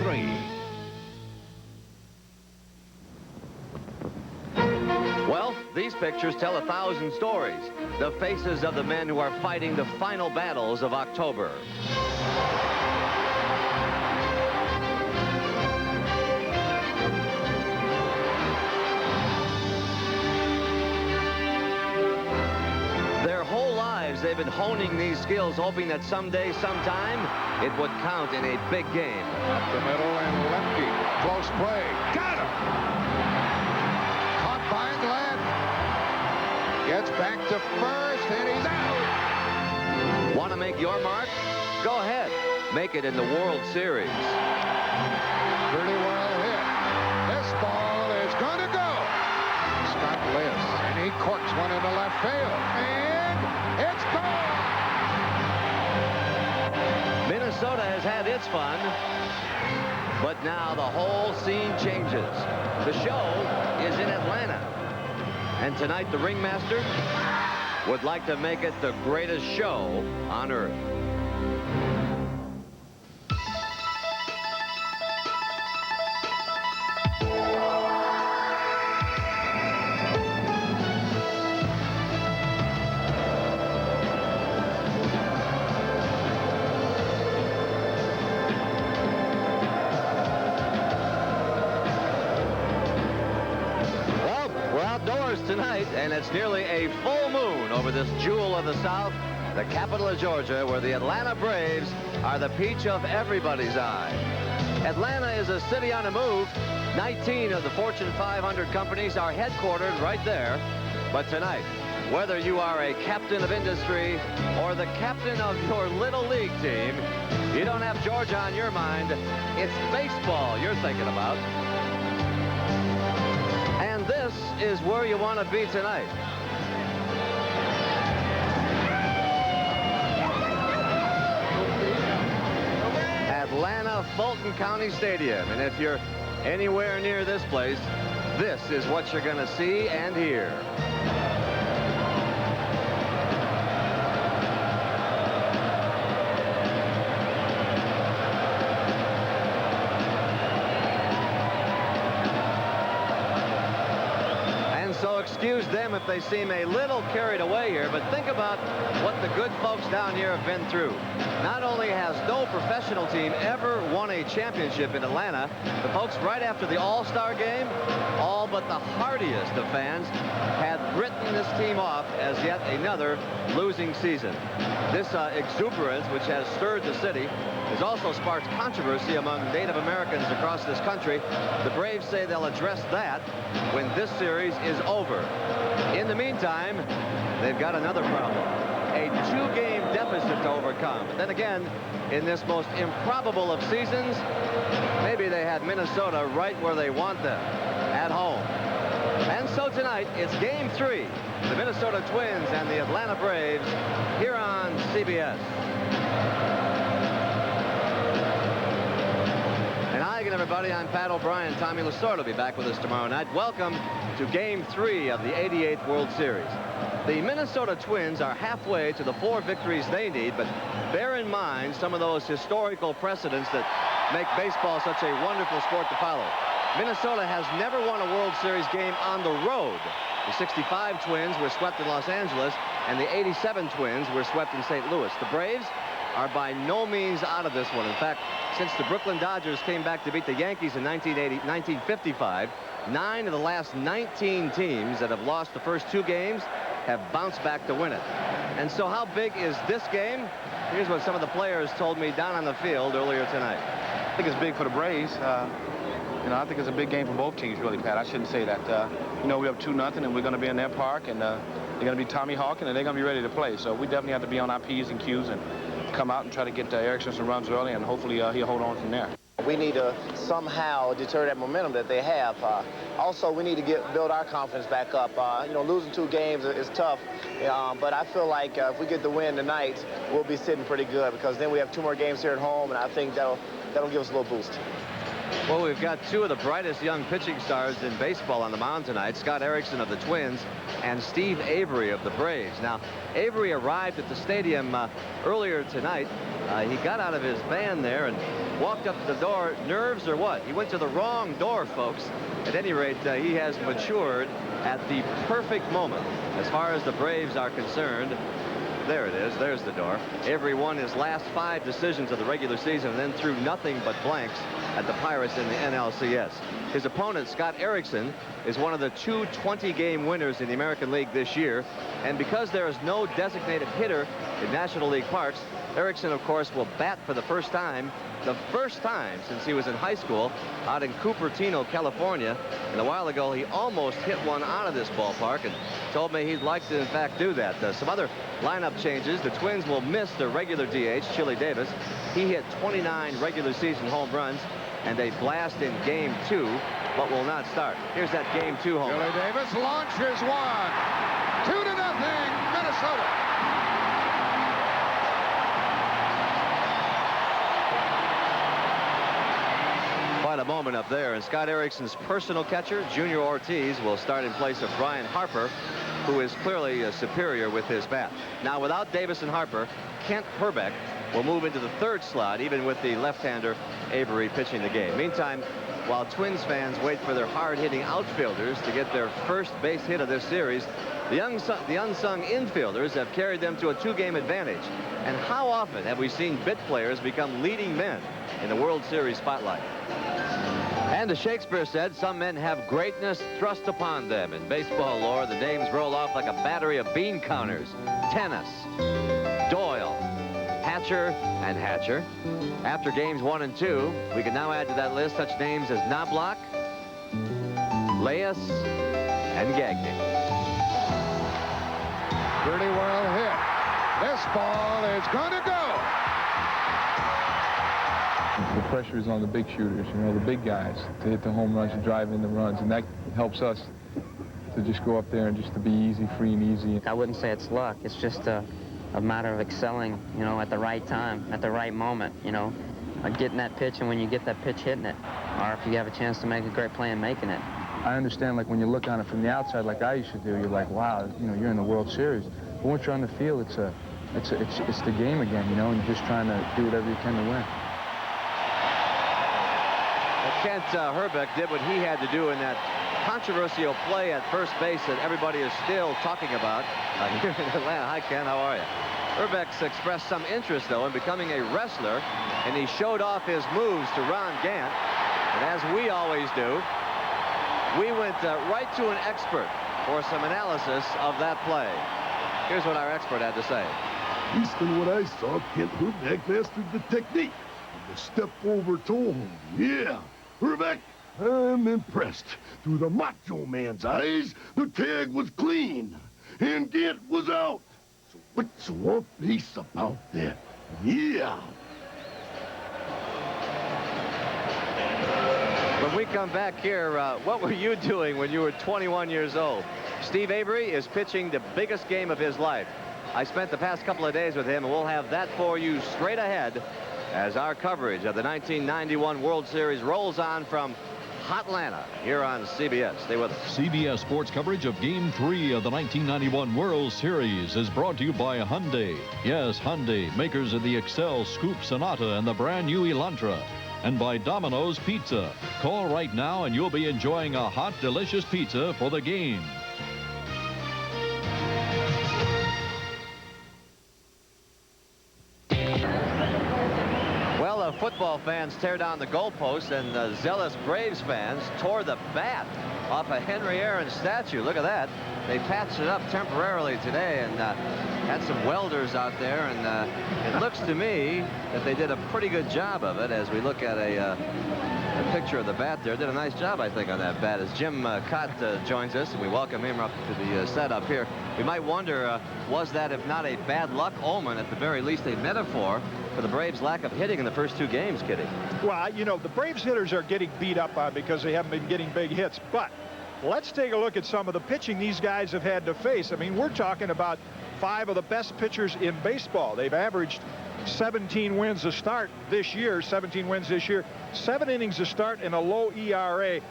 3. Well, these pictures tell 1,000 stories. The faces of the men who are fighting the final battles of October. Their whole lives, they've been honing these skills, hoping that someday, sometime, it would count in a big game. Up the middle, and Lemke. Close play. Got him! Caught by Glenn. Gets back to first, and he's out! Want to make your mark? Go ahead. Make it in the World Series. Pretty well hit. This ball is going to go. Scott Bliss, and he corks one into left field. And it's gone! Minnesota has had its fun, but now the whole scene changes. The show is in Atlanta. And tonight, the ringmaster would like to make it the greatest show on earth. Tonight, and it's nearly a full moon over this jewel of the South, the capital of Georgia, where the Atlanta Braves are the peach of everybody's eye. Atlanta is a city on the move. 19 of the Fortune 500 companies are headquartered right there. But tonight, whether you are a captain of industry or the captain of your little league team, you don't have Georgia on your mind. It's baseball you're thinking about. And this is where you want to be tonight. Atlanta Fulton County Stadium. And if you're anywhere near this place, this is what you're going to see and hear. So excuse them if they seem a little carried away here, but think about what the good folks down here have been through. Not only has no professional team ever won a championship in Atlanta, the folks right after the All-Star game, all but the hardiest of fans had written this team off as yet another losing season. This exuberance, which has stirred the city, has also sparked controversy among Native Americans across this country. The Braves say they'll address that when this series is over. In the meantime, they've got another problem. A 2-game deficit to overcome. But then again, in this most improbable of seasons, maybe they had Minnesota right where they want them, at home. And so tonight, it's Game 3. The Minnesota Twins and the Atlanta Braves here on CBS. Everybody, I'm Pat O'Brien. Tommy Lasorda will be back with us tomorrow night. Welcome to Game 3 of the 88th World Series. The Minnesota Twins are halfway to the 4 victories they need, but bear in mind some of those historical precedents that make baseball such a wonderful sport to follow. Minnesota has never won a World Series game on the road. The 65 Twins were swept in Los Angeles, and the 87 Twins were swept in St. Louis. The Braves are by no means out of this one. In fact, since the Brooklyn Dodgers came back to beat the Yankees in 1955, 9 of the last 19 teams that have lost the first 2 games have bounced back to win it. And so how big is this game? Here's what some of the players told me down on the field earlier tonight. I think it's big for the Braves. You know, I think it's a big game for both teams, really, Pat. I shouldn't say that. You know, we have 2-0, and we're going to be in their park, and they're going to be Tommy Hawking, and they're going to be ready to play. So we definitely have to be on our P's and Q's and come out and try to get Erickson some runs early, and hopefully he'll hold on from there. We need to somehow deter that momentum that they have. Also, we need to build our confidence back up. You know, losing 2 games is tough, but I feel like if we get the win tonight, we'll be sitting pretty good, because then we have 2 more games here at home, and I think that'll give us a little boost. Well, we've got 2 of the brightest young pitching stars in baseball on the mound tonight, Scott Erickson of the Twins and Steve Avery of the Braves. Now, Avery arrived at the stadium earlier tonight. He got out of his van there and walked up to the door. Nerves or what? He went to the wrong door, folks. At any rate, he has matured at the perfect moment as far as the Braves are concerned. There it is. There's the door. Avery won his last 5 decisions of the regular season and then threw nothing but blanks at the Pirates in the NLCS. His opponent, Scott Erickson, is one of the 2 20-game winners in the American League this year. And because there is no designated hitter in National League parks, Erickson, of course, will bat for the first time since he was in high school out in Cupertino, California. And a while ago, he almost hit one out of this ballpark and told me he'd like to, in fact, do that. Some other lineup changes. The Twins will miss their regular DH, Chili Davis. He hit 29 regular season home runs and a blast in Game 2, but will not start. Here's that Game 2 home run. Chili Davis launches one. 2-0, Minnesota. Quite a moment up there, and Scott Erickson's personal catcher, Junior Ortiz, will start in place of Brian Harper, who is clearly superior with his bat. Now, without Davis and Harper, Kent Hrbek will move into the 3rd slot, even with the left-hander Avery pitching the game. Meantime, while Twins fans wait for their hard-hitting outfielders to get their first base hit of this series, the unsung infielders have carried them to a 2-game advantage. And how often have we seen bit players become leading men in the World Series spotlight? And as Shakespeare said, some men have greatness thrust upon them. In baseball lore, the names roll off like a battery of bean counters. Tennis, Doyle, Hatcher, and Hatcher. After games 1 and 2, we can now add to that list such names as Knobloch, Leas, and Gagne. Pretty well hit. This ball is going to go. The pressure is on the big shooters, you know, the big guys, to hit the home runs and drive in the runs, and that helps us to just go up there and just to be easy, free and easy. I wouldn't say it's luck. It's just a matter of excelling, you know, at the right time, at the right moment, you know, getting that pitch, and when you get that pitch, hitting it, or if you have a chance to make a great play and making it. I understand, like, when you look on it from the outside, like I used to do, you're like, wow, you know, you're in the World Series. But once you're on the field, it's the game again, you know, and you're just trying to do whatever you can to win. Kent Hrbek did what he had to do in that controversial play at first base that everybody is still talking about here in Atlanta. Hi, Ken. How are you? Hrbek's expressed some interest, though, in becoming a wrestler, and he showed off his moves to Ron Gant. And as we always do, we went right to an expert for some analysis of that play. Here's what our expert had to say. Based on what I saw, Kent Hrbek mastered the technique. The step over toe home. Yeah, Hrbek, I'm impressed. Through the macho man's eyes, the tag was clean, and Gant was out. So what's off base about that? Yeah. When we come back here, what were you doing when you were 21 years old? Steve Avery is pitching the biggest game of his life. I spent the past couple of days with him, and we'll have that for you straight ahead as our coverage of the 1991 World Series rolls on from Hotlanta here on CBS. Stay with us. CBS Sports coverage of Game 3 of the 1991 World Series is brought to you by Hyundai. Yes, Hyundai, makers of the Excel, Scoop, Sonata, and the brand new Elantra. And by Domino's Pizza. Call right now and you'll be enjoying a hot, delicious pizza for the game. Well, football fans tear down the goalposts, and zealous Braves fans tore the bat off a Henry Aaron statue. Look at that. They patched it up temporarily today and had some welders out there, and it looks to me that they did a pretty good job of it. As we look at a picture of the bat there, did a nice job, I think, on that bat. As Jim Cott joins us, and we welcome him up to the setup here, we might wonder, was that, if not a bad luck omen, at the very least a metaphor for the Braves' lack of hitting in the first 2 games, Kitty? Well, you know, the Braves hitters are getting beat up on because they haven't been getting big hits, but let's take a look at some of the pitching these guys have had to face. I mean, we're talking about 5 of the best pitchers in baseball. They've averaged 17 wins a start this year, 17 wins this year, 7 innings a start, and a low ERA.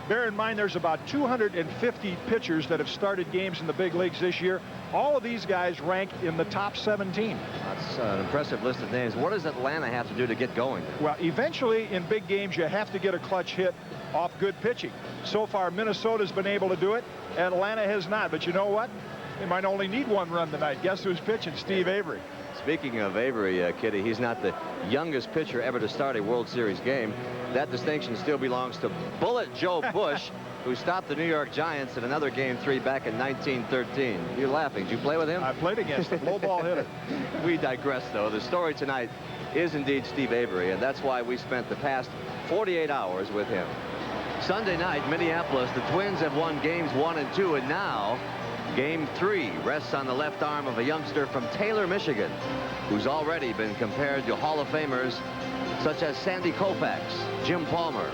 Bear in mind, there's about 250 pitchers that have started games in the big leagues this year. All of these guys ranked in the top 17. That's an impressive list of names. What does Atlanta have to do to get going? Well, eventually in big games, you have to get a clutch hit off good pitching. So far, Minnesota's been able to do it. Atlanta has not. But you know what? They might only need one run tonight. Guess who's pitching? Steve Avery. Speaking of Avery, Kitty, he's not the youngest pitcher ever to start a World Series game. That distinction still belongs to Bullet Joe Bush, who stopped the New York Giants in another Game 3 back in 1913. You're laughing. Did you play with him? I played against him. Low ball hitter. We digress, though. The story tonight is indeed Steve Avery, and that's why we spent the past 48 hours with him. Sunday night, Minneapolis, the Twins have won games 1 and 2, and now Game 3 rests on the left arm of a youngster from Taylor, Michigan, who's already been compared to Hall of Famers such as Sandy Koufax, Jim Palmer,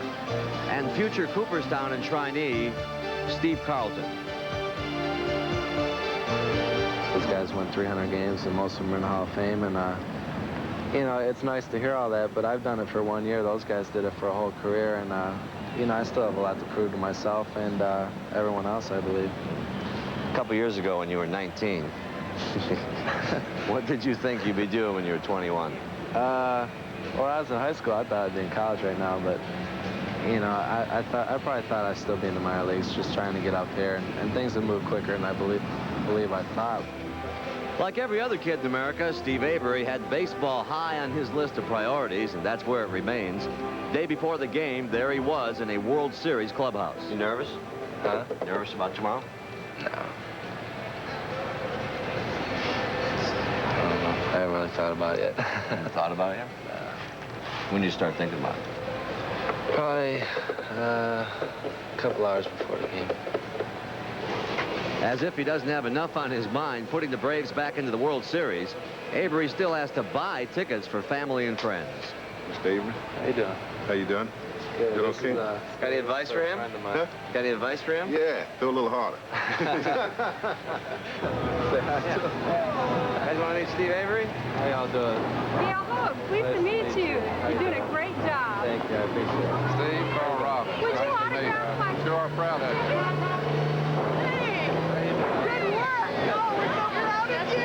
and future Cooperstown enshrinee Steve Carlton. Those guys won 300 games, and most of them are in the Hall of Fame, and you know, it's nice to hear all that, but I've done it for 1 year. Those guys did it for a whole career, and you know, I still have a lot to prove to myself and everyone else, I believe. A couple years ago when you were 19, what did you think you'd be doing when you were 21? Well, I was in high school. I thought I'd be in college right now, but you know, I probably thought I'd still be in the minor leagues, just trying to get up there, and things have moved quicker than I believe I thought. Like every other kid in America, Steve Avery had baseball high on his list of priorities, and that's where it remains. Day before the game, there he was in a World Series clubhouse. You nervous? Huh? Nervous about tomorrow? No. I don't know. I haven't really thought about it yet. Haven't thought about it yet? When do you start thinking about it? Probably a couple hours before the game. As if he doesn't have enough on his mind putting the Braves back into the World Series, Avery still has to buy tickets for family and friends. Mr. Avery. How you doing? How you doing? Good. Good, okay? Got any advice for him? Huh? Got any advice for him? Yeah, do a little harder. Guys want to meet Steve Avery? How y'all doing? Yeah, Hobb, pleased to meet you. You're doing a great job. Thank you. I appreciate it. Steve, Carl Robb. Would you autograph my... Sure are proud of you. Hey, good work. Oh, we're so proud of you.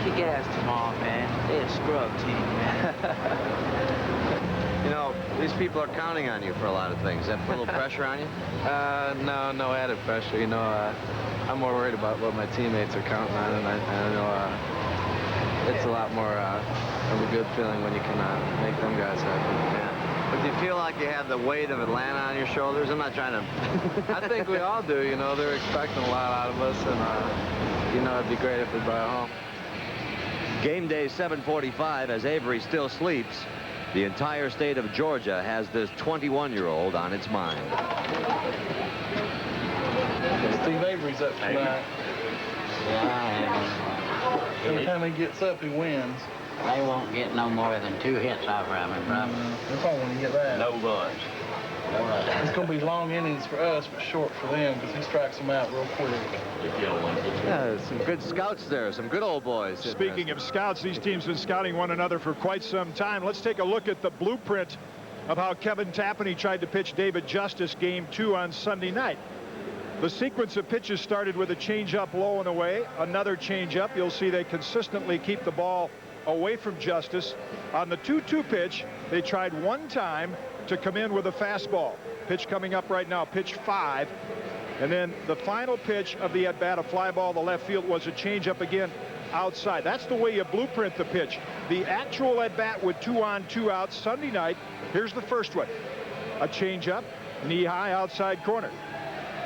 Kick ass tomorrow, man. They're a scrub team, man. You know, these people are counting on you for a lot of things. That put a little pressure on you? No added pressure. You know, I'm more worried about what my teammates are counting on, and I know it's a lot more of a good feeling when you can make them guys happy. Yeah. But do you feel like you have the weight of Atlanta on your shoulders? I'm not trying to... I think we all do. You know, they're expecting a lot out of us, and you know, it'd be great if we brought it home. Game day 7:45 as Avery still sleeps. The entire state of Georgia has this 21-year-old on its mind. Steve Avery's up tonight. Yeah, Every time he gets up, he wins. they won't get no more than 2 hits off of me, probably. They probably want to get that. No runs. It's going to be long innings for us, but short for them, because he strikes them out real quick. Yeah, some good scouts there, some good old boys. Speaking of scouts, these teams have been scouting one another for quite some time. Let's take a look at the blueprint of how Kevin Tapani tried to pitch David Justice Game 2 on Sunday night. The sequence of pitches started with a changeup low and away, another changeup. You'll see they consistently keep the ball away from Justice. On the 2-2 pitch, they tried one time to come in with a fastball. Pitch coming up right now, pitch 5. And then the final pitch of the at-bat, a fly ball to left field, was a changeup again outside. That's the way you blueprint the pitch. The actual at-bat with 2 on, 2 outs Sunday night. Here's the first one. A changeup, knee-high outside corner.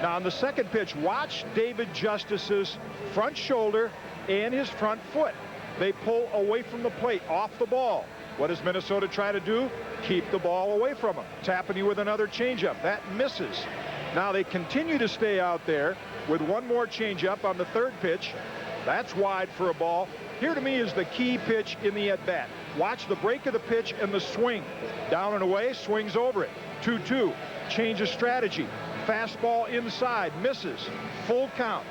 Now on the second pitch, watch David Justice's front shoulder and his front foot. They pull away from the plate, off the ball. What does Minnesota try to do? Keep the ball away from him. Tapani with another changeup. That misses. Now they continue to stay out there with one more changeup on the third pitch. That's wide for a ball. Here to me is the key pitch in the at-bat. Watch the break of the pitch and the swing. Down and away, swings over it. 2-2. Change of strategy. Fastball inside, misses. Full count.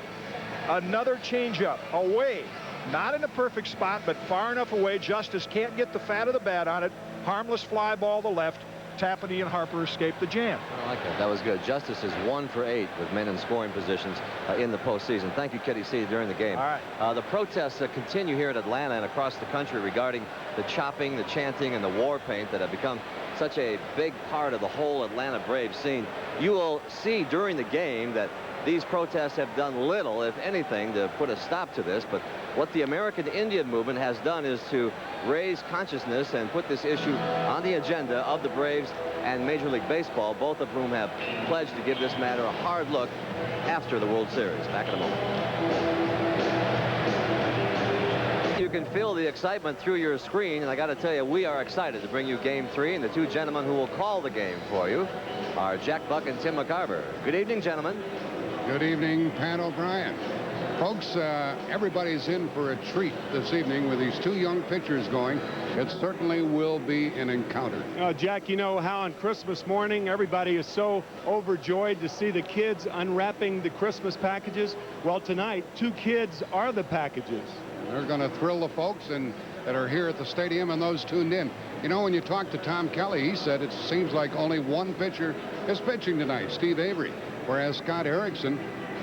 Another changeup away. Not in a perfect spot, but far enough away. Justice can't get the fat of the bat on it. Harmless fly ball to left. Tapani and Harper escaped the jam. I like that. That was good. Justice is 1 for 8 with men in scoring positions in the postseason. Thank you, Kitty C, during the game. All right. The protests continue here at Atlanta and across the country regarding the chopping, the chanting, and the war paint that have become such a big part of the whole Atlanta Braves scene. You will see during the game that these protests have done little, if anything, to put a stop to this. But what the American Indian movement has done is to raise consciousness and put this issue on the agenda of the Braves and Major League Baseball, both of whom have pledged to give this matter a hard look after the World Series. Back in a moment. You can feel the excitement through your screen, and I got to tell you, we are excited to bring you Game 3, and the two gentlemen who will call the game for you are Jack Buck and Tim McCarver. Good evening, gentlemen. Good evening, Pat O'Brien. Folks, everybody's in for a treat this evening with these two young pitchers going. It certainly will be an encounter. Jack, you know how on Christmas morning everybody is so overjoyed to see the kids unwrapping the Christmas packages? Well, tonight, two kids are the packages. They're going to thrill the folks that are here at the stadium and those tuned in. You know, when you talk to Tom Kelly, he said it seems like only one pitcher is pitching tonight, Steve Avery. Whereas Scott Erickson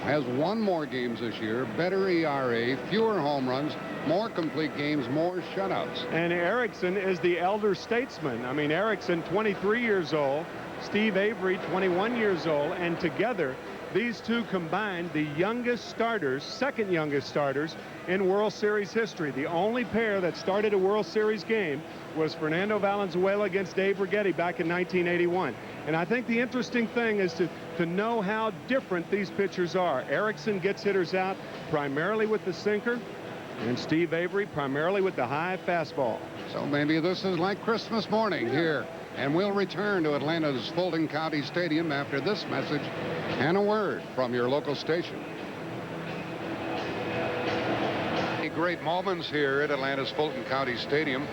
has won more games this year, better ERA, fewer home runs, more complete games, more shutouts. And Erickson is the elder statesman. I mean, Erickson, 23 years old, Steve Avery, 21 years old, and together, these two combined the youngest starters, second youngest starters in World Series history. The only pair that started a World Series game was Fernando Valenzuela against Dave Righetti back in 1981. And I think the interesting thing is to know how different these pitchers are. Erickson gets hitters out primarily with the sinker, and Steve Avery primarily with the high fastball. So maybe this is like Christmas morning here. And we'll return to Atlanta's Fulton County Stadium after this message and a word from your local station. Great moments here at Atlanta's Fulton County Stadium.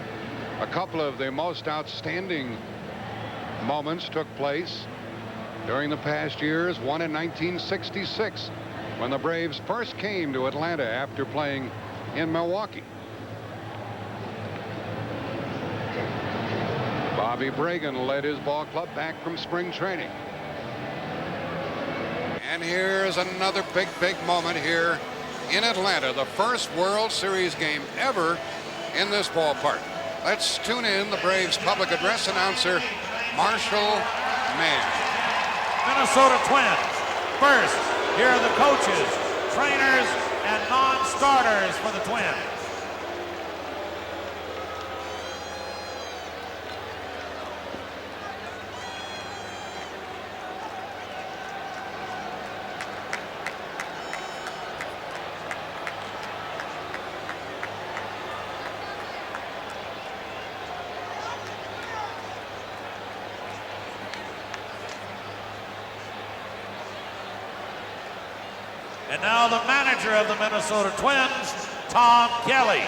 A couple of the most outstanding moments took place during the past years. One in 1966 when the Braves first came to Atlanta after playing in Milwaukee. Bobby Bragan led his ball club back from spring training. And here's another big moment here in Atlanta, the first World Series game ever in this ballpark. Let's tune in the Braves public address announcer, Marshall Mann. Minnesota Twins. First, here are the coaches, trainers, and non-starters for the Twins. And now the manager of the Minnesota Twins, Tom Kelly.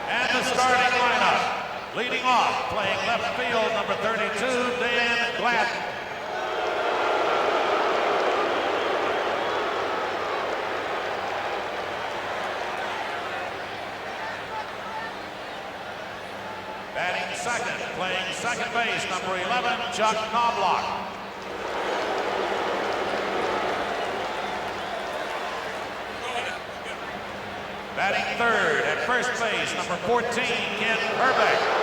And the starting lineup. Leading off, playing left field, number 32, Dan Gladden. Batting second, playing second base, number 11, Chuck Knobloch. Batting third, at first base, number 14, Ken Herbeck.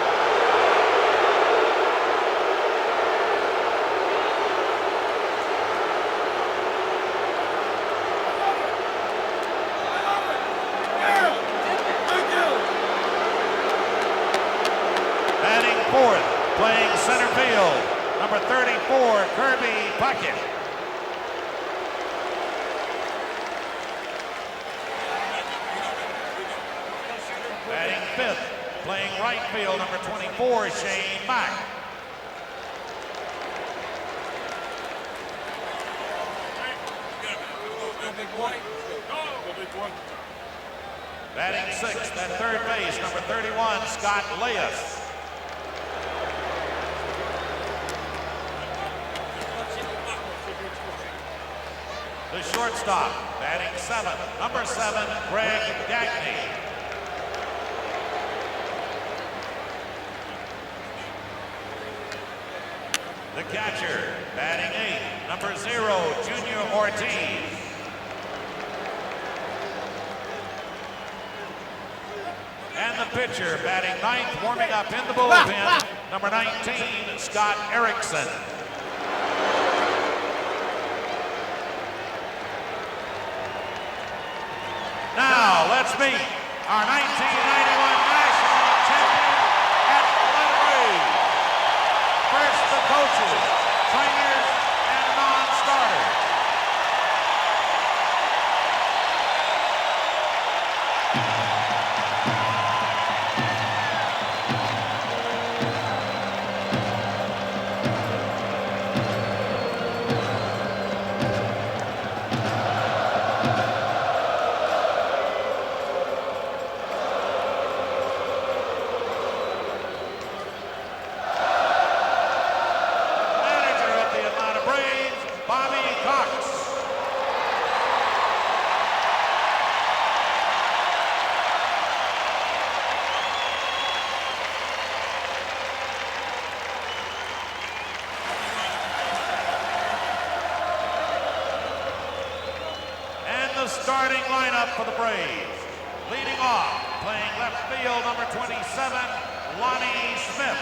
Fourth, playing center field, number 34, Kirby Puckett. Batting fifth, playing right field, number 24, Shane Mack. Batting sixth, at third base, number 31, Scott Leas. The shortstop, batting 7th, number 7, Greg Gagne. The catcher, batting 8th, number 0, Junior Ortiz. And the pitcher, batting 9th, warming up in the bullpen, number 19, Scott Erickson. Now, let's meet our 1991 national champion at Monterey. First, the coaches, trainers, and non-starters. Starting lineup for the Braves. Leading off, playing left field, number 27, Lonnie Smith.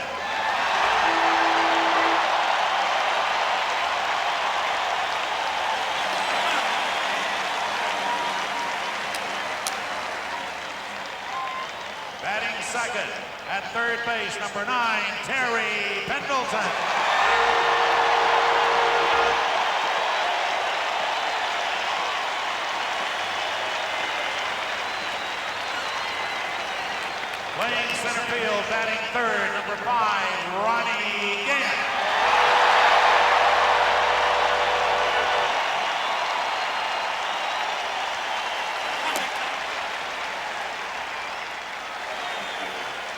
Batting second, at third base, number 9, Terry Pendleton. Playing center field, batting third, number 5, Ronnie Smith.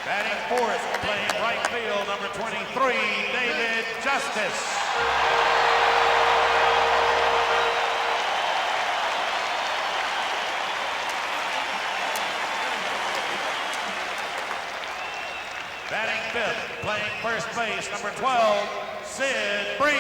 Batting fourth, playing right field, number 23, David Justice. Batting fifth, playing first base, number 12, Sid Breen.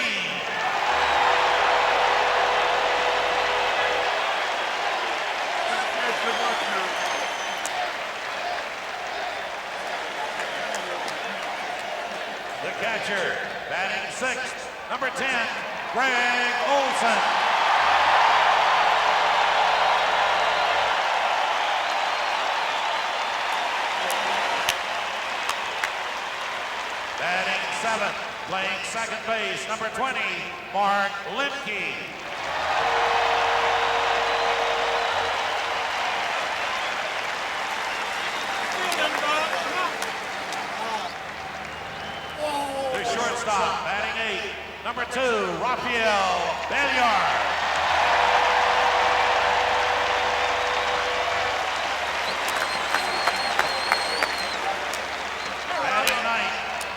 The catcher, batting sixth, number 10, Greg Olson. Batting seventh, playing second base, number 20, Mark Lemke. The shortstop, batting eighth, number 2, Rafael Belliard.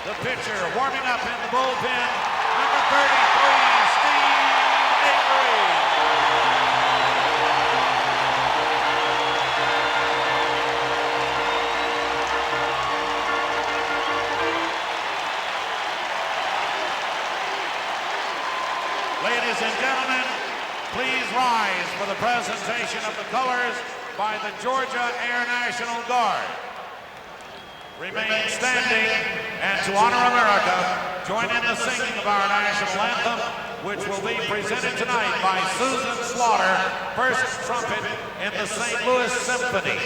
The pitcher warming up in the bullpen, number 33, Steve Avery. Ladies and gentlemen, please rise for the presentation of the colors by the Georgia Air National Guard. Remain standing, and to honor America, join in the singing of our national anthem, which will be presented tonight by Susan Slaughter, first trumpet in the St. Louis Symphony.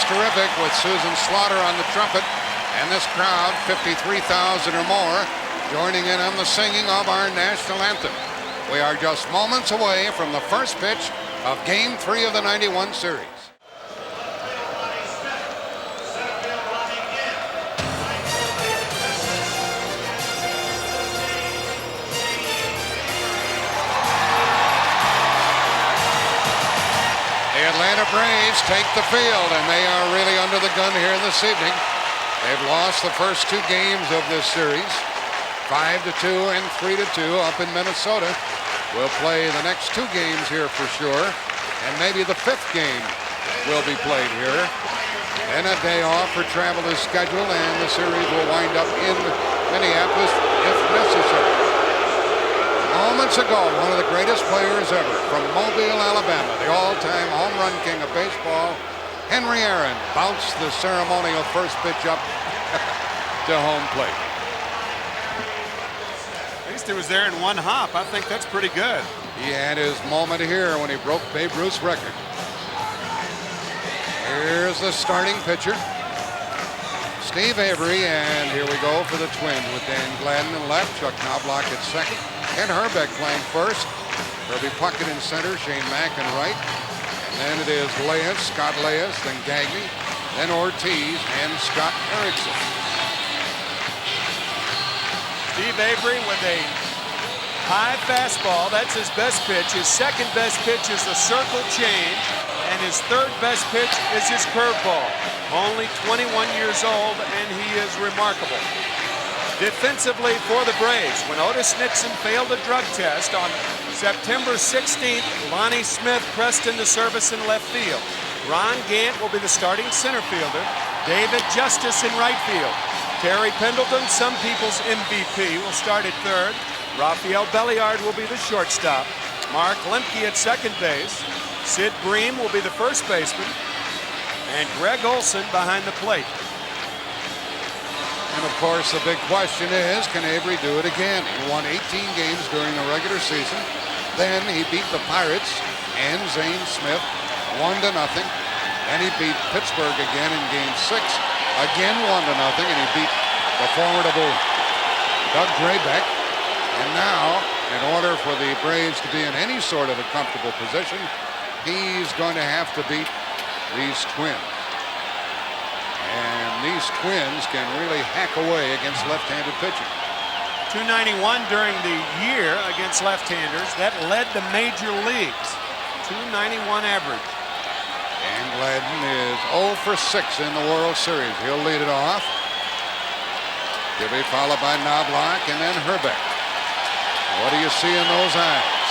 terrific with Susan Slaughter on the trumpet and this crowd, 53,000 or more, joining in on the singing of our national anthem. We are just moments away from the first pitch of Game 3 of the 91 series. The Atlanta Braves take the field, and they are really under the gun here this evening. They've lost the first 2 games of this series, 5-2 and 3-2 up in Minnesota. We'll play the next 2 games here for sure, and maybe the 5th game will be played here. And a day off for travel is scheduled, and the series will wind up in Minneapolis if necessary. Moments ago, one of the greatest players ever from Mobile, Alabama, the all-time home run king of baseball, Henry Aaron, bounced the ceremonial first pitch up to home plate. At least he was there in 1 hop. I think that's pretty good. He had his moment here when he broke Babe Ruth's record. Here's the starting pitcher, Steve Avery, and here we go for the Twins with Dan Gladden in left, Chuck Knobloch at second, Ken Herbeck playing first, Kirby Puckett in center, Shane Mack in right, and then it is Leas, Scott Leas, then Gagne, then Ortiz, and Scott Erickson. Steve Avery with a high fastball. That's his best pitch. His second best pitch is the circle change, and his third best pitch is his curveball. Only 21 years old, and he is remarkable. Defensively for the Braves, when Otis Nixon failed a drug test on September 16th, Lonnie Smith pressed into service in left field. Ron Gant will be the starting center fielder. David Justice in right field. Terry Pendleton, some people's MVP, will start at third. Rafael Belliard will be the shortstop. Mark Lemke at second base. Sid Bream will be the first baseman. And Greg Olson behind the plate. And of course, the big question is, can Avery do it again? He won 18 games during the regular season. Then he beat the Pirates and Zane Smith 1-0. Then he beat Pittsburgh again in Game 6, again 1-0, and he beat the formidable Doug Drabek. And now, in order for the Braves to be in any sort of a comfortable position, he's going to have to beat these Twins. And these Twins can really hack away against left-handed pitching. 291 during the year against left-handers. That led the major leagues. 291 average. And Gladden is 0 for 6 in the World Series. He'll lead it off. He'll be followed by Knobloch and then Herbeck. What do you see in those eyes?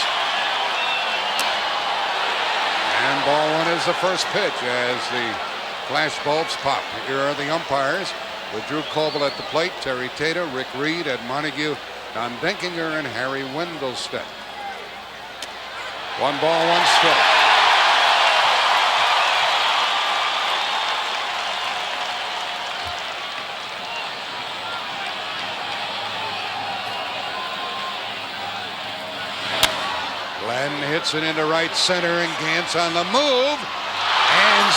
And ball 1 is the first pitch as the flash bulbs pop. Here are the umpires with Drew Coble at the plate, Terry Tata, Rick Reed, Ed Montague, Don Denkinger, and Harry Wendelstedt. 1 ball, 1 strike. Gladden hits it into right center, and Gant's on the move, and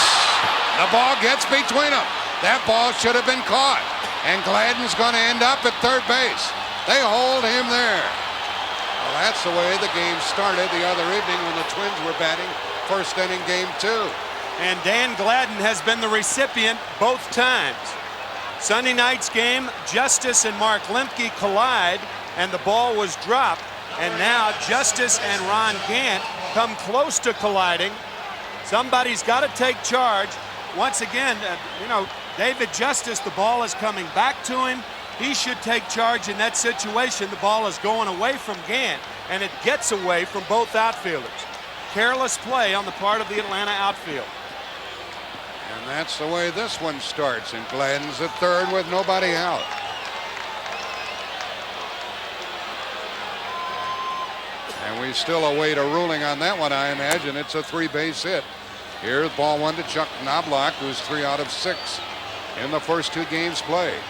the ball gets between them. That ball should have been caught, and Gladden's going to end up at third base. They hold him there. Well, that's the way the game started the other evening when the Twins were batting first inning Game 2. And Dan Gladden has been the recipient both times. Sunday night's game, Justice and Mark Lemke collide, and the ball was dropped. And now Justice and Ron Gant come close to colliding. Somebody's got to take charge. Once again, David Justice, the ball is coming back to him. He should take charge in that situation. The ball is going away from Gant, and it gets away from both outfielders. Careless play on the part of the Atlanta outfield. And that's the way this one starts, and Gladden's at third with nobody out. And we still await a ruling on that one. I imagine it's a 3-base hit. Here's ball 1 to Chuck Knobloch, who's 3 out of 6 in the first 2 games played.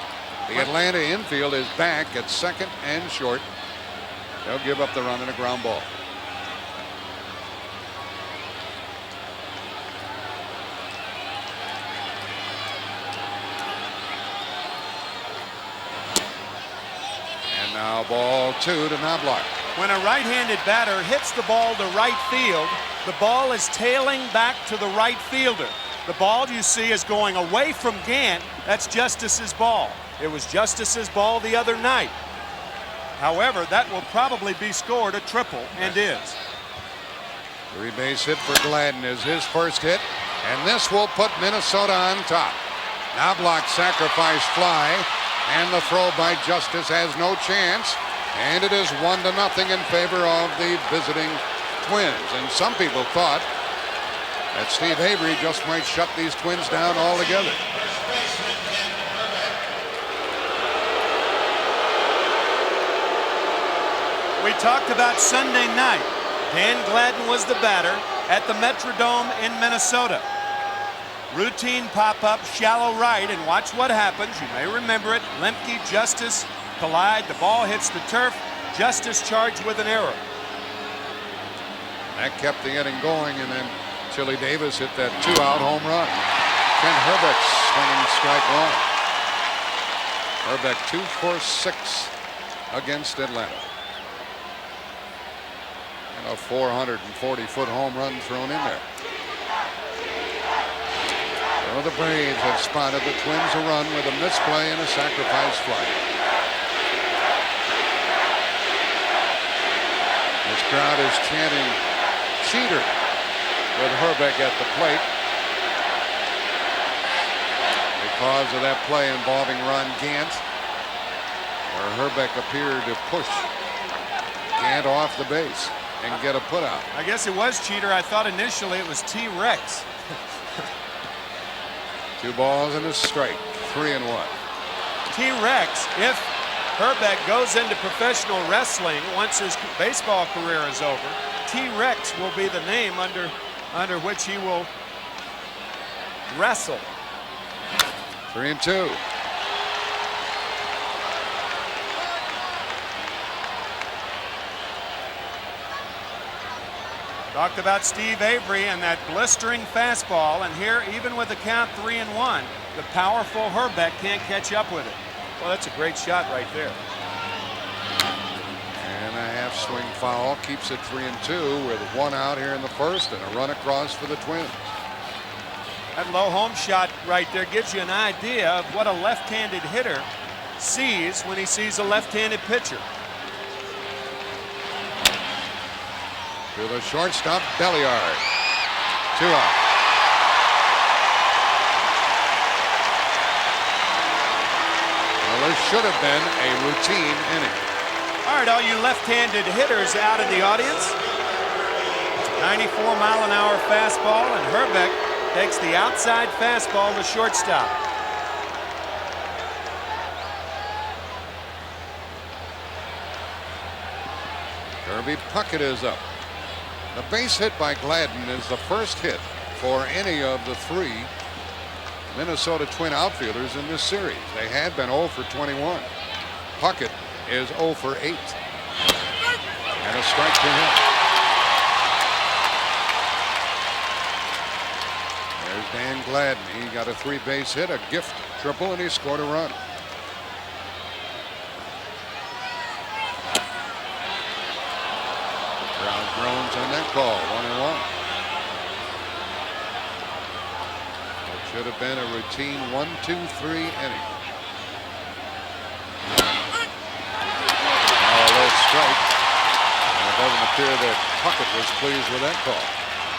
The Atlanta infield is back at second and short. They'll give up the run and a ground ball. now ball 2 to Knobloch. When a right-handed batter hits the ball to right field, the ball is tailing back to the right fielder. The ball you see is going away from Gant. That's Justice's ball. It was Justice's ball the other night. However, that will probably be scored a triple, and is. 3-base hit for Gladden is his first hit, and this will put Minnesota on top. Knobloch sacrifice fly, and the throw by Justice has no chance, and it is 1-0 in favor of the visiting Twins. And some people thought that Steve Avery just might shut these Twins down altogether. We talked about Sunday night. Dan Gladden was the batter at the Metrodome in Minnesota. Routine pop-up, shallow right, and watch what happens. You may remember it. Lemke, Justice collide. The ball hits the turf. Justice charged with an error. That kept the inning going, and then Chili Davis hit that 2-out home run. Ken Herbeck swinging strike one. Herbeck 2 for 6 against Atlanta. And a 440-foot home run thrown in there. So the Braves have spotted the Twins a run with a misplay and a sacrifice fly. This crowd is chanting cheater with Herbeck at the plate because of that play involving Ron Gant, where Herbeck appeared to push Gant off the base and get a putout. I guess it was cheater. I thought initially it was T-Rex. 2 balls and a strike. 3-1. T-Rex, if Herbeck goes into professional wrestling once his baseball career is over, T-Rex will be the name under which he will wrestle. 3-2. Talked about Steve Avery and that blistering fastball, and here, even with the count 3-1, the powerful Herbeck can't catch up with it. Well, that's a great shot right there. And a half swing foul keeps it 3-2 with 1 out here in the first and a run across for the Twins. That low home shot right there gives you an idea of what a left-handed hitter sees when he sees a left-handed pitcher. To the shortstop, Belliard. 2 out. Well, there should have been a routine inning. All right, all you left-handed hitters out in the audience. 94-mile-an-hour fastball, and Herbeck takes the outside fastball to shortstop. Kirby Puckett is up. The base hit by Gladden is the first hit for any of the 3 Minnesota Twin outfielders in this series. They had been 0 for 21. Puckett is 0 for 8. And a strike to him. There's Dan Gladden. He got a 3-base hit, a gift triple, and he scored a run. Crowd groans on that call. 1-1. It should have been a routine 1-2-3 inning. Now a low strike. And it doesn't appear that Puckett was pleased with that call.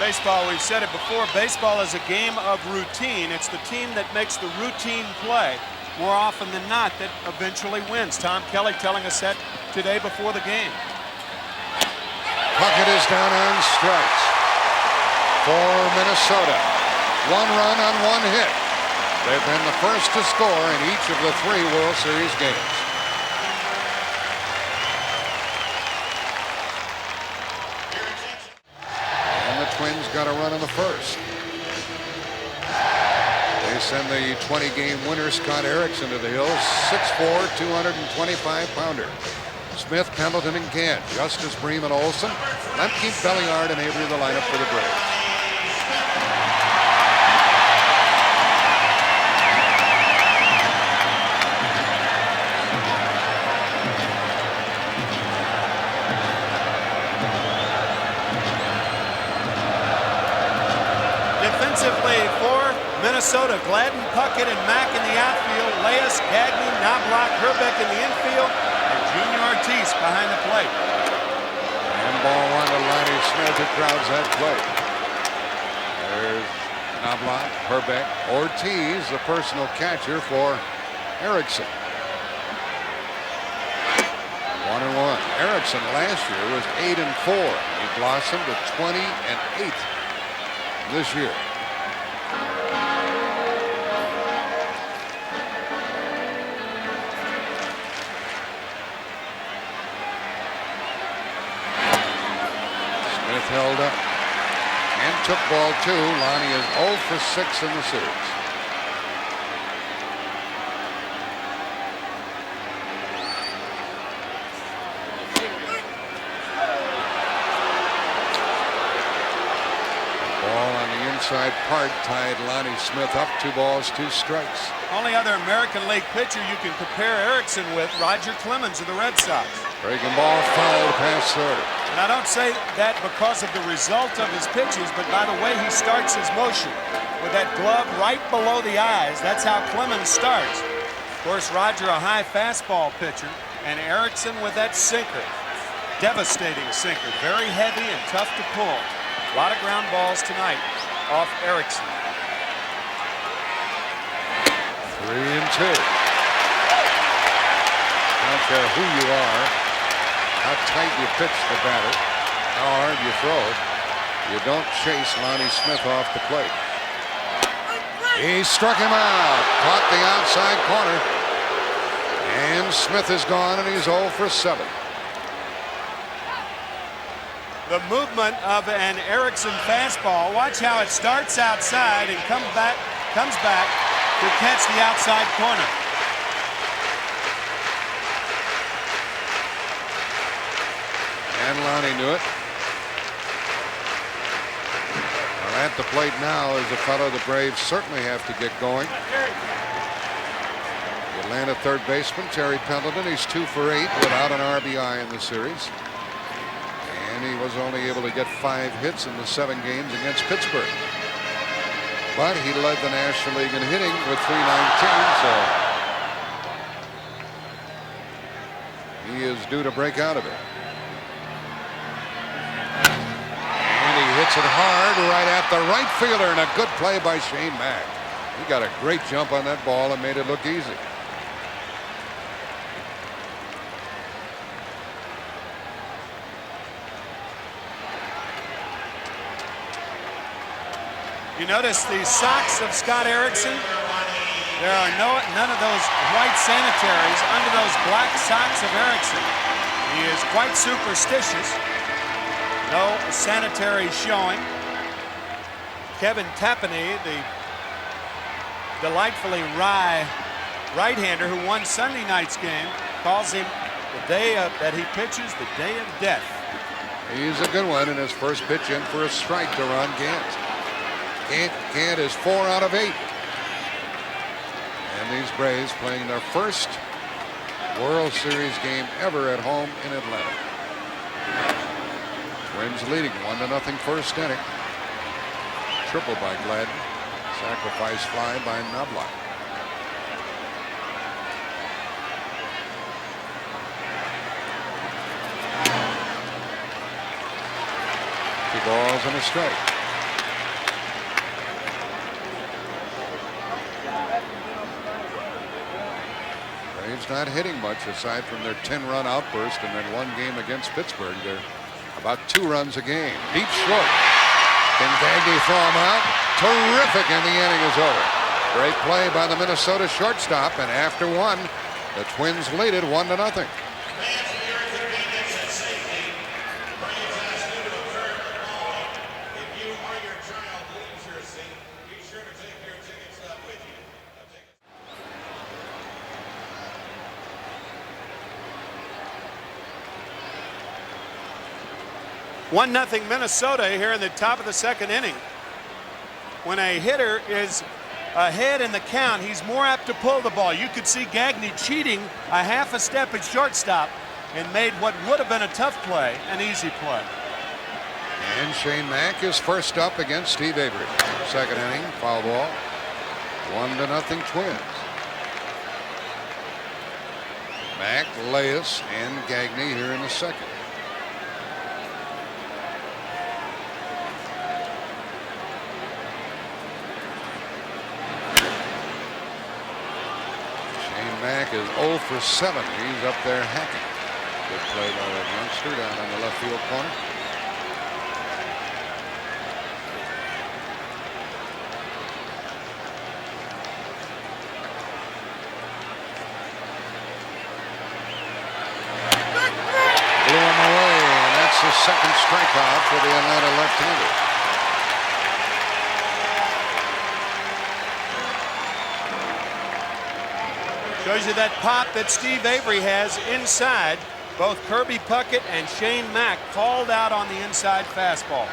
Baseball, we've said it before, baseball is a game of routine. It's the team that makes the routine play more often than not that eventually wins. Tom Kelly telling us that today before the game. Puckett is down on strikes for Minnesota. 1 run on 1 hit. They've been the first to score in each of the 3 World Series games. And the Twins got a run in the first. They send the 20-game winner Scott Erickson to the hill. 6'4", 225-pounder. Smith, Pendleton, and Gant. Justice, Bream, Olson. Lemke, Belliard, and Avery the lineup for the Braves. Minnesota, Gladden, Puckett, and Mack in the outfield. Leas, Gagne, Knobloch, Herbeck in the infield, and Junior Ortiz behind the plate. And ball one to Lonnie Smith, who crowds that plate. There's Knobloch, Herbeck, Ortiz, the personal catcher for Erickson. 1-1. Erickson last year was 8-4. He blossomed to 20-8 this year. Smith held up and took ball 2. Lonnie is 0 for 6 in the series. Inside part tied Lonnie Smith up. 2 balls, 2 strikes. Only other American League pitcher you can compare Erickson with, Roger Clemens of the Red Sox. Breaking ball fouled past third. And I don't say that because of the result of his pitches, but by the way he starts his motion. With that glove right below the eyes, that's how Clemens starts. Of course, Roger a high fastball pitcher, and Erickson with that sinker. Devastating sinker, very heavy and tough to pull. A lot of ground balls tonight off Erickson. 3-2. I don't care who you are, how tight you pitch the batter, how hard you throw, you don't chase Lonnie Smith off the plate. He struck him out, caught the outside corner, and Smith is gone, and he's 0 for 7. The movement of an Erickson fastball. Watch how it starts outside and comes back to catch the outside corner. And Lonnie knew it. Well, at the plate now is a fellow the Braves certainly have to get going. The Atlanta third baseman, Terry Pendleton. He's 2 for 8 without an RBI in the series. And he was only able to get 5 hits in the 7 games against Pittsburgh. But he led the National League in hitting with 319, so he is due to break out of it. And he hits it hard right at the right fielder, and a good play by Shane Mack. He got a great jump on that ball and made it look easy. You notice the socks of Scott Erickson? There are none of those white sanitaries under those black socks of Erickson. He is quite superstitious. No sanitary showing. Kevin Tapani, the delightfully wry right-hander who won Sunday night's game, calls him the day that he pitches, the day of death. He's a good one in his first pitch in for a strike to Ron Gant. Gant is 4 out of 8. And these Braves playing their first World Series game ever at home in Atlanta. Twins leading 1-0 first inning. Triple by Gladden. Sacrifice fly by Knobloch. Two balls and a strike. Braves not hitting much aside from their 10-run outburst and then 1 game against Pittsburgh. They're about 2 runs a game. Deep short. Can Gagne throw him out? Terrific, and the inning is over. Great play by the Minnesota shortstop, and after 1, the Twins lead it 1-0. One 1-0 Minnesota here in the top of the 2nd inning. When a hitter is ahead in the count, he's more apt to pull the ball. You could see Gagne cheating a half a step at shortstop and made what would have been a tough play an easy play. And Shane Mack is first up against Steve Avery. 2nd inning, foul ball. 1-0 Twins. Mack, Leas, and Gagne here in the second. Mack is 0 for 7. He's up there hacking. Good play by that youngster down on the left field corner. Blew him away, and that's the second strikeout for the Atlanta left-hander. Shows you that pop that Steve Avery has inside. Both Kirby Puckett and Shane Mack called out on the inside fastball.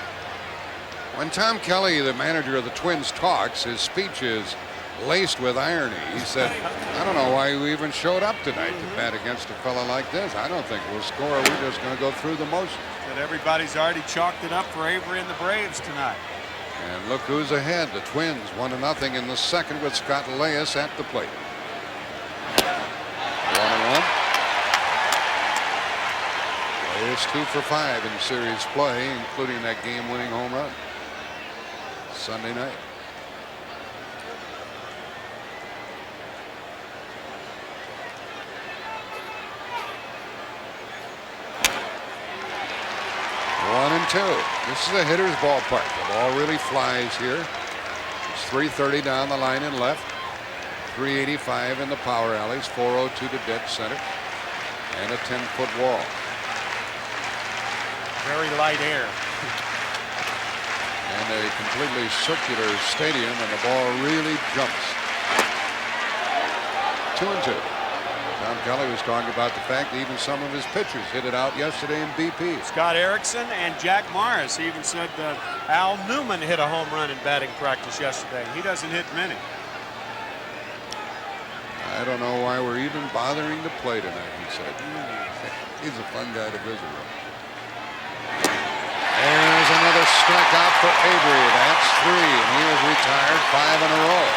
When Tom Kelly, the manager of the Twins, talks, his speech is laced with irony. He said, I don't know why we even showed up tonight to bat against a fella like this. I don't think we'll score. We're just going to go through the motions. But everybody's already chalked it up for Avery and the Braves tonight. And look who's ahead. The Twins 1-0 in the second with Scott Leas at the plate. 1-1. Leas 2 for 5 in series play, including that game-winning home run Sunday night. One and two. This is a hitter's ballpark. The ball really flies here. It's 330 down the line and left. 385 in the power alleys, 402 to dead center, and a 10-foot wall. Very light air. And a completely circular stadium, and the ball really jumps. 2-2. Tom Kelly was talking about the fact that even some of his pitchers hit it out yesterday in BP. Scott Erickson and Jack Morris. He even said that Al Newman hit a home run in batting practice yesterday. He doesn't hit many. I don't know why we're even bothering to play tonight, he said. He's a fun guy to visit with. There's another strikeout for Avery. That's 3, and he was retired 5 in a row.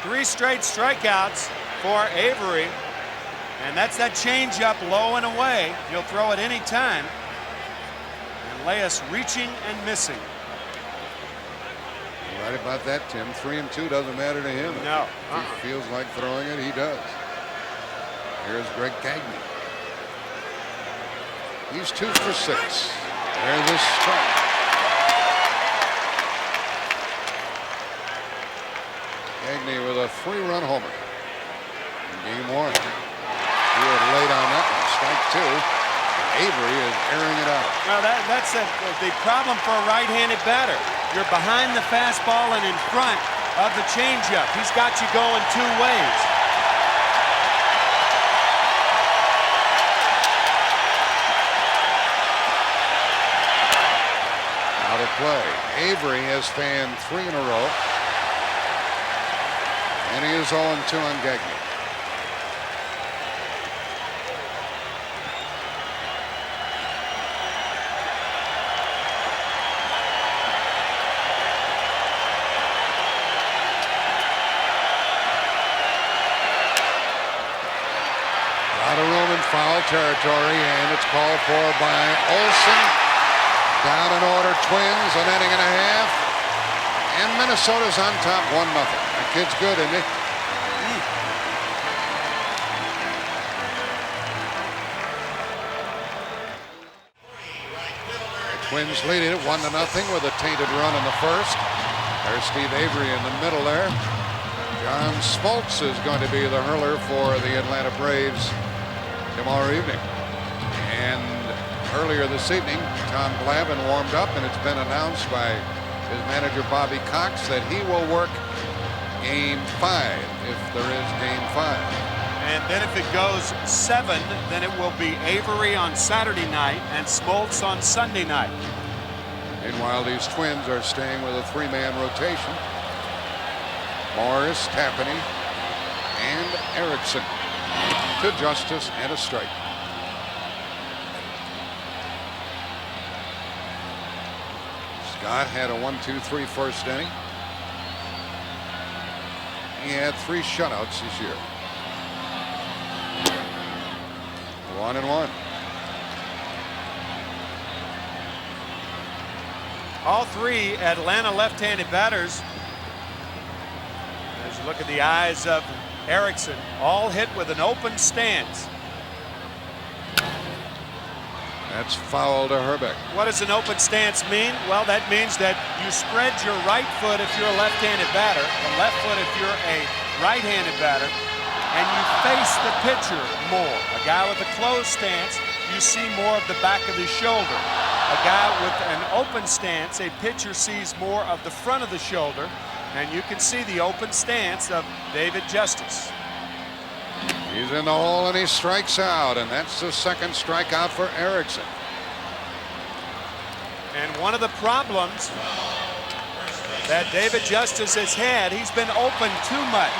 Three straight strikeouts for Avery, and that's that changeup low and away. He'll throw it any time. And Leas reaching and missing. You're right about that, Tim. 3 and 2 doesn't matter to him. No. If he feels like throwing it, he does. Here's Greg Gagne. He's 2 for 6. There's a strike. Gagne with a 3-run homer in game 1. He had laid on that one. Strike 2. Avery is airing it out. Well, that's the problem for a right-handed batter. You're behind the fastball and in front of the changeup. He's got you going 2 ways. Out of play. Avery has fanned 3 in a row. And he is 0-2 on Gagne. Out of room in foul territory, and it's called for by Olsen. Down and order, Twins, an inning and a half. And Minnesota's on top 1-0. That kid's good, isn't he? The Twins lead it 1-0 with a tainted run in the first. There's Steve Avery in the middle there. John Smoltz is going to be the hurler for the Atlanta Braves tomorrow evening. And earlier this evening, Tom Glavine warmed up, and it's been announced by his manager Bobby Cox that he will work game 5 if there is game 5. And then if it goes 7, then it will be Avery on Saturday night and Smoltz on Sunday night. Meanwhile, these Twins are staying with a 3-man rotation. Morris, Tapani, and Erickson to Justice and a strike. Scott had a 1-2-3 first inning. He had 3 shutouts this year. 1-1. All 3 Atlanta left-handed batters. As you look at the eyes of Erickson, all hit with an open stance. That's foul to Herbeck. What does an open stance mean? Well, that means that you spread your right foot if you're a left-handed batter, the left foot if you're a right-handed batter, and you face the pitcher more. A guy with a closed stance, you see more of the back of his shoulder. A guy with an open stance, a pitcher sees more of the front of the shoulder, and you can see the open stance of David Justice. He's in the hole and he strikes out, and that's the second strikeout for Erickson. And one of the problems that David Justice has had, he's been open too much.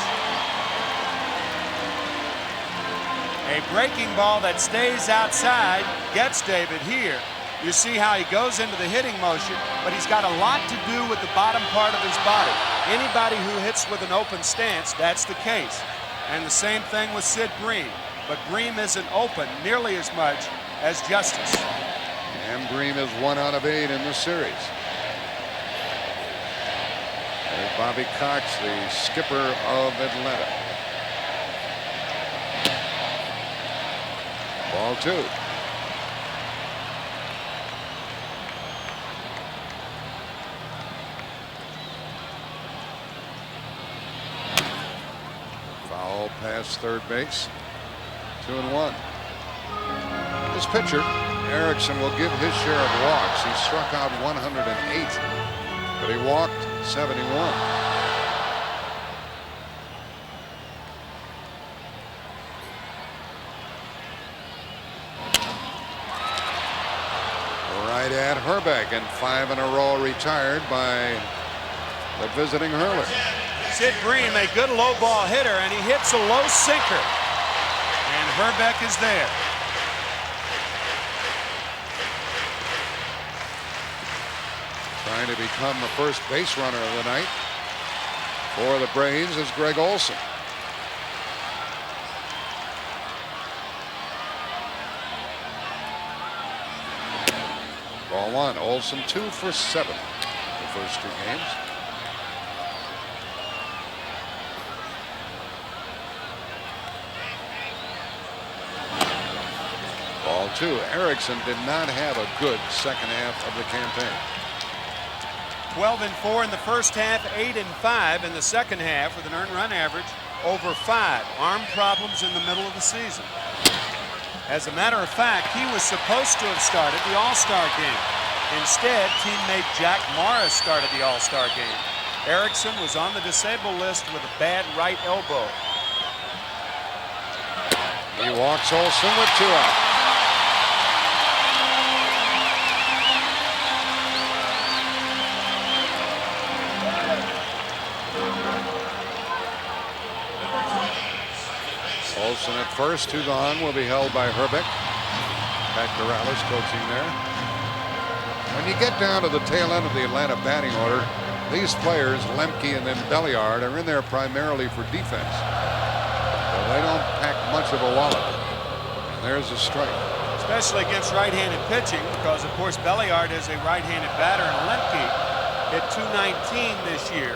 A breaking ball that stays outside gets David here. You see how he goes into the hitting motion, but he's got a lot to do with the bottom part of his body. Anybody who hits with an open stance, that's the case. And the same thing with Sid Bream. But Bream isn't open nearly as much as Justice. And Bream is 1 out of 8 in the series. There's Bobby Cox, the skipper of Atlanta. Ball 2. Foul past third base. 2-1. This pitcher, Erickson, will give his share of walks. He struck out 108, but he walked 71. Right at Herbeck, and 5 in a row retired by the visiting hurler. Sid Bream, a good low ball hitter, and he hits a low sinker. And Herbeck is there. Trying to become the first base runner of the night for the Braves is Greg Olson. Ball 1. Olson 2 for 7 the first 2 games. Ball 2. Erickson did not have a good second half of the campaign. 12-4 in the first half, 8-5 in the second half with an earned run average over 5. Arm problems in the middle of the season. As a matter of fact, he was supposed to have started the All-Star game. Instead, teammate Jack Morris started the All-Star game. Erickson was on the disabled list with a bad right elbow. He walks Olson with 2 out. Olson at first, 2 gone, will be held by Herbeck. Back to Rallis coaching there. When you get down to the tail end of the Atlanta batting order, these players, Lemke and then Belliard, are in there primarily for defense. So they don't pack much of a wallet. And there's a strike. Especially against right-handed pitching, because of course Belliard is a right-handed batter, and Lemke hit .219 this year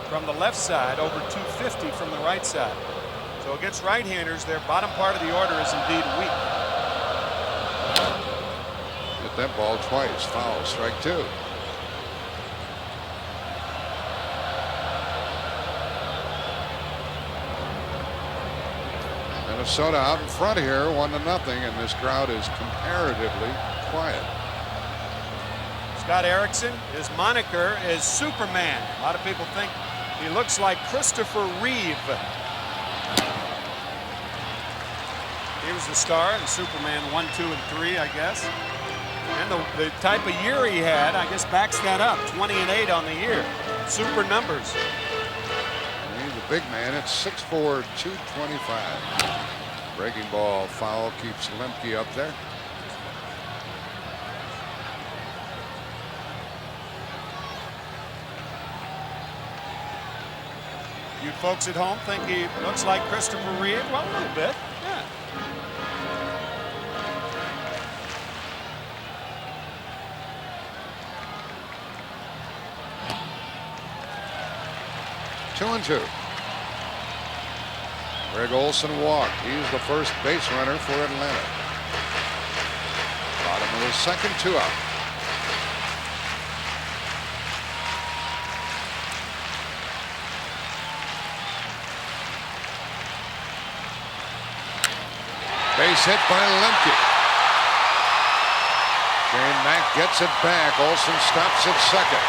from the left side, over .250 from the right side. So against right-handers, their bottom part of the order is indeed weak. Hit that ball twice. Foul. Strike 2. Minnesota out in front here, 1-0, and this crowd is comparatively quiet. Scott Erickson, his moniker is Superman. A lot of people think he looks like Christopher Reeve. He was the star in Superman 1, 2, and 3, I guess. And the type of year he had, I guess, backs that up. 20-8 on the year. Super numbers. He's a big man. It's 6'4", 225. Breaking ball foul keeps Lemke up there. You folks at home think he looks like Christopher Reeve? Well, a little bit, yeah. Two and two. Greg Olson walked. He's the first base runner for Atlanta. Bottom of the second, 2 out. Base hit by Lemke. Shane Mack gets it back. Olson stops at second.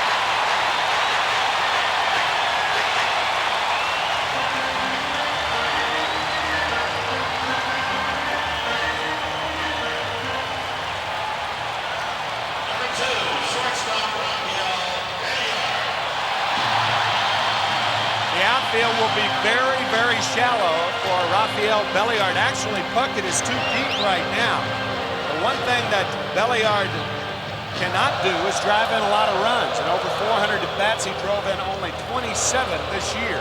Will be very, very shallow for Rafael Belliard. Actually, Puckett is too deep right now. The one thing that Belliard cannot do is drive in a lot of runs. And over 400 at-bats, he drove in only 27 this year.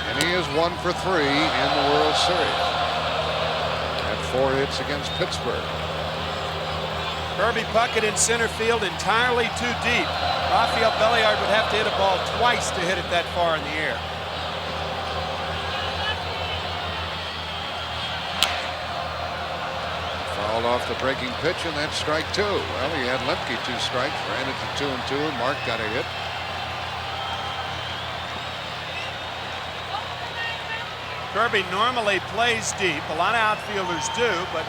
And he is 1 for 3 in the World Series. Had 4 hits against Pittsburgh. Kirby Puckett in center field, entirely too deep. Rafael Belliard would have to hit a ball twice to hit it that far in the air. Fouled off the breaking pitch, and that's strike 2. Well, he had Lemke 2 strikes, ran it to 2 and 2, and Mark got a hit. Kirby normally plays deep. A lot of outfielders do, but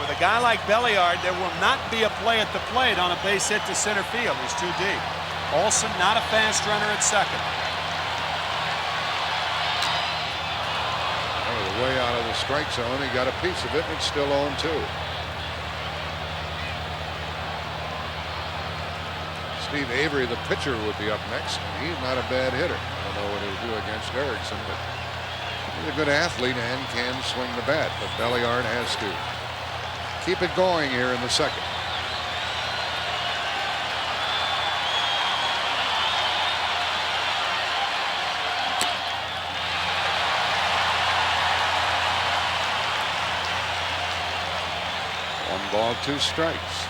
with a guy like Belliard, there will not be a play at the plate on a base hit to center field. He's too deep. Olson not a fast runner at second. Oh, way out of the strike zone. He got a piece of it, and it's still 0-2. Steve Avery, the pitcher, would be up next. He's not a bad hitter. I don't know what he'll do against Erickson, but he's a good athlete and can swing the bat. But Belliard has to keep it going here in the second. One ball, 2 strikes.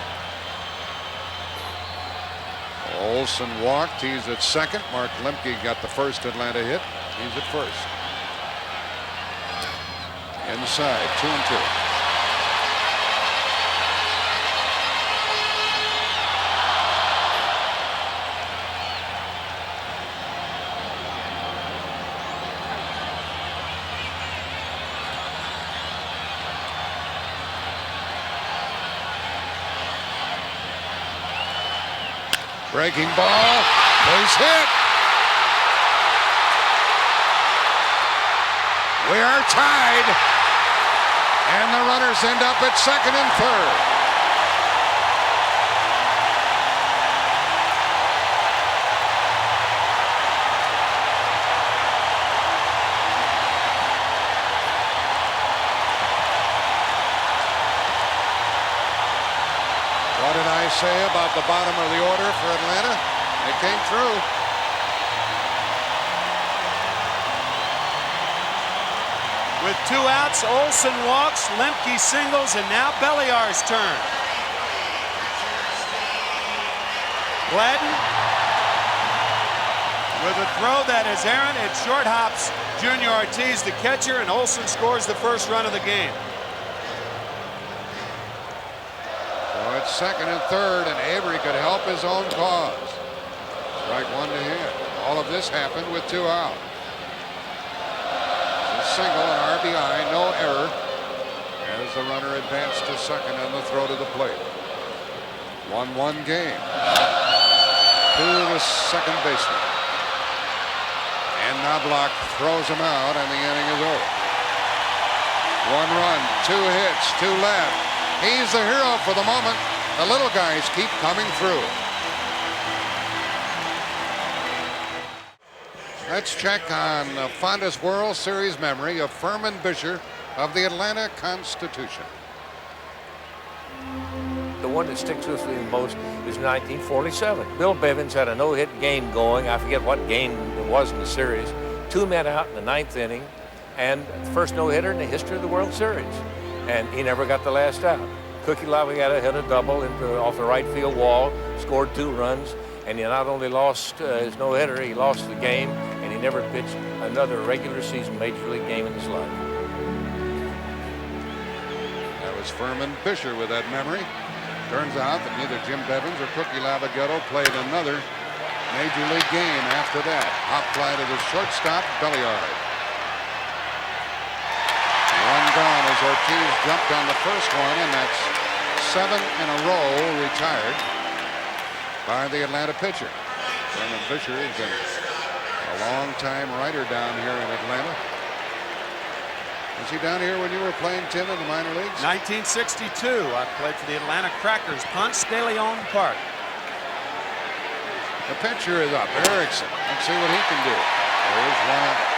Olson walked. He's at second. Mark Lemke got the first Atlanta hit. He's at first. Inside, 2 and 2. Breaking ball, base hit. We are tied, and the runners end up at second and third. What did I say about the bottom of the order for Atlanta? They came through. With 2 outs, Olson walks, Lemke singles, and now Belliard's turn. Gladden with a throw that is errant. It short hops Junior Ortiz, the catcher, and Olson scores the first run of the game. So it's second and third, and Avery could help his own cause. Strike 1 to him. All of this happened with 2 out. Single, an RBI, no error, as the runner advanced to second on the throw to the plate. 1-1 game. To the second baseman. And Knobloch throws him out, and the inning is over. 1 run, 2 hits, 2 left. He's the hero for the moment. The little guys keep coming through. Let's check on the fondest World Series memory of Furman Bisher of the Atlanta Constitution. the one that sticks with me the most is 1947. Bill Bivens had a no-hit game going. I forget what game it was in the series. 2 men out in the 9th inning, and the first no-hitter in the history of the World Series. And he never got the last out. Cookie Lavalletta hit a double off the right field wall, scored 2 runs, and he not only lost his no-hitter, he lost the game, and he never pitched another regular season Major League game in his life. That was Furman Fisher with that memory. Turns out that neither Jim Bevins or Cookie Lavalletta played another Major League game after that. Hop fly to the shortstop, Belliard. 1 gone as Ortiz jumped on the first one, and that's 7 in a row retired by the Atlanta pitcher. Furman Fisher has been a long-time writer down here in Atlanta. Was he down here when you were playing, Tim, in the minor leagues? 1962. I played for the Atlanta Crackers, Ponce de Leon Park. The pitcher is up, Erickson. Let's see what he can do. There's one out.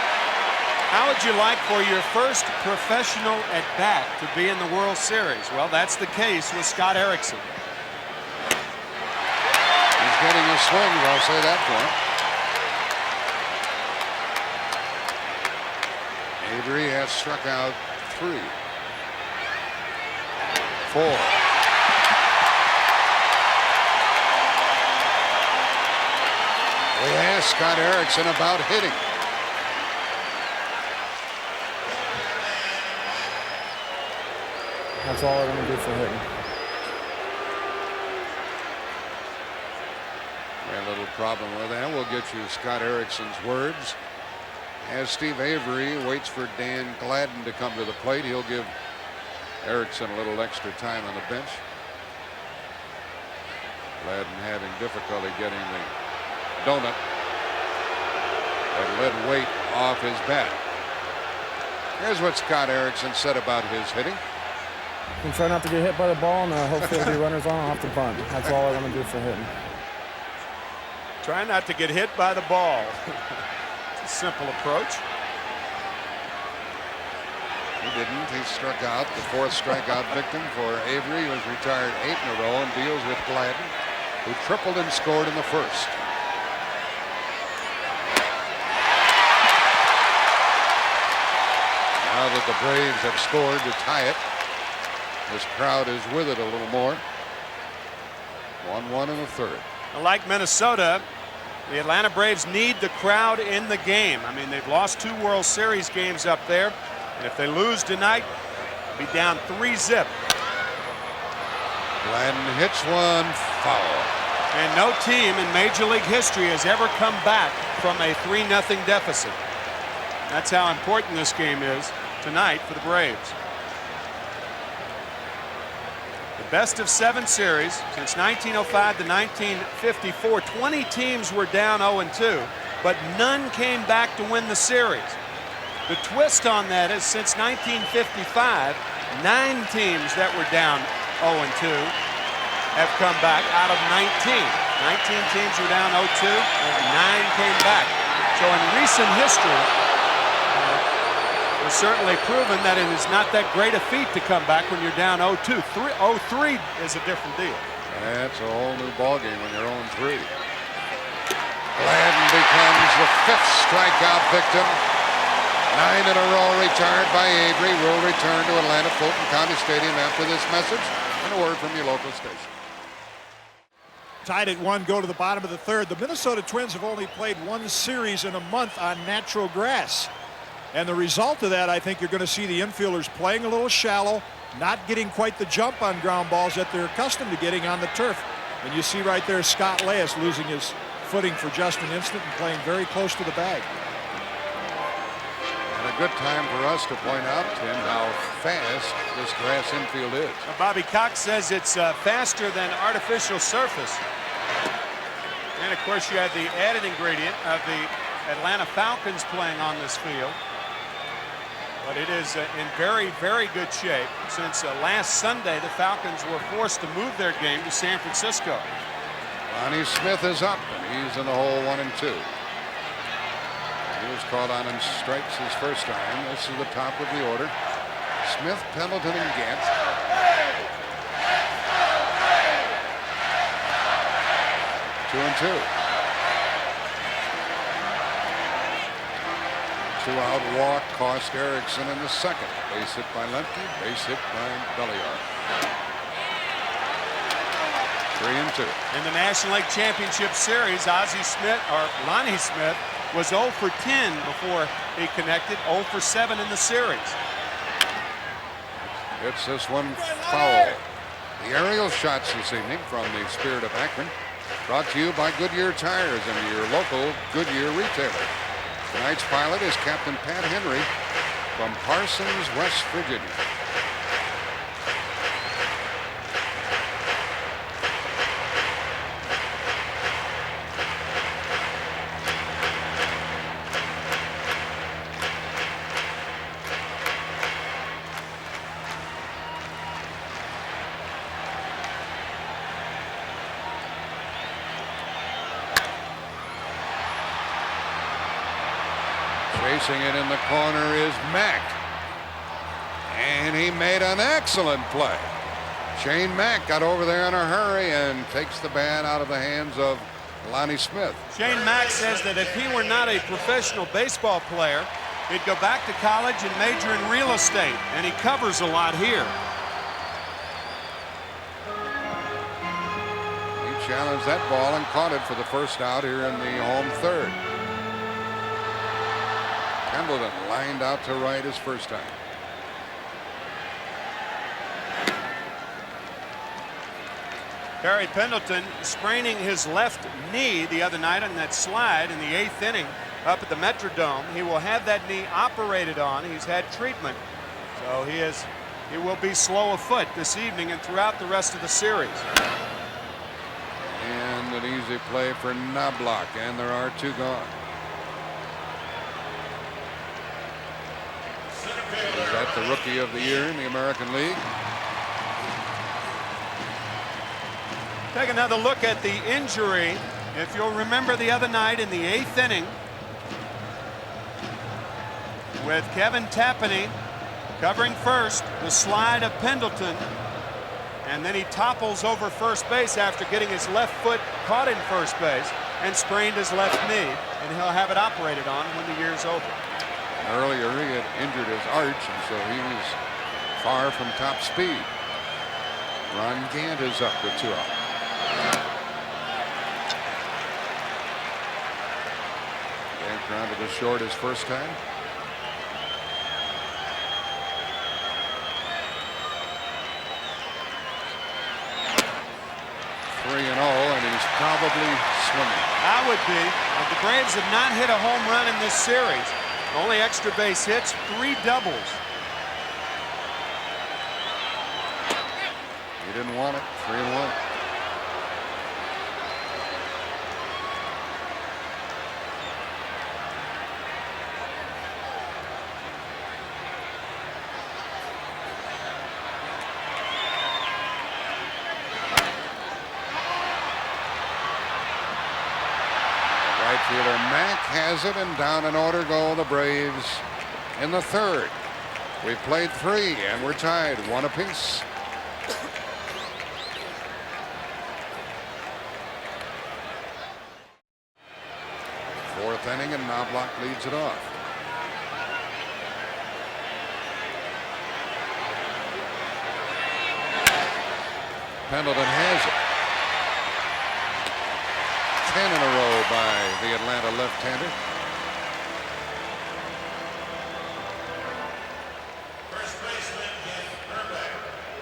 How would you like for your first professional at-bat to be in the World Series? Well, that's the case with Scott Erickson. He's getting his swings, I'll say that for him. Avery has struck out 3. 4. We asked Scott Erickson about hitting. That's all I want to do for hitting. A little problem with that. We'll get you Scott Erickson's words. As Steve Avery waits for Dan Gladden to come to the plate, he'll give Erickson a little extra time on the bench. Gladden having difficulty getting the donut that lead weight off his bat. Here's what Scott Erickson said about his hitting. And try not to get hit by the ball, and hopefully if the runners on, I'll have to bunt. That's all I want to do for hitting. Try not to get hit by the ball. It's a simple approach. He didn't. He struck out. The 4th strikeout victim for Avery, who was retired 8 in a row and deals with Gladden, who tripled and scored in the 1st. Now that the Braves have scored to tie it, this crowd is with it a little more. 1-1 in the 3rd. Like Minnesota, the Atlanta Braves need the crowd in the game. I mean, they've lost 2 World Series games up there, and if they lose tonight, they'll be down 3-zip. Gladden hits one foul. And no team in Major League history has ever come back from a 3-0 deficit. That's how important this game is tonight for the Braves. The best of 7 series since 1905 to 1954. 20 teams were down 0-2, but none came back to win the series. The twist on that is since 1955, 9 teams that were down 0-2 have come back out of 19. 19 teams were down 0-2, and 9 came back. So in recent history, it's certainly proven that it is not that great a feat to come back when you're down 0-2. 0-3 is a different deal. That's a whole new ballgame when you're 0-3. Gladden becomes the 5th strikeout victim. 9 in a row retired by Avery. Will return to Atlanta Fulton County Stadium after this message and a word from your local station. Tied at 1, go to the bottom of the 3rd. The Minnesota Twins have only played 1 series in a month on natural grass. And the result of that, I think you're going to see the infielders playing a little shallow, not getting quite the jump on ground balls that they're accustomed to getting on the turf. And you see right there Scott Leyes losing his footing for just an instant and playing very close to the bag. And a good time for us to point out, Tim, how fast this grass infield is. Bobby Cox says it's faster than artificial surface. And of course you have the added ingredient of the Atlanta Falcons playing on this field. But it is in very, very good shape since last Sunday the Falcons were forced to move their game to San Francisco. Ronnie Smith is up, and he's in the hole 1-2. He was caught on in strikes his first time. This is the top of the order. Smith, Pendleton, and Gant. 2-2. 2-out walk cost Erickson in the second. Base hit by Lemke, base hit by Belliard. 3-2. In the National League Championship Series, Lonnie Smith was 0 for 10 before he connected, 0 for 7 in the series. It's this one foul. The aerial shots this evening from the Spirit of Akron, brought to you by Goodyear Tires and your local Goodyear retailer. Tonight's pilot is Captain Pat Henry from Parsons, West Virginia. Chasing it in the corner is Mack. And he made an excellent play. Shane Mack got over there in a hurry and takes the bat out of the hands of Lonnie Smith. Shane Mack says that if he were not a professional baseball player, he'd go back to college and major in real estate, and he covers a lot here. He challenged that ball and caught it for the first out here in the home third. Pendleton lined out to right his first time. Barry Pendleton spraining his left knee the other night on that slide in the 8th inning up at the Metrodome. He will have that knee operated on. He's had treatment, so he will be slow of foot this evening and throughout the rest of the series. And an easy play for Knobloch, and there are 2 gone. Is that the Rookie of the Year in the American League? Take another look at the injury. If you'll remember the other night in the 8th inning with Kevin Tapani covering first, the slide of Pendleton, and then he topples over first base after getting his left foot caught in first base and sprained his left knee, and he'll have it operated on when the year's over. Earlier he had injured his arch, and so he was far from top speed. Ron Gant is up with 2 out. Gant grounded to short his first time. And he's probably swimming. I would be. The Braves have not hit a home run in this series. Only extra base hits, 3 doubles. He didn't want it. 3-1. Right fielder Mack has it, and down in order go the Braves in the third. We've played 3 and we're tied 1 apiece. Fourth inning, and Knobloch leads it off. Pendleton has it. 10 in a row by the Atlanta left-hander.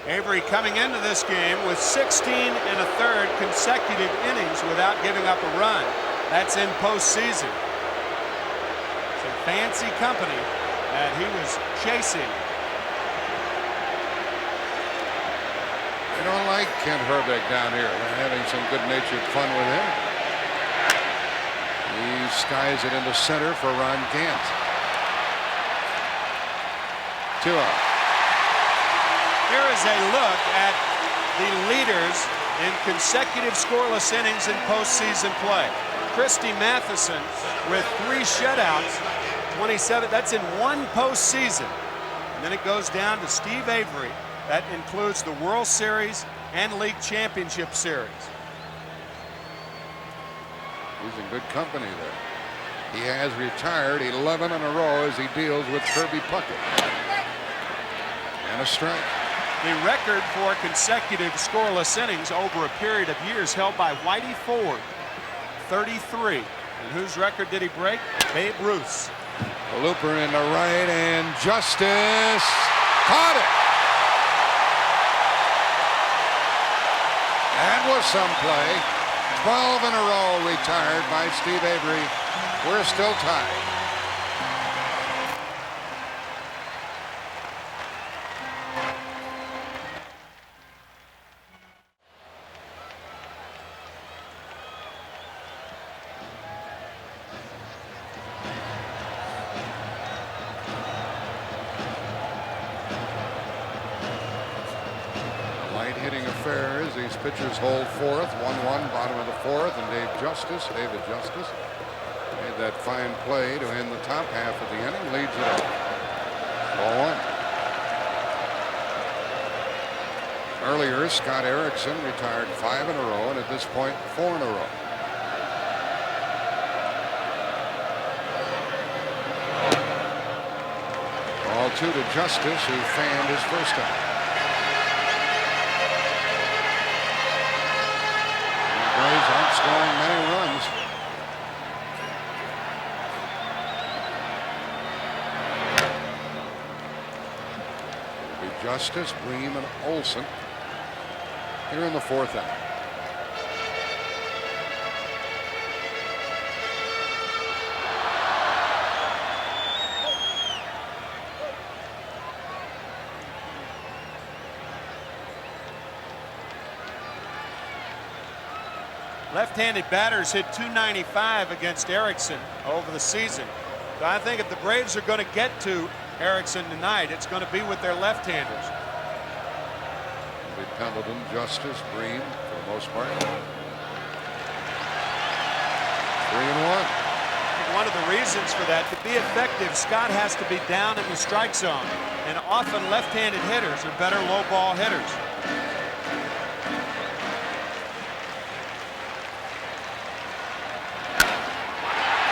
Avery coming into this game with 16 1/3 consecutive innings without giving up a run. That's in postseason. Some fancy company that he was chasing. I don't like Kent Herbeck down here. They're having some good-natured fun with him. He skies it into center for Ron Gant. 2 out. Here is a look at the leaders in consecutive scoreless innings in postseason play. Christy Matheson with 3 shutouts, 27. That's in 1 postseason. And then it goes down to Steve Avery. That includes the World Series and League Championship Series. He's in good company there. He has retired 11 in a row as he deals with Kirby Puckett. And a strike. The record for consecutive scoreless innings over a period of years held by Whitey Ford, 33. And whose record did he break? Babe Ruth's. A looper in the right, and Justice caught it. And with some play, 12 in a row retired by Steve Avery. We're still tied. Hitting affair as these pitchers hold fourth, 1-1, bottom of the fourth, and David Justice made that fine play to end the top half of the inning, leads it up. Ball one. Earlier, Scott Erickson retired 5 in a row, and at this point, 4 in a row. Ball 2 to Justice, who fanned his first time. Braves aren't scoring many runs. It'll be Justice, Bream, and Olson here in the fourth inning. Left-handed batters hit .295 against Erickson over the season. So I think if the Braves are going to get to Erickson tonight, it's going to be with their left-handers. It'll be Pendleton, Justice, Bream for the most part. 3-1. I think one of the reasons for that, to be effective, Scott has to be down in the strike zone. And often left-handed hitters are better low ball hitters.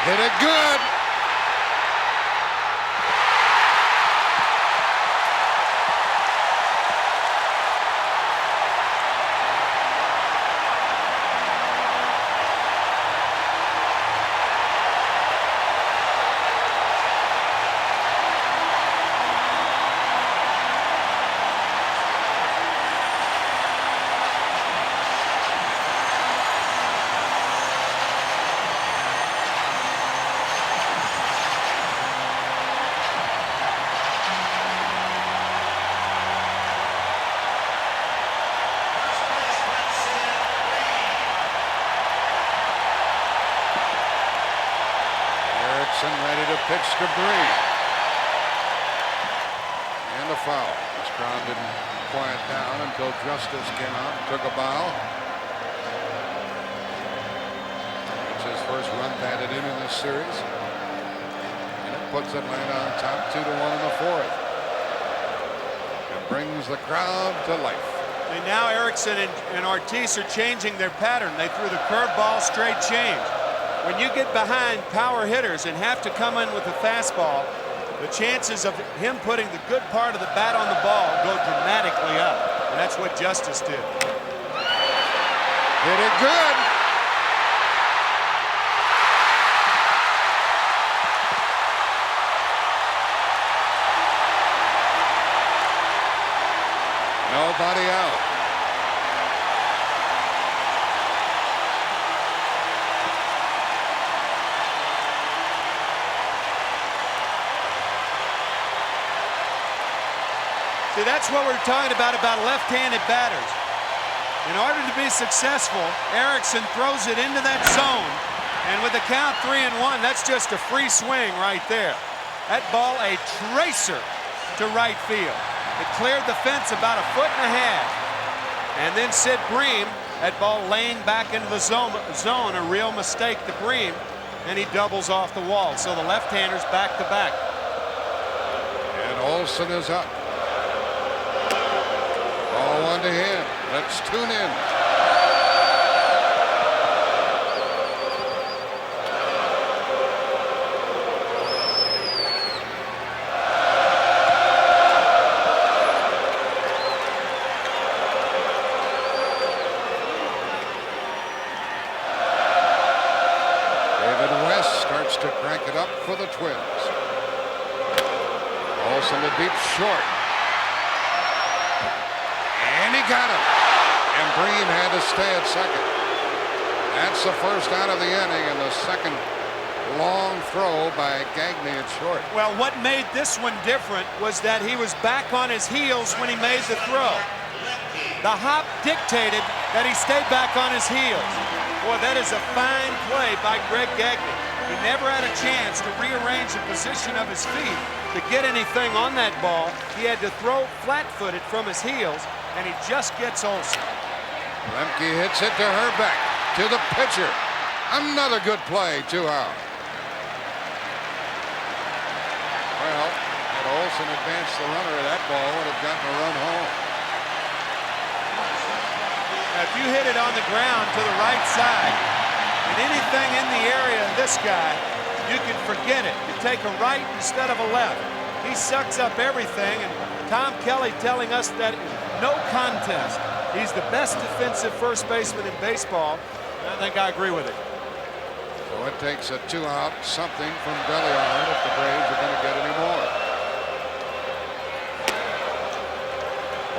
Hit it good. Ready to pitch to Bream. And a foul. This crowd didn't quiet down until Justice came out and took a bow. It's his first run batted in this series. And it puts Atlanta on top 2-1 in the fourth. It brings the crowd to life. And now Erickson and Ortiz are changing their pattern. They threw the curveball straight change. When you get behind power hitters and have to come in with a fastball, the chances of him putting the good part of the bat on the ball go dramatically up. And that's what Justice did. Hit it good. Nobody out. See, that's what we're talking about left-handed batters. In order to be successful, Erickson throws it into that zone, and with the count 3-1, that's just a free swing right there. That ball a tracer to right field. It cleared the fence about 1.5 feet. And then Sid Bream, that ball laying back into the zone, a real mistake to Bream, and he doubles off the wall. So the left-handers back to back. And Olson is up. Ball 1 to him. Let's tune in. David West starts to crank it up for the Twins. Olsen to deep short. And he got him. And Breen had to stay at second. That's the first out of the inning, and the second long throw by Gagne at short. Well, what made this one different was that he was back on his heels when he made the throw. The hop dictated that he stayed back on his heels. Boy, that is a fine play by Greg Gagne. He never had a chance to rearrange the position of his feet to get anything on that ball. He had to throw flat-footed from his heels, and he just gets Olsen. Lemke hits it to Herbeck, to the pitcher. Another good play, 2 out. Well, had Olsen advanced the runner, that ball would have gotten a run home. Now, if you hit it on the ground to the right side, and anything in the area of this guy, you can forget it. You take a right instead of a left. He sucks up everything, and Tom Kelly telling us that no contest. He's the best defensive first baseman in baseball, and I think I agree with it. So it takes a 2 out something from Belliard if the Braves are going to get any more.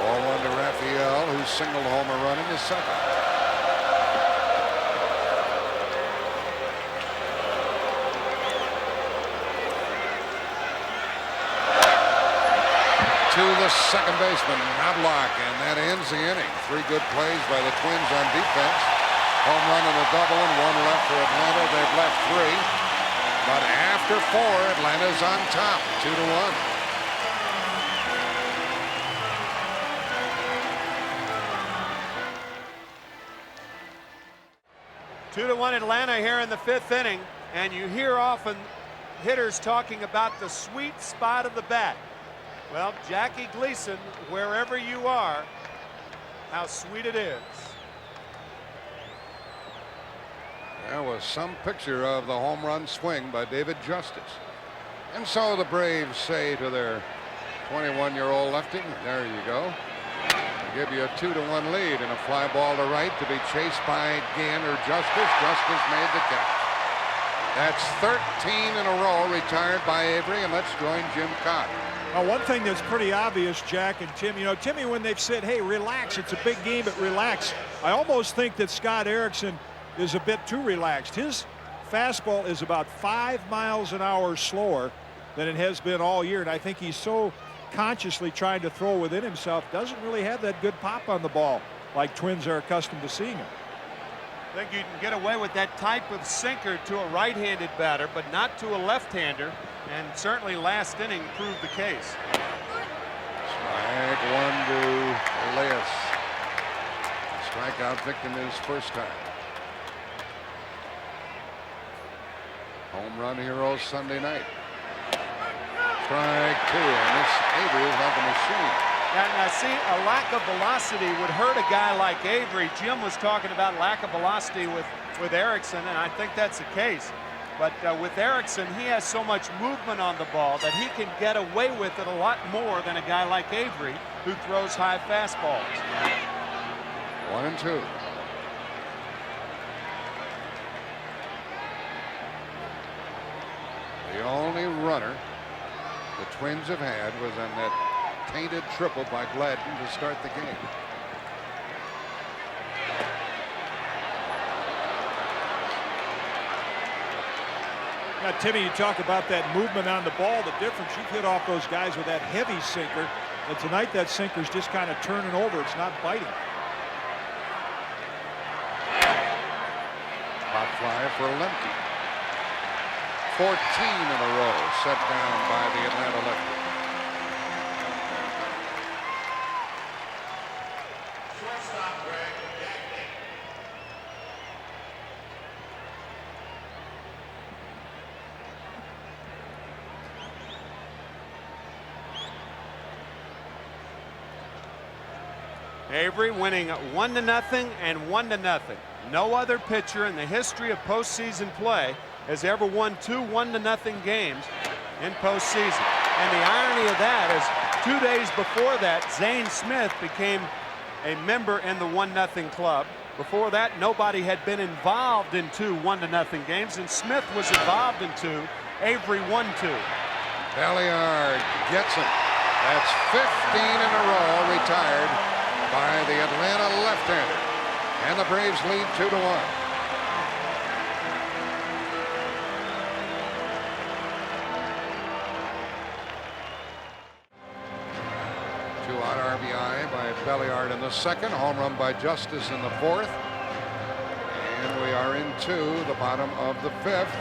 Ball 1 to Raphael, who singled homer run in the second. To the second baseman, Knobloch, and that ends the inning. 3 good plays by the Twins on defense. Home run and a double, and 1 left for Atlanta. They've left 3. But after 4, Atlanta's on top, 2-1. Two to 1 Atlanta here in the 5th inning, and you hear often hitters talking about the sweet spot of the bat. Well, Jackie Gleason, wherever you are, how sweet it is. There was some picture of the home run swing by David Justice. And so the Braves say to their 21-year-old lefty, there you go. They give you a 2-1 lead, and a fly ball to right to be chased by Gann or Justice. Justice made the catch. That's 13 in a row retired by Avery, and let's join Jim Cott. Well, one thing that's pretty obvious, Jack and Tim, you know, Timmy, when they've said, hey, relax, it's a big game, but relax. I almost think that Scott Erickson is a bit too relaxed. His fastball is about 5 miles an hour slower than it has been all year, and I think he's so consciously trying to throw within himself, doesn't really have that good pop on the ball like Twins are accustomed to seeing him. I think you can get away with that type of sinker to a right-handed batter, but not to a left-hander, and certainly last inning proved the case. Strike 1 to Elias. Strikeout victim his first time. Home run hero Sunday night. Strike 2, and this Avery is like a machine. Now see, a lack of velocity would hurt a guy like Avery. Jim was talking about lack of velocity with Erickson, and I think that's the case. But with Erickson, he has so much movement on the ball that he can get away with it a lot more than a guy like Avery, who throws high fastballs. 1-2. The only runner the Twins have had was on that tainted triple by Gladden to start the game. Now, Timmy, you talk about that movement on the ball, the difference. You've hit off those guys with that heavy sinker, and tonight that sinker's just kind of turning over. It's not biting. Pop fly for Lemke. 14 in a row set down by the Atlanta lefty. Avery winning 1-0 and 1-0. No other pitcher in the history of postseason play has ever won 2 1-0 games in postseason. And the irony of that is 2 days before that, Zane Smith became a member in the 1-0 club. Before that, nobody had been involved in 2 1-0 games, and Smith was involved in 2. Avery 1-2. Belliard gets him. That's 15 in a row retired by the Atlanta left-hander. And the Braves lead 2-1. Two-out RBI by Belliard in the second. Home run by Justice in the fourth. And we are into the bottom of the fifth.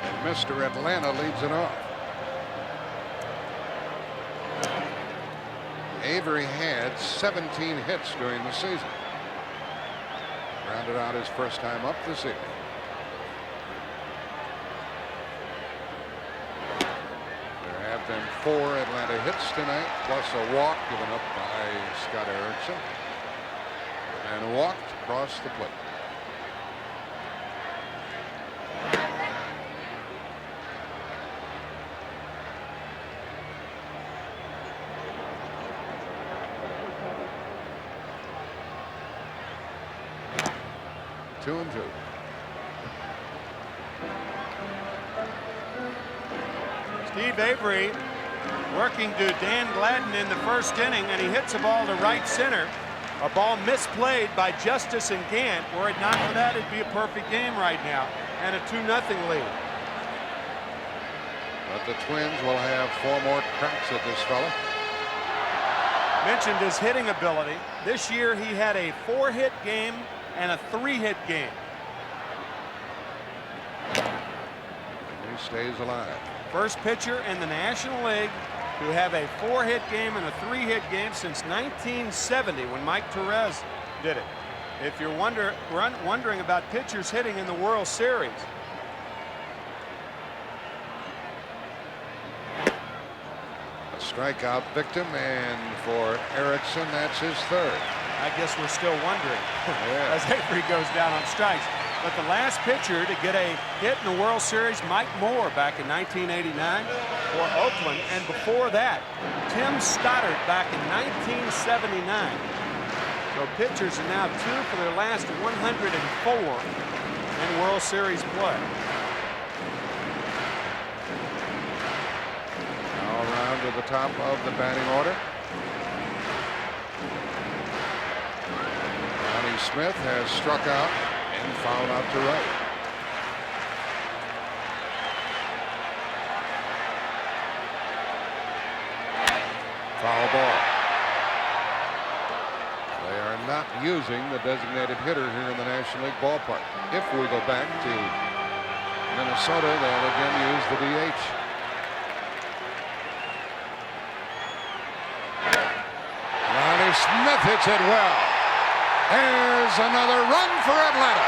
And Mr. Atlanta leads it off. Avery had 17 hits during the season. Rounded out his first time up this evening. There have been 4 Atlanta hits tonight, plus a walk given up by Scott Erickson. And walked across the plate. Two and two. Steve Avery working to Dan Gladden in the first inning, and he hits a ball to right center. A ball misplayed by Justice and Gant. Were it not for that, it'd be a perfect game right now, and a 2-0 lead. But the Twins will have 4 more cracks at this fella. Mentioned his hitting ability. This year he had a 4-hit game and a 3-hit game. He stays alive. First pitcher in the National League to have a 4-hit game and a 3-hit game since 1970 when Mike Torres did it. If you're wondering about pitchers hitting in the World Series. A strikeout victim, and for Erickson, that's his third. I guess we're still wondering Yeah. as Avery goes down on strikes. But the last pitcher to get a hit in the World Series, Mike Moore, back in 1989 for Oakland. And before that, Tim Stoddard back in 1979. So pitchers are now 2 for their last 104 in World Series play. Now around to the top of the batting order. Ronnie Smith has struck out and fouled out to right. Foul ball. They are not using the designated hitter here in the National League ballpark. If we go back to Minnesota, they'll again use the DH. Ronnie Smith hits it well. There's another run for Atlanta.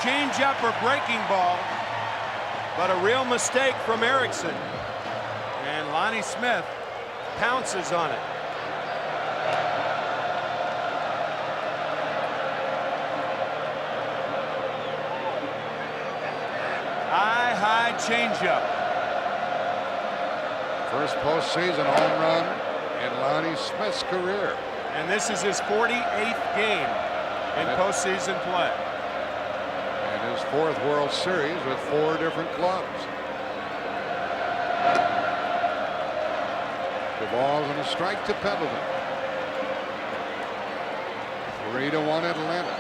Changeup or breaking ball, but a real mistake from Erickson. And Lonnie Smith pounces on it. High changeup. First postseason home run in Lonnie Smith's career. And this is his 48th game in postseason play. And his 4th World Series with 4 different clubs. 2 balls and a strike to Pendleton. 3-1 Atlanta.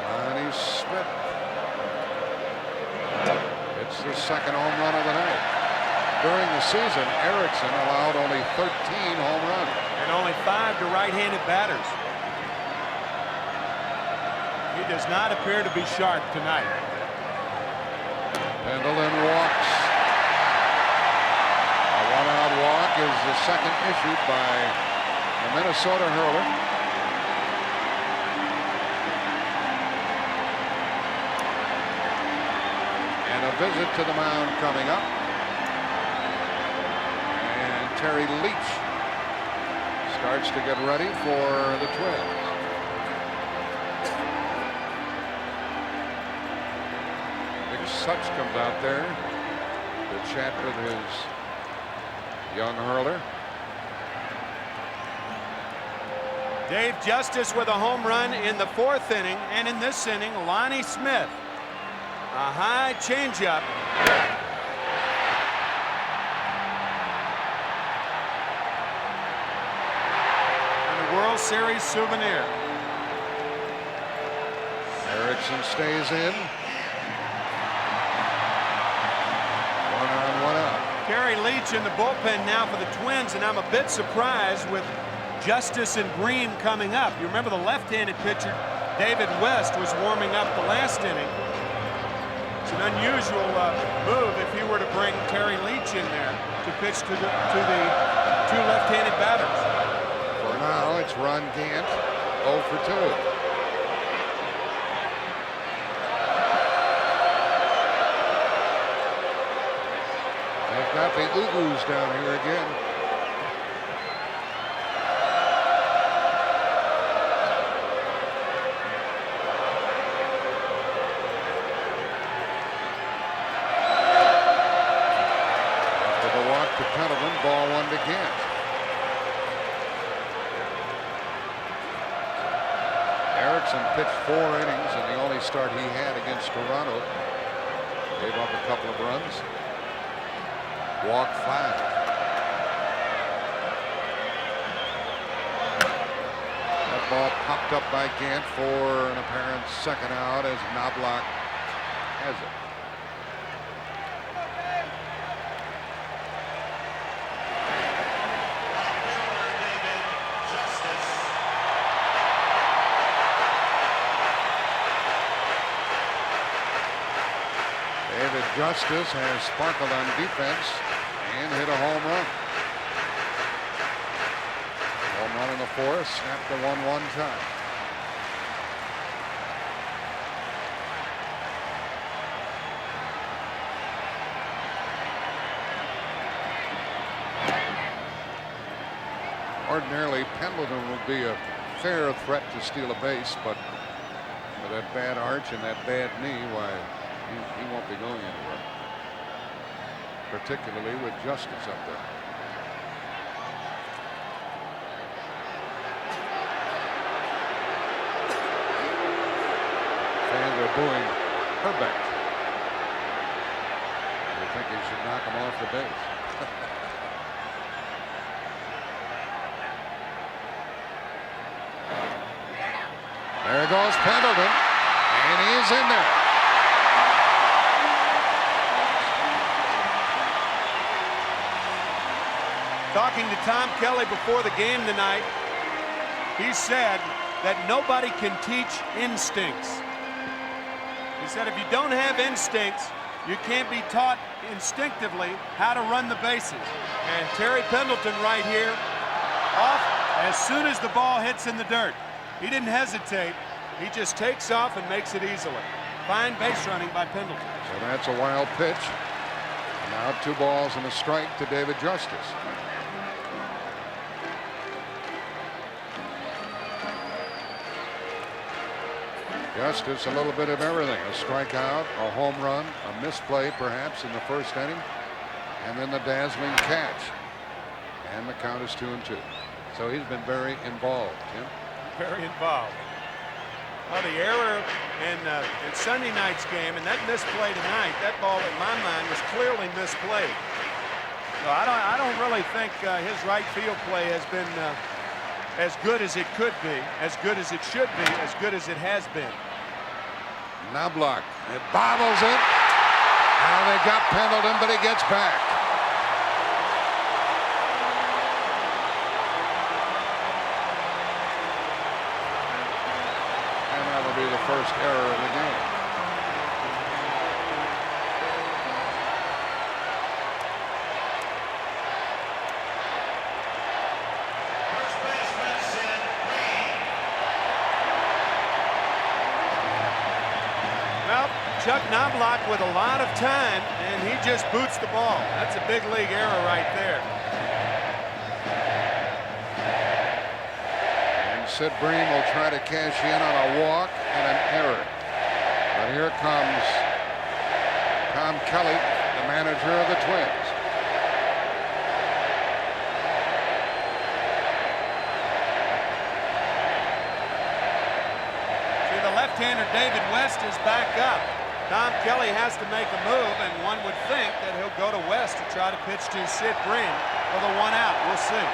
Ronnie Smith. It's the 2nd home run of the night. During the season, Erickson allowed only 13 home runs. And only 5 to right-handed batters. He does not appear to be sharp tonight. Pendleton walks. one-out walk is the second issued by the Minnesota hurler. And a visit to the mound coming up. And Terry Leach starts to get ready for the Twins. Big Such comes out there to chat with his young hurler. Dave Justice with a home run in the 4th inning, and in this inning, Lonnie Smith. A high changeup. And a World Series souvenir. Erickson stays in. 1 on, 1 out. Kerry Leach in the bullpen now for the Twins, and I'm a bit surprised with Justice and Green coming up. You remember the left-handed pitcher David West was warming up the last inning. It's an unusual move if you were to bring Terry Leach in there to pitch to the 2 left-handed batters. For now, it's Ron Gant, 0 for 2. They've got the Ugus down here again. To Pendleton, ball 1 to Gant. Erickson pitched 4 innings in the only start he had against Toronto. Gave up a couple of runs. Walked 5. That ball popped up by Gant for an apparent second out as Knobloch has it. Justice has sparkled on defense and hit a home run. Home run in the 4th, snapped the 1-1 tie. Ordinarily, Pendleton would be a fair threat to steal a base, but with that bad arch and that bad knee, why, he won't be going anywhere, particularly with Justice up there. Fans are booing Herbeck. They think he should knock him off the base. There goes Pendleton, and he's in there. Talking to Tom Kelly before the game tonight, he said that nobody can teach instincts. He said if you don't have instincts, you can't be taught instinctively how to run the bases. And Terry Pendleton right here, off as soon as the ball hits in the dirt. He didn't hesitate. He just takes off and makes it easily. Fine base running by Pendleton. So that's a wild pitch. Now 2 balls and a strike to David Justice. Justice, a little bit of everything. A strikeout, a home run, a misplay perhaps in the 1st inning, and then the dazzling catch. And the count is 2-2. So he's been very involved, Tim. Very involved. Well, the error in Sunday night's game and that misplay tonight, that ball in my mind was clearly misplayed. So I don't really think his right field play has been as good as it could be, as good as it should be, as good as it has been. Knobloch, it bobbles it. Now they got Pendleton, but he gets back. And that'll be the first error of the game. Chuck Knobloch with a lot of time, and he just boots the ball. That's a big league error right there. And Sid Bream will try to cash in on a walk and an error. But here comes Tom Kelly, the manager of the Twins. Left-hander David West is back up. Tom Kelly has to make a move, and one would think that he'll go to West to try to pitch to Sid Bream for the one out. We'll see.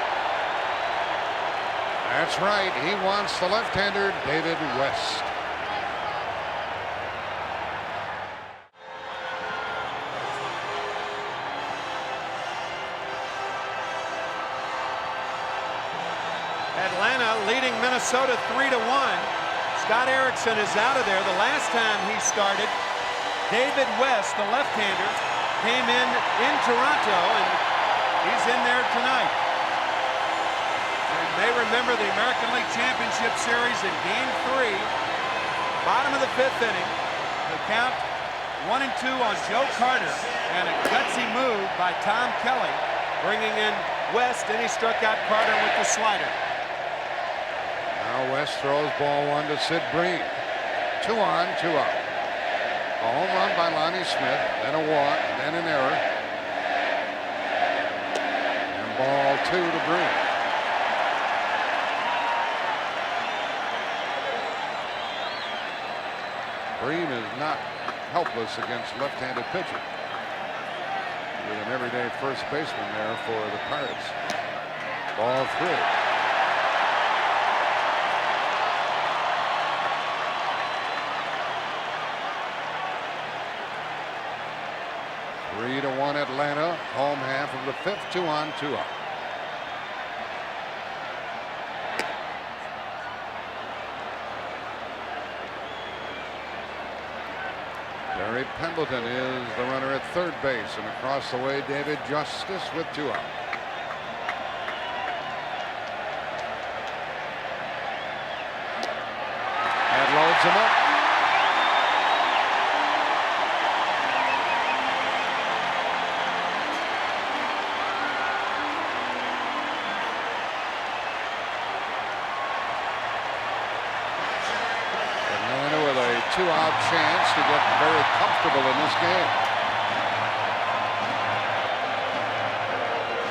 That's right. He wants the left-hander David West. Atlanta leading Minnesota 3-1. Scott Erickson is out of there. The last time he started, David West, the left-hander, came in Toronto, and he's in there tonight. And they remember the American League Championship Series in Game 3, bottom of the 5th inning. The count 1-2 on Joe Carter, and a gutsy move by Tom Kelly, bringing in West, and he struck out Carter with the slider. Now West throws ball one to Sid Bream. 2 on, 2 out. A home run by Lonnie Smith, then a walk, then an error. And ball 2 to Bream. Bream is not helpless against left-handed pitching. With an everyday first baseman there for the Pirates. Ball 3. 3-1 Atlanta, home half of the 5th, 2 on, 2 out. Barry Pendleton is the runner at third base, and across the way David Justice with 2 out. That loads him up. Two-out chance to get very comfortable in this game.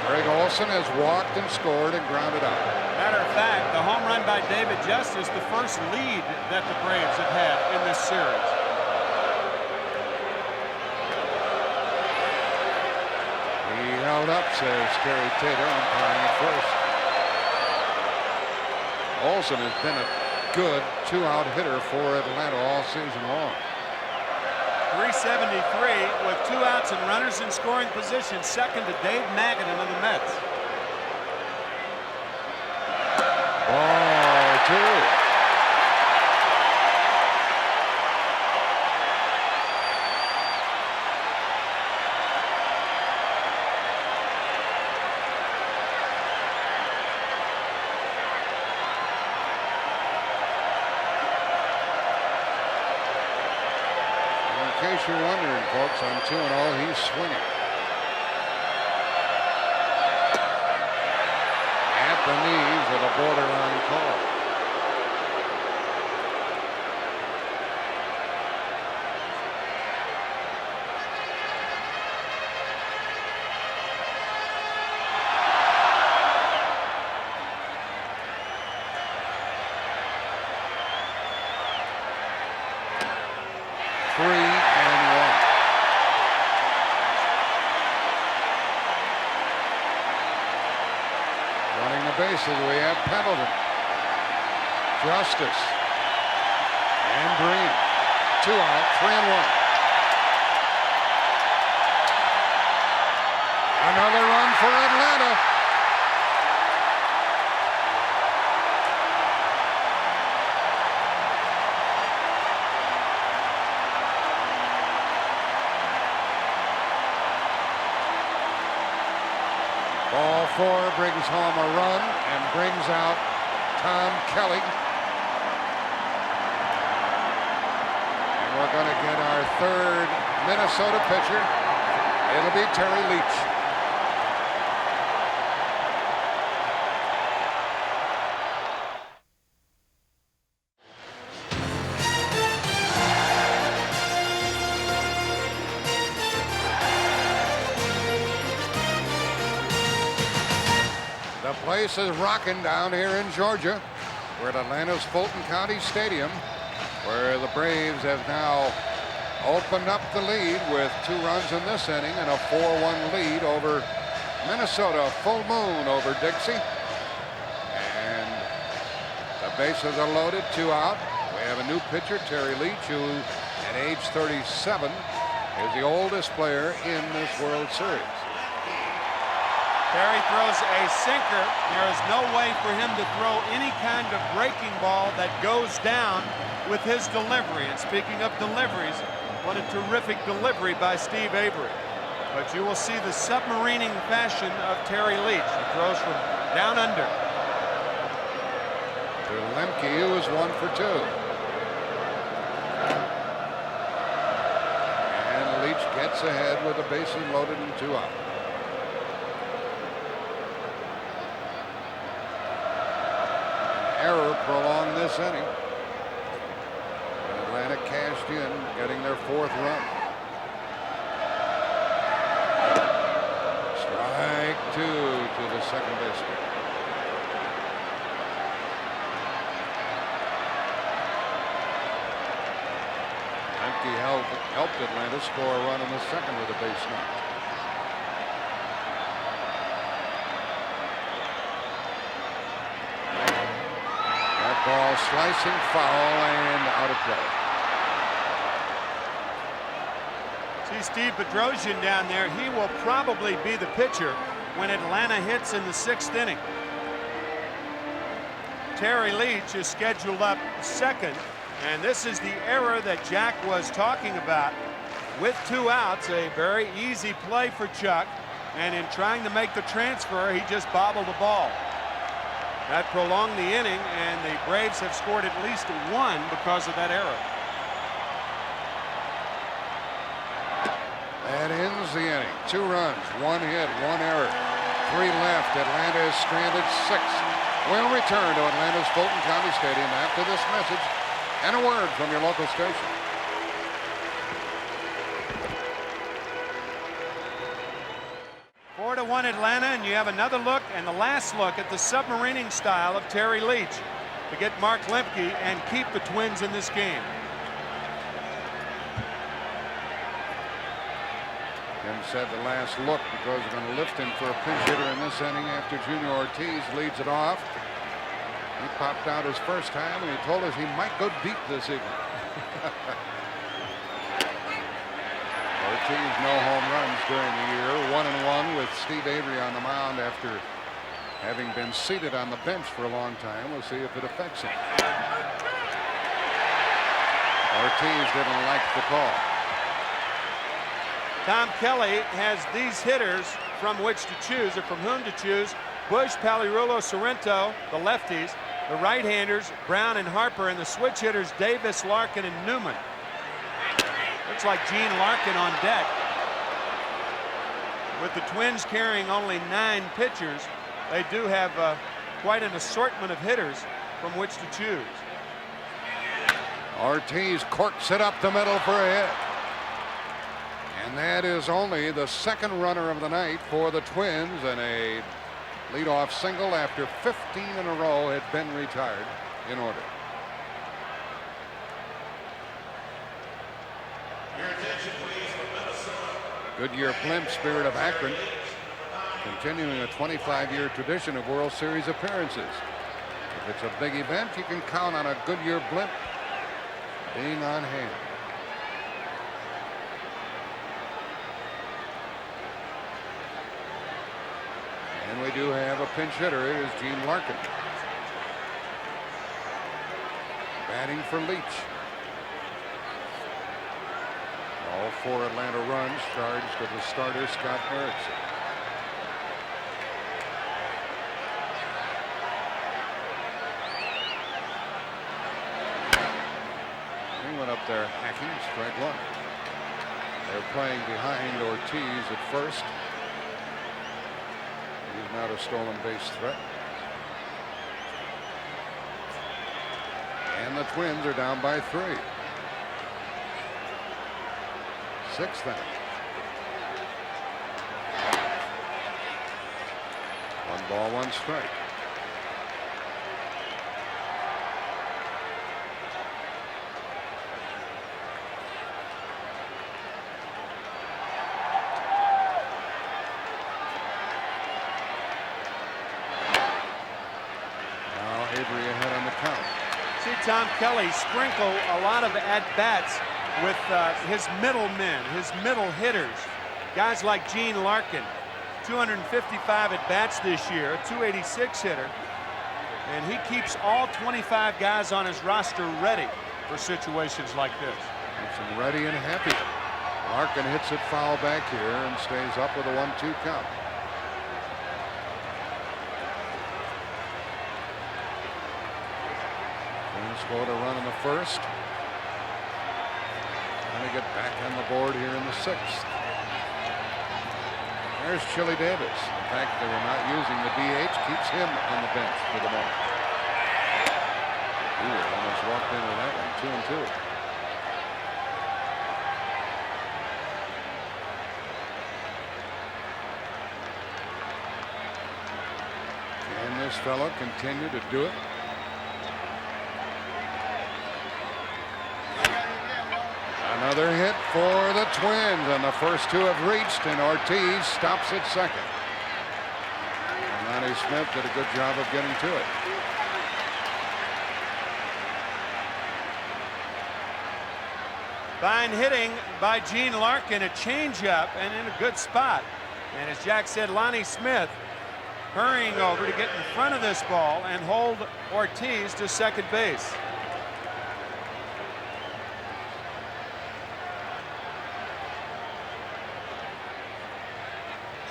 Greg Olson has walked and scored and grounded out. Matter of fact, the home run by David Justice, the first lead that the Braves have had in this series. He held up, says Terry Taylor, umpiring at first. Olson has been a good two-out hitter for Atlanta all season long. 373 with 2 outs and runners in scoring position. Second to Dave Magadan of the Mets. Ball 2. In case you're wondering, folks, on 2-0, he's swinging. At the knees with a borderline call. Bases, we have Pendleton, Justice, and Bream. 2 out, 3-1. Another run for Atlanta. Ball 4 brings home a run and brings out Tom Kelly. And we're we're going to get our third Minnesota pitcher. It'll be Terry Leach. The place is rocking down here in Georgia. We're at Atlanta's Fulton County Stadium, where the Braves have now opened up the lead with 2 runs in this inning and a 4-1 lead over Minnesota. Full moon over Dixie. And the bases are loaded, 2 out. We have a new pitcher, Terry Leach, who at age 37 is the oldest player in this World Series. Terry throws a sinker. There is no way for him to throw any kind of breaking ball that goes down with his delivery. And speaking of deliveries, what a terrific delivery by Steve Avery. But you will see the submarining fashion of Terry Leach. He throws from down under. To Lemke, who is 1 for 2. And Leach gets ahead with the bases loaded and 2 out. Error prolonged this inning. Atlanta cashed in, getting their 4th run. Strike 2 to the second baseman. Lemke helped Atlanta score a run in the second with a base knock. Ball slicing foul and out of play. See Steve Bedrosian down there. He will probably be the pitcher when Atlanta hits in the 6th inning. Terry Leach is scheduled up second, and this is the error that Jack was talking about. With 2 outs, a very easy play for Chuck, and in trying to make the transfer, he just bobbled the ball. That prolonged the inning, and the Braves have scored at least 1 because of that error. That ends the inning. 2 runs, 1 hit, 1 error. 3 left. Atlanta is stranded 6. We'll return to Atlanta's Fulton County Stadium after this message and a word from your local station. 4-1 Atlanta, and you have another look and the last look at the submarining style of Terry Leach to get Mark Lemke and keep the Twins in this game. Tim said the last look because they're going to lift him for a pinch hitter in this inning after Junior Ortiz leads it off. He popped out his first time, and he told us he might go deep this evening. Ortiz, no home runs during the year. 1-1 with Steve Avery on the mound after having been seated on the bench for a long time. We'll see if it affects him. Ortiz didn't like the call. Tom Kelly has these hitters from which to choose, or from whom to choose. Bush, Palirulo, Sorrento, the lefties. The right-handers, Brown and Harper, and the switch hitters, Davis, Larkin, and Newman. Looks like Gene Larkin on deck. With the Twins carrying only 9 pitchers, they do have quite an assortment of hitters from which to choose. Ortiz corks it up the middle for a hit. And that is only the 2nd runner of the night for the Twins, and a leadoff single after 15 in a row had been retired in order. Goodyear Blimp, Spirit of Akron, continuing a 25-year tradition of World Series appearances. If it's a big event, you can count on a Goodyear Blimp being on hand. And we do have a pinch hitter. It is Gene Larkin. Batting for Leach. All 4 Atlanta runs charged to the starter, Scott Erickson. went up there hacking, strike one. They're playing behind Ortiz at first. He's not a stolen base threat. And the Twins are down by 3. 6th inning. 1 ball, 1 strike. Now Avery ahead on the count. See Tom Kelly sprinkle a lot of at-bats with his middle men, his middle hitters. Guys like Gene Larkin, 255 at-bats this year, a 286 hitter. And he keeps all 25 guys on his roster ready for situations like this. Keeps them ready and happy. Larkin hits it foul back here and stays up with a 1-2 count. Scored a run in the first. Trying to get back on the board here in the 6th. There's Chili Davis. The fact they were not using the DH keeps him on the bench for the moment. Ooh, almost walked into that one. 2-2. Can this fellow continue to do it? Another hit for the Twins, and the first 2 have reached, and Ortiz stops at second. And Ronnie Smith did a good job of getting to it. Fine hitting by Gene Larkin, a changeup, and in a good spot. And as Jack said, Lonnie Smith hurrying over to get in front of this ball and hold Ortiz to second base.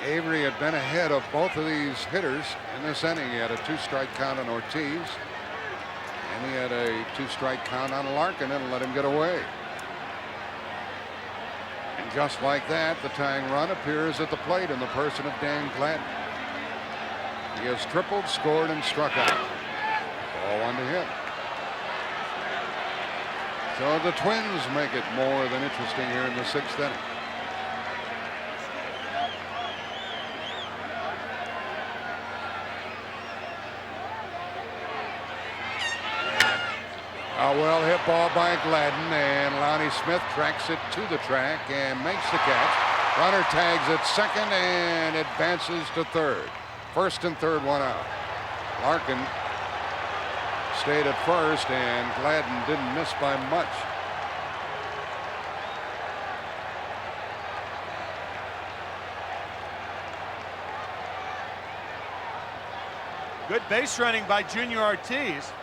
Avery had been ahead of both of these hitters in this inning. He had a 2-strike count on Ortiz, and he had a 2-strike count on Larkin and let him get away. And just like that, the tying run appears at the plate in the person of Dan Gladden. He has tripled, scored, and struck out. Ball 1 to him. So the Twins make it more than interesting here in the 6th inning. A well hit ball by Gladden, and Lonnie Smith tracks it to the track and makes the catch. Runner tags at second and advances to third. First and third, 1 out. Larkin stayed at first, and Gladden didn't miss by much. Good base running by Junior Ortiz.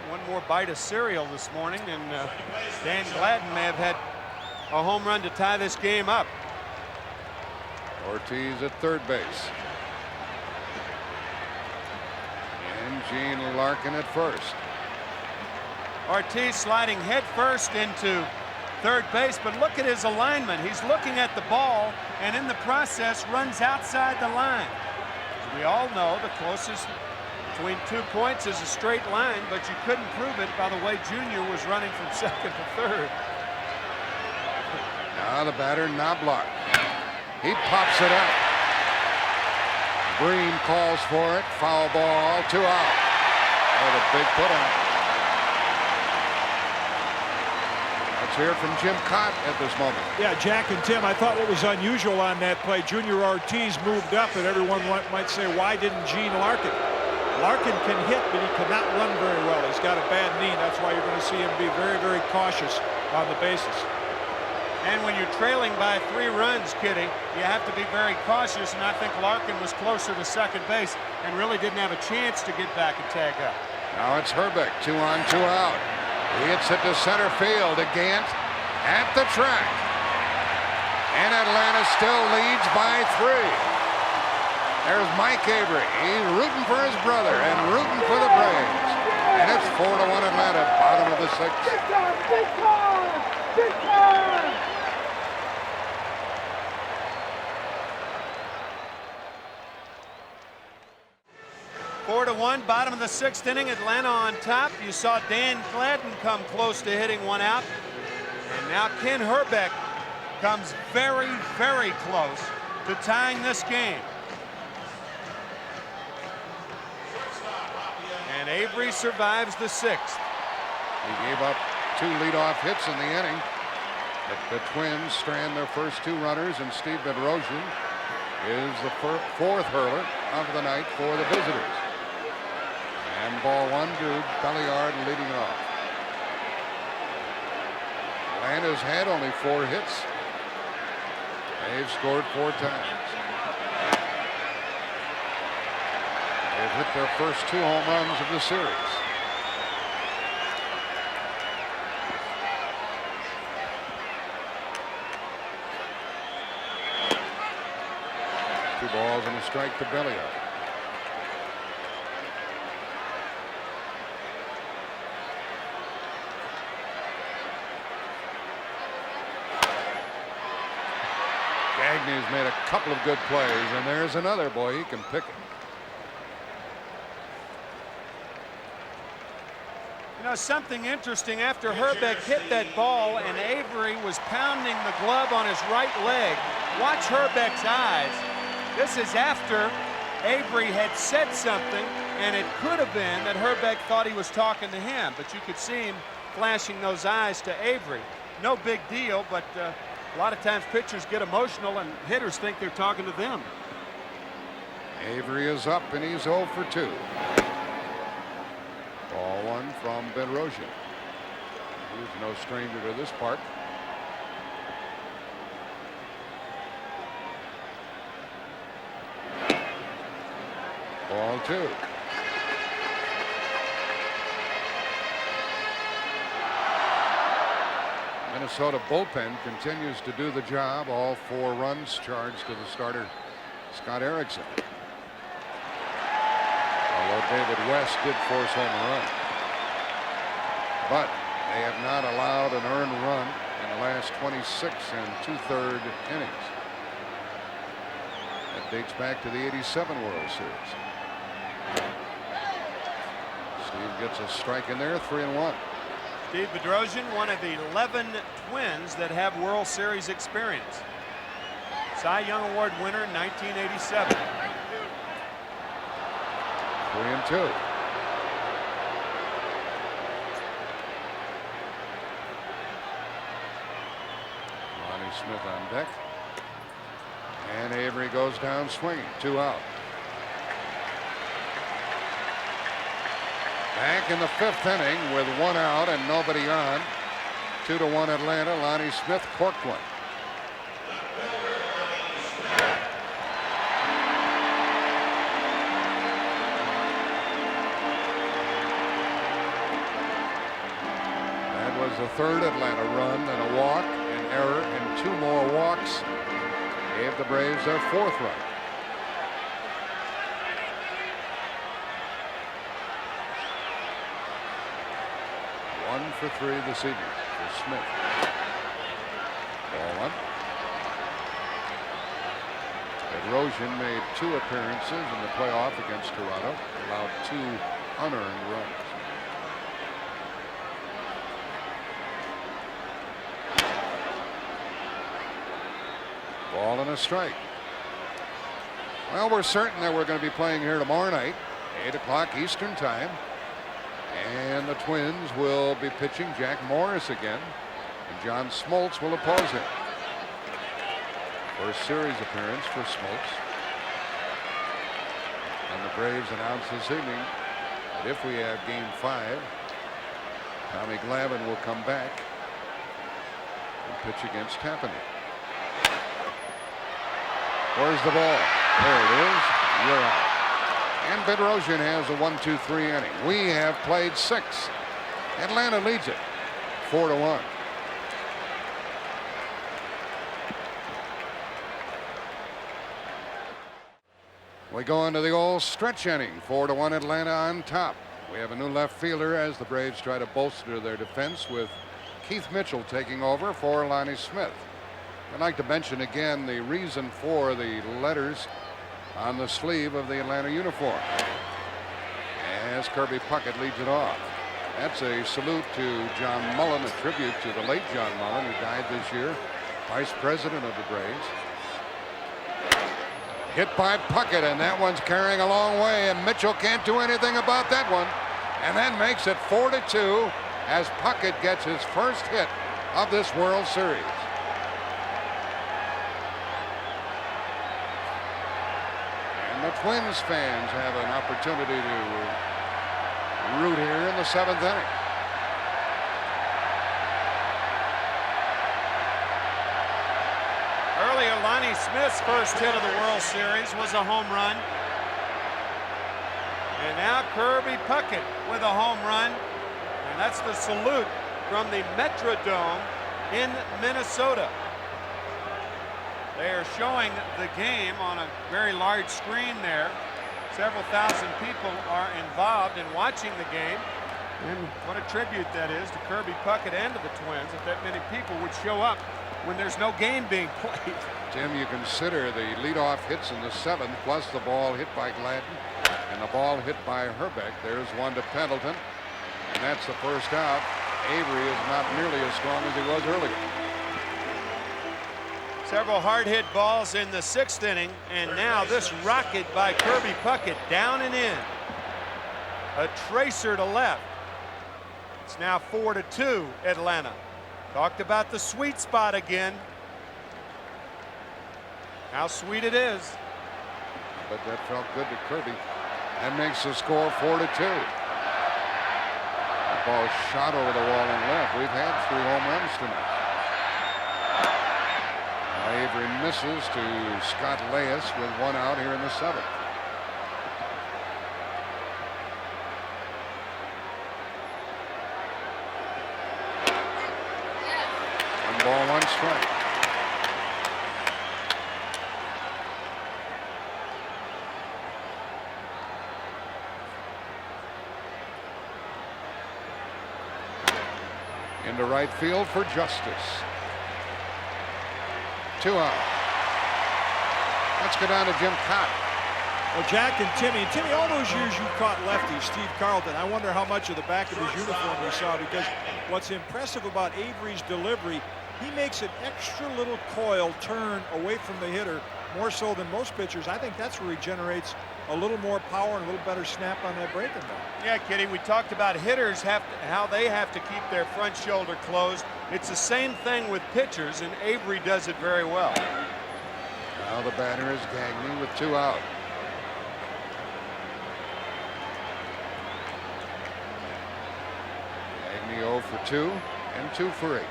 One more bite of cereal this morning, and Dan Gladden may have had a home run to tie this game up. Ortiz at third base. And Gene Larkin at first. Ortiz sliding head first into third base, but look at his alignment. He's looking at the ball, and in the process runs outside the line. As we all know, the closest between 2 points is a straight line, but you couldn't prove it by the way Junior was running from second to third. Now the batter, Knobloch. He pops it up. Green calls for it. Foul ball, 2 out. Oh, the big put out. Let's hear from Jim Cott at this moment. Yeah, Jack and Tim, I thought what was unusual on that play, Junior Ortiz moved up, and everyone might say, why didn't Gene Larkin? Larkin can hit, but he cannot run very well. He's got a bad knee. That's why you're going to see him be very, very cautious on the bases. And when you're trailing by 3 runs, Kitty, you have to be very cautious, and I think Larkin was closer to second base and really didn't have a chance to get back and tag up. Now it's Herbeck, 2 on, 2 out. He hits it to center field. Gant at the track. And Atlanta still leads by 3. There's Mike Avery. He's rooting for his brother and rooting for the Braves. And it's 4-1 Atlanta, bottom of the the 6th. Big time! Big time! Big time! Four to one, bottom of the 6th inning. Atlanta on top. You saw Dan Gladden come close to hitting one out. And now Ken Herbeck comes very, very close to tying this game. And Avery survives the 6th. He gave up 2 leadoff hits in the inning. But the Twins strand their first 2 runners, and Steve Bedrosian is the 4th hurler of the night for the visitors. And ball 1 to Belliard leading off. Atlanta's had only 4 hits. They've scored 4 times. They've hit their first 2 home runs of the series. Two balls and a strike to Belliard. Gagney's made a couple of good plays, and there's another. Boy, he can pick it. You know, something interesting, after Herbeck hit that ball and Avery was pounding the glove on his right leg, watch Herbeck's eyes. This is after Avery had said something, and it could have been that Herbeck thought he was talking to him, but you could see him flashing those eyes to Avery. No big deal, but a lot of times pitchers get emotional and hitters think they're talking to them. Avery is up, and he's 0 for 2. Ball 1 from Bedrosian. He's no stranger to this park. Ball 2. Minnesota bullpen continues to do the job. All 4 runs charged to the starter, Scott Erickson. Although David West did force Homerun. But they have not allowed an earned run in the last 26 2/3 innings. That dates back to the '87 World Series. Steve gets a strike in there, 3-1. Steve Bedrosian, one of 11 Twins that have World Series experience. Cy Young Award winner in 1987. 3-2. Ronnie Smith on deck. And Avery goes down swinging. 2 out. Back in the 5th inning with 1 out and nobody on. 2-1 Atlanta. Lonnie Smith corked one. That was the 3rd Atlanta run, and a walk, an error, and 2 more walks gave the Braves their 4th run. For 3 this evening for Smith. Ball 1. Bedrosian made 2 appearances in the playoff against Toronto, allowed 2 unearned runs. Ball and a strike. Well, we're certain that we're going to be playing here tomorrow night, 8 o'clock Eastern time. And the Twins will be pitching Jack Morris again, and John Smoltz will oppose him. First series appearance for Smoltz. And the Braves announced this evening that if we have Game 5, Tommy Glavine will come back and pitch against Tapani. Where's the ball? There it is. You're out. And Bedrosian has a 1-2-3 inning. We have played 6. Atlanta leads it 4-1. We go into the old stretch inning. 4-1 Atlanta on top. We have a new left fielder as the Braves try to bolster their defense with Keith Mitchell taking over for Lonnie Smith. I'd like to mention again the reason for the letters on the sleeve of the Atlanta uniform as Kirby Puckett leads it off. That's a salute to John Mullen, a tribute to the late John Mullen, who died this year, vice president of the Braves. Hit by Puckett, and that one's carrying a long way, and Mitchell can't do anything about that one. And that makes it 4-2 as Puckett gets his first hit of this World Series. And the Twins fans have an opportunity to root here in the 7th inning. Earlier, Lonnie Smith's first hit of the World Series was a home run. And now Kirby Puckett with a home run. And that's the salute from the Metrodome in Minnesota. They are showing the game on a very large screen there. Several thousand people are involved in watching the game. And what a tribute that is to Kirby Puckett and to the Twins, if that many people would show up when there's no game being played. Tim, you consider the leadoff hits in the 7th, plus the ball hit by Gladden and the ball hit by Herbeck. There's one to Pendleton, and that's the first out. Avery is not nearly as strong as he was earlier. Several hard-hit balls in the 6th inning, and now this rocket by Kirby Puckett down and in. A tracer to left. It's now 4-2 Atlanta. Talked about the sweet spot again. How sweet it is. But that felt good to Kirby. That makes the score 4-2. That ball shot over the wall and left. We've had 3 home runs tonight. Avery misses to Scott Leyes with 1 out here in the 7th. 1 ball, 1 strike. Into right field for Justice. 2 out. Let's go down to Jim Cott. Well, Jack and Timmy, all those years you caught lefties, Steve Carlton, I wonder how much of the back of his uniform you saw, because what's impressive about Avery's delivery, he makes an extra little coil turn away from the hitter, more so than most pitchers. I think that's where he generates a little more power and a little better snap on that breaking ball. Yeah, Kitty, we talked about hitters how they have to keep their front shoulder closed. It's the same thing with pitchers, and Avery does it very well. Now the batter is Gagne with 2 out. Gagne 0 for 2 and 2 for 8.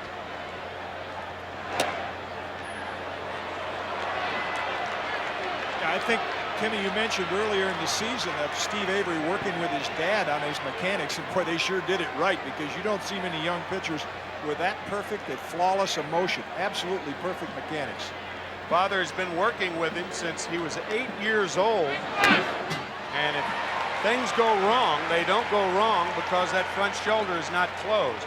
Yeah, I think, Timmy, you mentioned earlier in the season that Steve Avery working with his dad on his mechanics, and boy, they sure did it right, because you don't see many young pitchers with that perfect, that flawless emotion. Absolutely perfect mechanics. Father has been working with him since he was 8 years old. And if things go wrong, they don't go wrong because that front shoulder is not closed.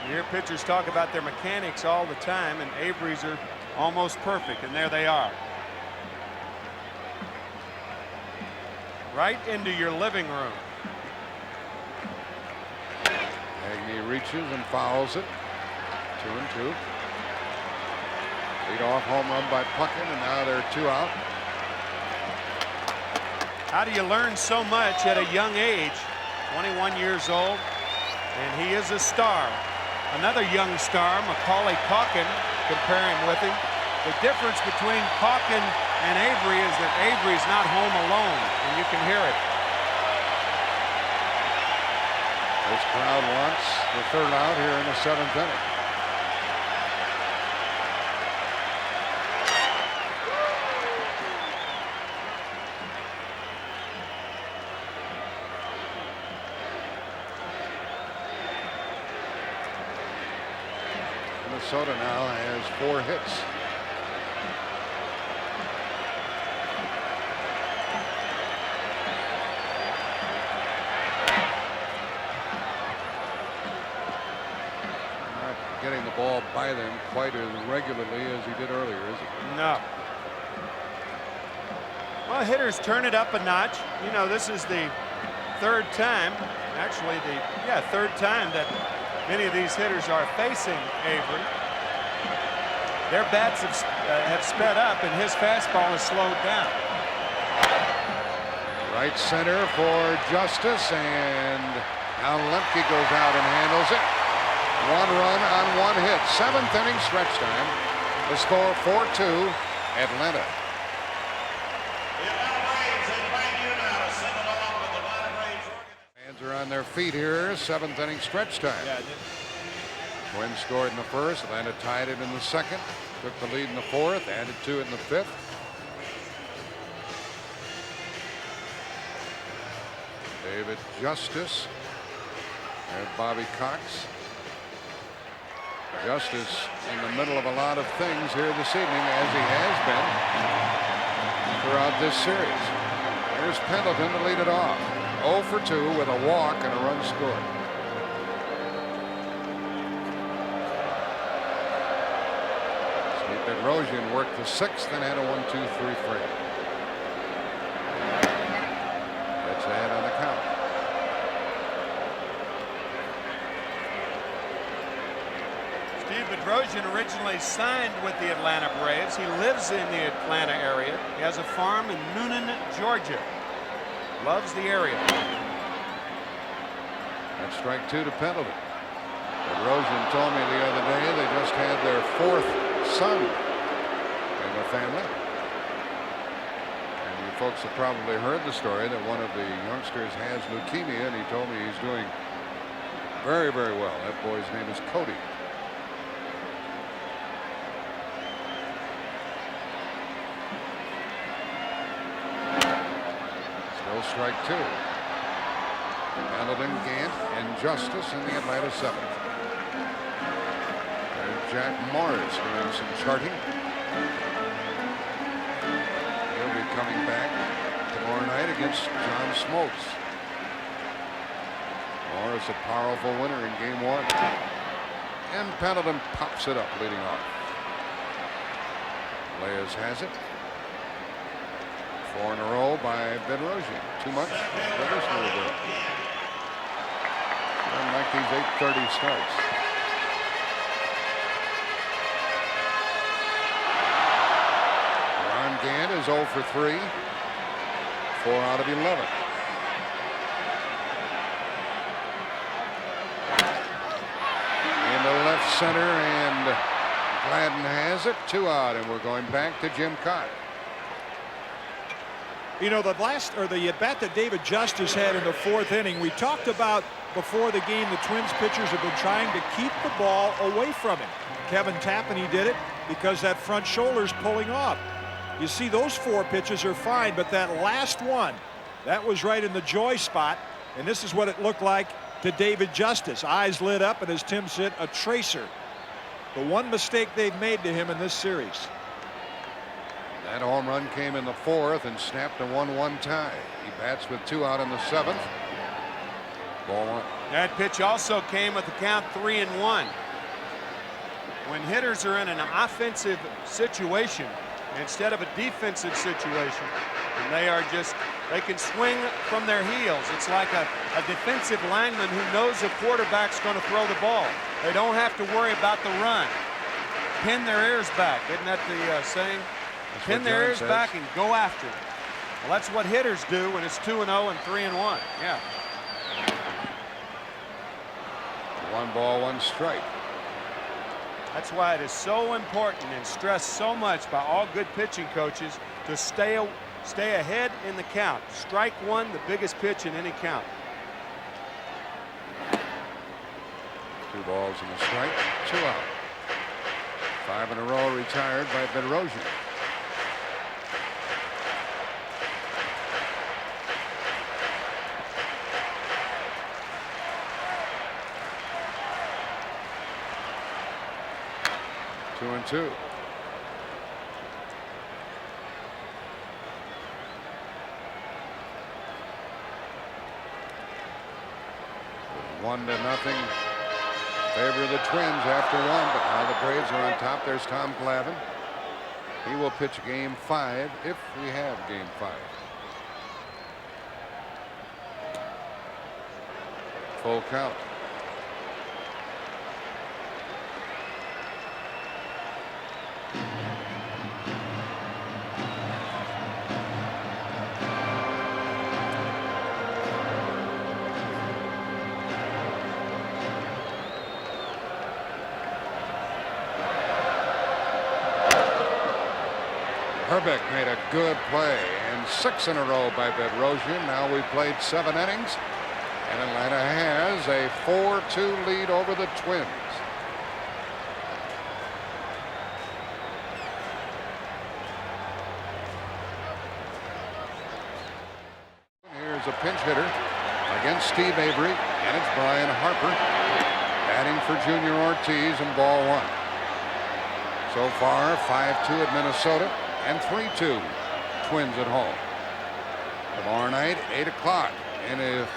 You hear pitchers talk about their mechanics all the time, and Avery's are almost perfect, and there they are. Right into your living room. Gagne reaches and fouls it. 2-2. Lead off home run by Puckett, and now they're 2 out. How do you learn so much at a young age? 21 years old, and he is a star. Another young star, Macaulay Culkin, comparing with him. The difference between Culkin and Avery is that Avery's not home alone, and you can hear it. This crowd wants the 3rd out here in the 7th inning. Minnesota now has 4 hits. getting the ball by them quite as regularly as he did earlier, is he? No. Well, hitters turn it up a notch. You know, this is the third time, actually third time that many of these hitters are facing Avery. Their bats have sped up, and his fastball has slowed down. Right center for Justice, and now Lemke goes out and handles it. 1 run on 1 hit. 7th inning stretch time. The score 4-2 Atlanta. Fans are on their feet here. 7th inning stretch time. Twins scored in the first. Atlanta tied it in the second. Took the lead in the fourth. Added 2 in the fifth. David Justice. There's Bobby Cox. Justice in the middle of a lot of things here this evening, as he has been throughout this series. Here's Pendleton to lead it off. 0 for 2 with a walk and a run scored. Rosian worked the 6th and had a 1-2-3 frame. That's ahead on the count. Steve Bedrosian originally signed with the Atlanta Braves. He lives in the Atlanta area. He has a farm in Noonan, Georgia. Loves the area. That's strike 2 to Pendleton. Bedrosian told me the other day they just had their 4th son in the family. And you folks have probably heard the story that one of the youngsters has leukemia, and he told me he's doing very, very well. That boy's name is Cody. Still strike 2. Pendleton, Gant, and Justice in the Atlanta 7th. There's Jack Morris doing some charting. He'll be coming back tomorrow night against John Smoltz. Morris a powerful winner in game 1. And Pendleton pops it up leading off. Reyes has it. 4 in a row by Bedrosian. Too much? Rivers will do it. Doesn't like these 8:30 starts. Ron Gant is 0 for 3. 4 out of 11. Into left center, and Gladden has it. 2 out, and we're going back to Jim Cott. You know, the at-bat that David Justice had in the 4th inning, we talked about before the game, the Twins pitchers have been trying to keep the ball away from him. Kevin Tapani did it because that front shoulder's pulling off. You see, those 4 pitches are fine, but that last one, that was right in the joy spot, and this is what it looked like to David Justice. Eyes lit up, and as Tim said, a tracer. The one mistake they've made to him in this series. That home run came in the 4th and snapped a 1-1 tie. He bats with 2 out in the 7th. Ball 1. That pitch also came with the count 3-1. When hitters are in an offensive situation instead of a defensive situation, and they can swing from their heels. It's like a defensive lineman who knows the quarterback's going to throw the ball. They don't have to worry about the run. Pin their ears back. Isn't that the saying? Pin their ears back and go after it. Well, that's what hitters do when it's 2-0 and 3-1. Yeah. 1 ball, 1 strike. That's why it is so important and stressed so much by all good pitching coaches to stay ahead in the count. Strike 1, the biggest pitch in any count. 2 balls and a strike. 2 out. 5 in a row retired by Bedrosian. Two and 2. With 1-0 favor of the Twins after 1, but now the Braves are on top. There's Tom Glavine. He will pitch game 5 if we have game 5. Full count. Herbeck made a good play, and 6 in a row by Bedrosian. Now we've played 7 innings, and Atlanta has a 4-2 lead over the Twins. Here's a pinch hitter against Steve Avery, and it's Brian Harper batting for Junior Ortiz, and ball 1. So far, 5-2 at Minnesota and 3-2 Twins at home. Tomorrow night, 8 o'clock. And if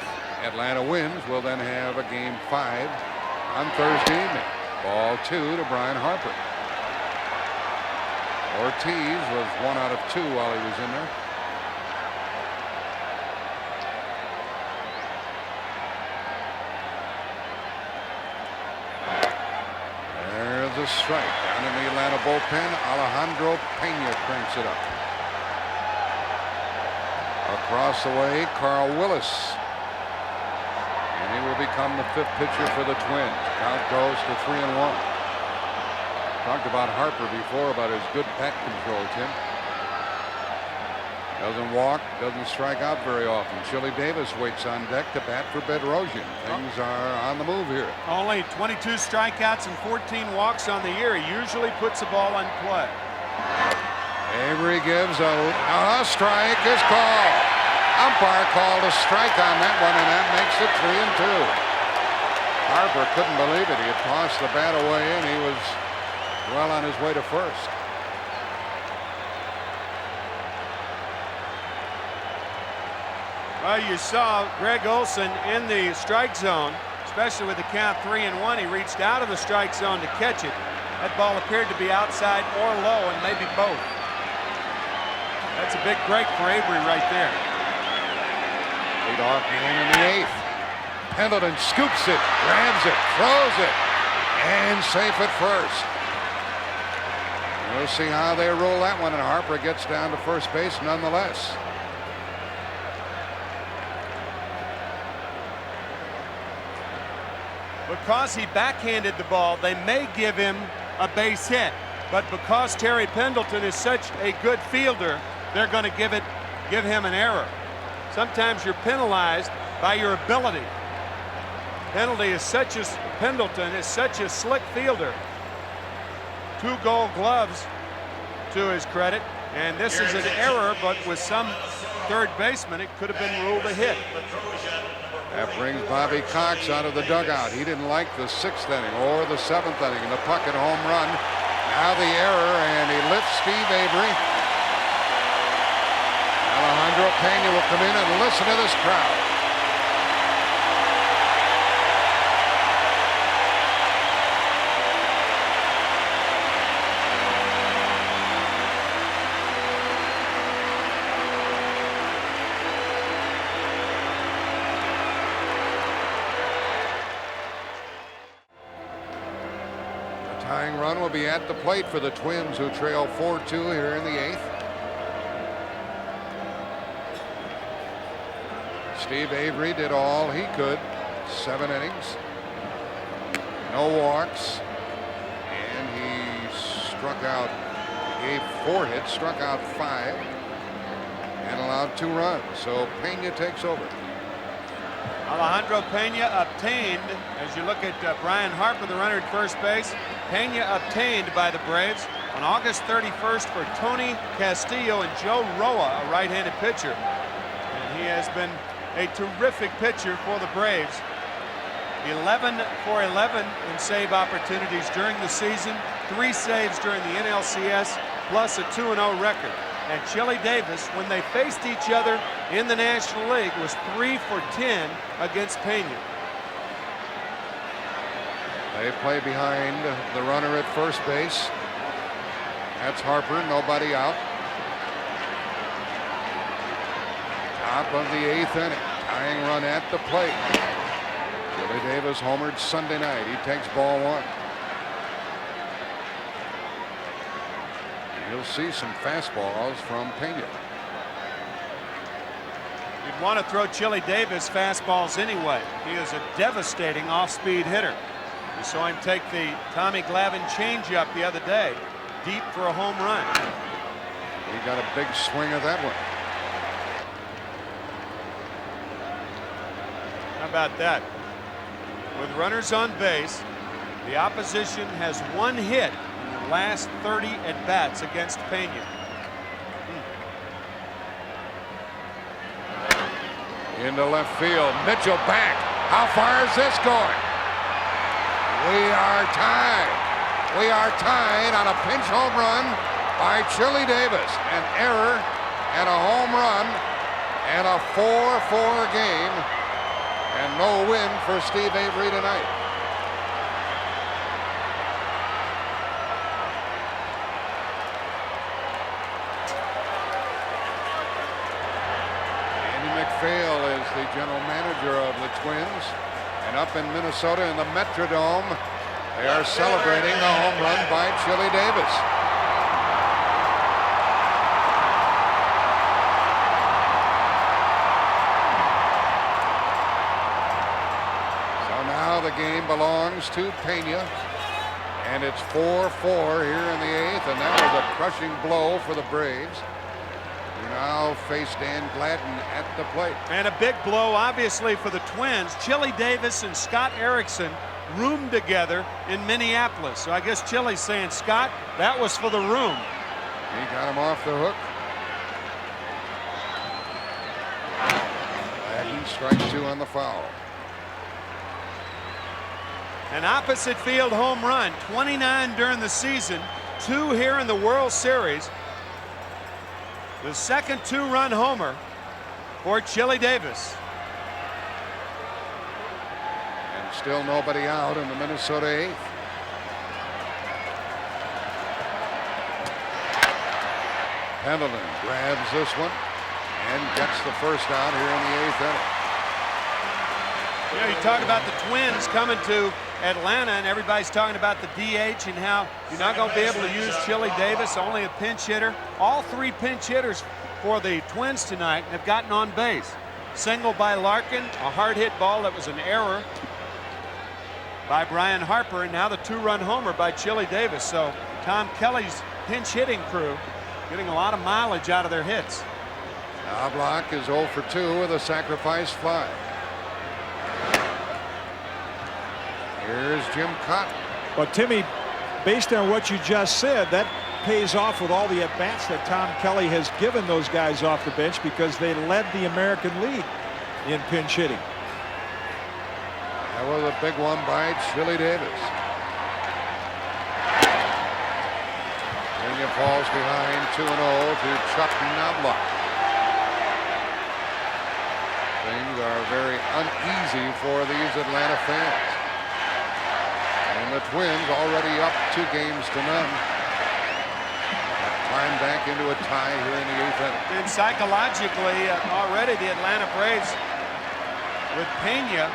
Atlanta wins, we'll then have a game 5 on Thursday evening. Ball 2 to Brian Harper. Ortiz was 1 out of 2 while he was in there. There's a strike down in the Atlanta bullpen. Alejandro Pena cranks it up. Across the way, Carl Willis. And he will become the 5th pitcher for the Twins. Count goes to 3-1. Talked about Harper before, about his good bat control, Tim. Doesn't walk, doesn't strike out very often. Chili Davis waits on deck to bat for Bedrosian. Things are on the move here. Only 22 strikeouts and 14 walks on the year. He usually puts the ball in play. Avery gives a strike is called. Umpire called a strike on that one, and that makes it 3-2. Harper couldn't believe it. He had tossed the bat away, and he was well on his way to first. Well, you saw Greg Olson in the strike zone, especially with the count 3-1. He reached out of the strike zone to catch it. That ball appeared to be outside or low, and maybe both. That's a big break for Avery right there. Leadoff man in the 8th. Pendleton scoops it, grabs it, throws it, and safe at first. We'll see how they roll that one, and Harper gets down to first base nonetheless. Because he backhanded the ball, they may give him a base hit. But because Terry Pendleton is such a good fielder, they're going to give him an error. Sometimes you're penalized by your ability. Pendleton is such a slick fielder. 2 Gold Gloves to his credit, and this is an error, but with some third baseman, it could have been ruled a hit. That brings Bobby Cox out of the dugout. He didn't like the 6th inning or the 7th inning, and the Puckett home run. Now the error, and he lifts Steve Avery. Alejandro Pena will come in and listen to this crowd. Tying run will be at the plate for the Twins, who trail 4-2 here in the 8th. Steve Avery did all he could. 7 innings, no walks, and he struck out. He gave 4 hits, struck out 5, and allowed 2 runs. So Pena takes over. Alejandro Pena obtained, as you look at Brian Harper, the runner at first base, Pena obtained by the Braves on August 31st for Tony Castillo and Joe Roa, a right-handed pitcher. And he has been a terrific pitcher for the Braves. 11 for 11 in save opportunities during the season, 3 saves during the NLCS, plus a 2-0 record. And Chili Davis, when they faced each other in the National League, was 3 for 10 against Pena. They play behind the runner at first base. That's Harper, nobody out. Top of the 8th inning. Tying run at the plate. Chili Davis homered Sunday night. He takes ball 1. You'll see some fastballs from Pena. You'd want to throw Chili Davis fastballs anyway. He is a devastating off-speed hitter. We saw him take the Tommy Glavine changeup the other day, deep for a home run. He got a big swing of that one. How about that? With runners on base, the opposition has 1 hit in the last 30 at-bats against Pena. Into left field. Mitchell back. How far is this going? We are tied. We are tied on a pinch home run by Chili Davis. An error and a home run and a 4-4 game. And no win for Steve Avery tonight. Andy McPhail is the general manager of the Twins. And up in Minnesota in the Metrodome, they are celebrating a home run by Chili Davis. The game belongs to Pena, and it's 4-4 here in the 8th, and that was a crushing blow for the Braves, who now face Dan Gladden at the plate. And a big blow, obviously, for the Twins. Chili Davis and Scott Erickson roomed together in Minneapolis. So I guess Chili's saying, Scott, that was for the room. He got him off the hook. Gladden strikes 2 on the foul. An opposite field home run, 29 during the season, 2 here in the World Series. The second 2-run homer for Chili Davis. And still nobody out in the Minnesota 8th. Pendleton grabs this one and gets the first out here in the 8th inning. You know, you talk about the Twins coming to Atlanta, and everybody's talking about the DH and how you're not going to be able to use Chili Davis, only a pinch hitter. All 3 pinch hitters for the Twins tonight have gotten on base. Single by Larkin, a hard hit ball that was an error by Brian Harper, and now the 2-run homer by Chili Davis. So Tom Kelly's pinch hitting crew getting a lot of mileage out of their hits. Knobloch is 0 for 2 with a sacrifice fly. Here's Jim Cotton. Well, Timmy, based on what you just said, that pays off with all the at-bats that Tom Kelly has given those guys off the bench, because they led the American League in pinch hitting. That was a big one by Chili Davis. Pena falls behind 2-0 to Chuck Knobloch. Things are very uneasy for these Atlanta fans. And the Twins already up 2 games to none. Climb back into a tie here in the 8th inning. And psychologically, already the Atlanta Braves with Pena,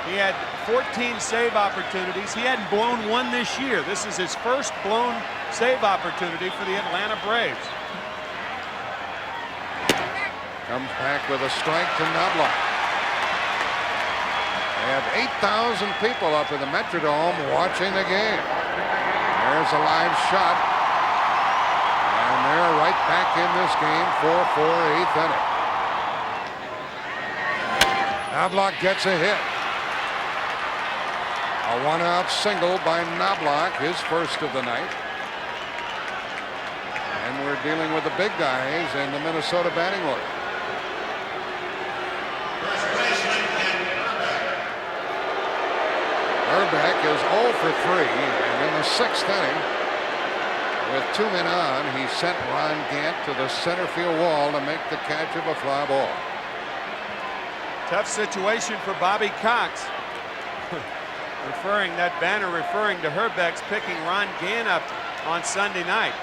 he had 14 save opportunities. He hadn't blown 1 this year. This is his first blown save opportunity for the Atlanta Braves. Comes back with a strike to Knobloch. They have 8,000 people up in the Metrodome watching the game. There's a live shot. And they're right back in this game, 4-4, 8th inning. Knobloch gets a hit. A 1-out single by Knobloch, his first of the night. And we're dealing with the big guys in the Minnesota batting order. Urbeck is 0 for 3, and in the 6th inning, with 2 men on, he sent Ron Gant to the center field wall to make the catch of a fly ball. Tough situation for Bobby Cox. referring to Hrbek's picking Ron Gann up on Sunday night.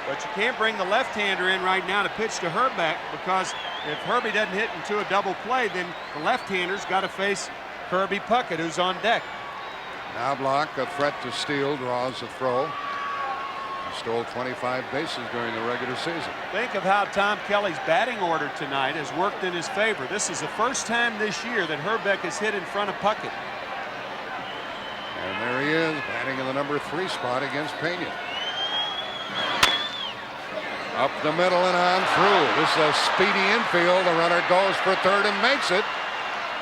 But you can't bring the left-hander in right now to pitch to Hrbek, because if Herbie doesn't hit into a double play, then the left-hander's got to face Kirby Puckett, who's on deck. Knobloch, a threat to steal, draws a throw. He stole 25 bases during the regular season. Think of how Tom Kelly's batting order tonight has worked in his favor. This is the first time this year that Hrbek has hit in front of Puckett. And there he is, batting in the number 3 spot against Pena. Up the middle and on through. This is a speedy infield. The runner goes for third and makes it.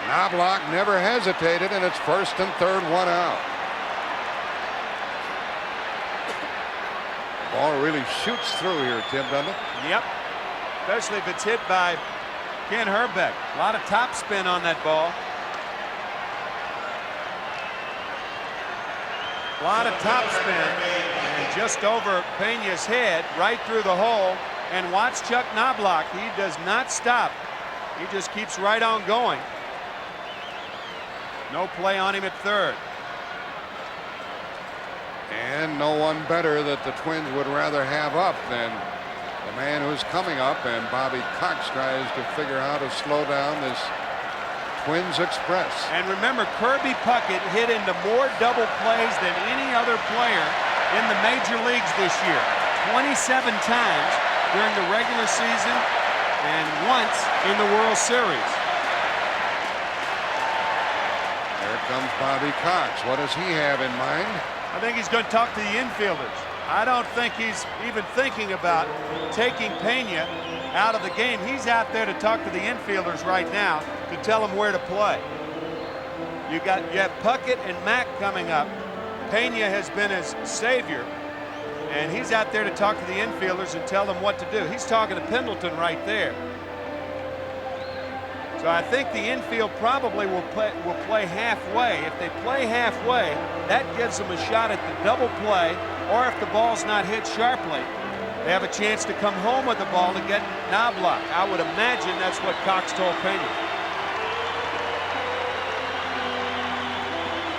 Knobloch never hesitated, and it's first and third, 1 out. Ball really shoots through here, Tim, doesn't it? Yep. Especially if it's hit by Ken Hrbek. A lot of top spin on that ball. A lot of top spin, and just over Pena's head, right through the hole. And watch Chuck Knobloch. He does not stop. He just keeps right on going. No play on him at third. And no one better that the Twins would rather have up than the man who's coming up. And Bobby Cox tries to figure out how to slow down this Twins Express. And remember, Kirby Puckett hit into more double plays than any other player in the major leagues this year. 27 times during the regular season and once in the World Series. There comes Bobby Cox. What does he have in mind? I think he's going to talk to the infielders. I don't think he's even thinking about taking Pena out of the game. He's out there to talk to the infielders right now to tell them where to play. You have Puckett and Mack coming up. Pena has been his savior, and he's out there to talk to the infielders and tell them what to do. He's talking to Pendleton right there. So I think the infield probably will play halfway. If they play halfway, that gives them a shot at the double play, or if the ball's not hit sharply, they have a chance to come home with the ball to get Knobloch. I would imagine that's what Cox told Pena.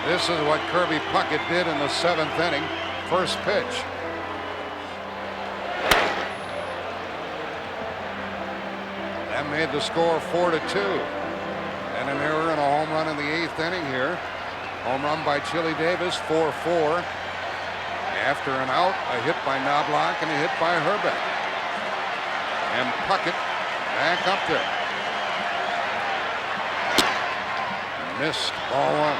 This is what Kirby Puckett did in the 7th inning. First pitch. That made the score 4-2. And an error and a home run in the 8th inning here. Home run by Chili Davis, 4-4. After an out, a hit by Knobloch and a hit by Hrbek. And Puckett back up there. Missed, ball 1.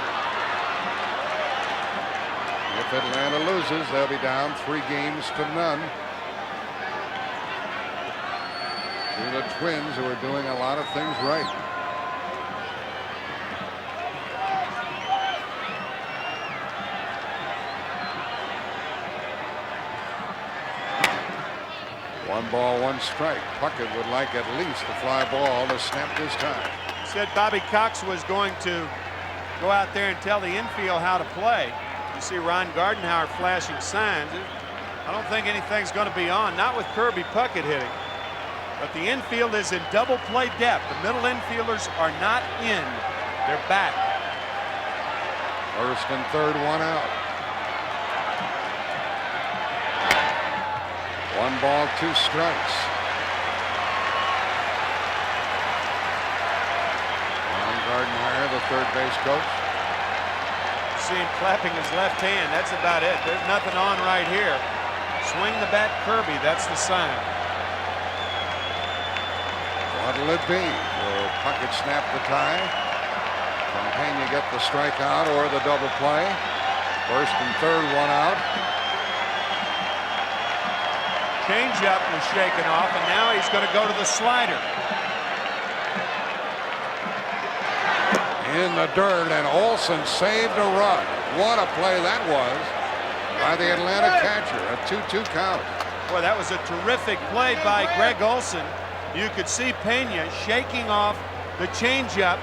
If Atlanta loses, they'll be down 3 games to none. To the Twins, who are doing a lot of things right. One ball, one strike. Puckett would like at least a fly ball to snap this time. Said Bobby Cox was going to go out there and tell the infield how to play. You see Ron Gardenhauer flashing signs. I don't think anything's going to be on, not with Kirby Puckett hitting. But the infield is in double play depth. The middle infielders are not in. They're back. First and third, 1 out. 1 ball, 2 strikes. Ron Gardenhauer, the third base coach. See him clapping his left hand. That's about it. There's nothing on right here. Swing the bat, Kirby. That's the sign. What'll it be? Will Puckett snap the tie? Can Pena get the strikeout or the double play? First and third, 1 out. Changeup was shaken off, and now he's going to go to the slider. In the dirt, and Olson saved a run. What a play that was by the Atlanta catcher. A 2-2 count. Boy, that was a terrific play by Greg Olson. You could see Pena shaking off the changeup.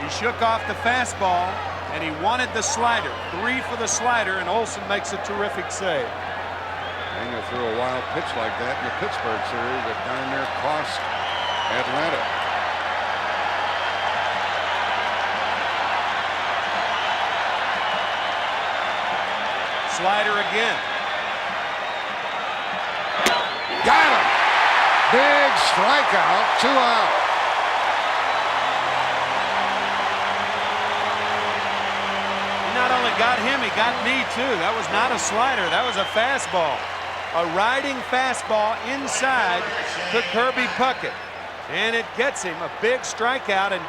He shook off the fastball, and he wanted the slider. 3 for the slider, and Olson makes a terrific save. Pena threw a wild pitch like that in the Pittsburgh series that darn near cost Atlanta. slider again. Got him. Big strikeout, 2 out. He not only got him, he got me too. That was not a slider, that was a fastball. A riding fastball inside to Kirby Puckett. And it gets him a big strikeout, and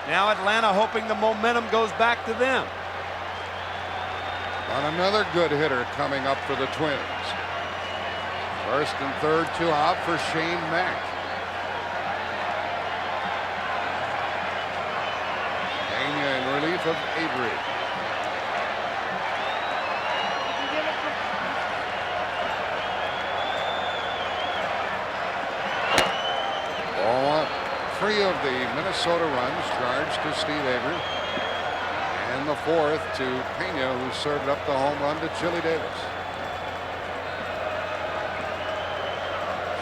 now Atlanta hoping the momentum goes back to them. On another good hitter coming up for the Twins. First and third, 2 out for Shane Mack. Pena in relief of Avery. Ball 1. 3 of the Minnesota runs charged to Steve Avery. And the 4th to Pena, who served up the home run to Chili Davis.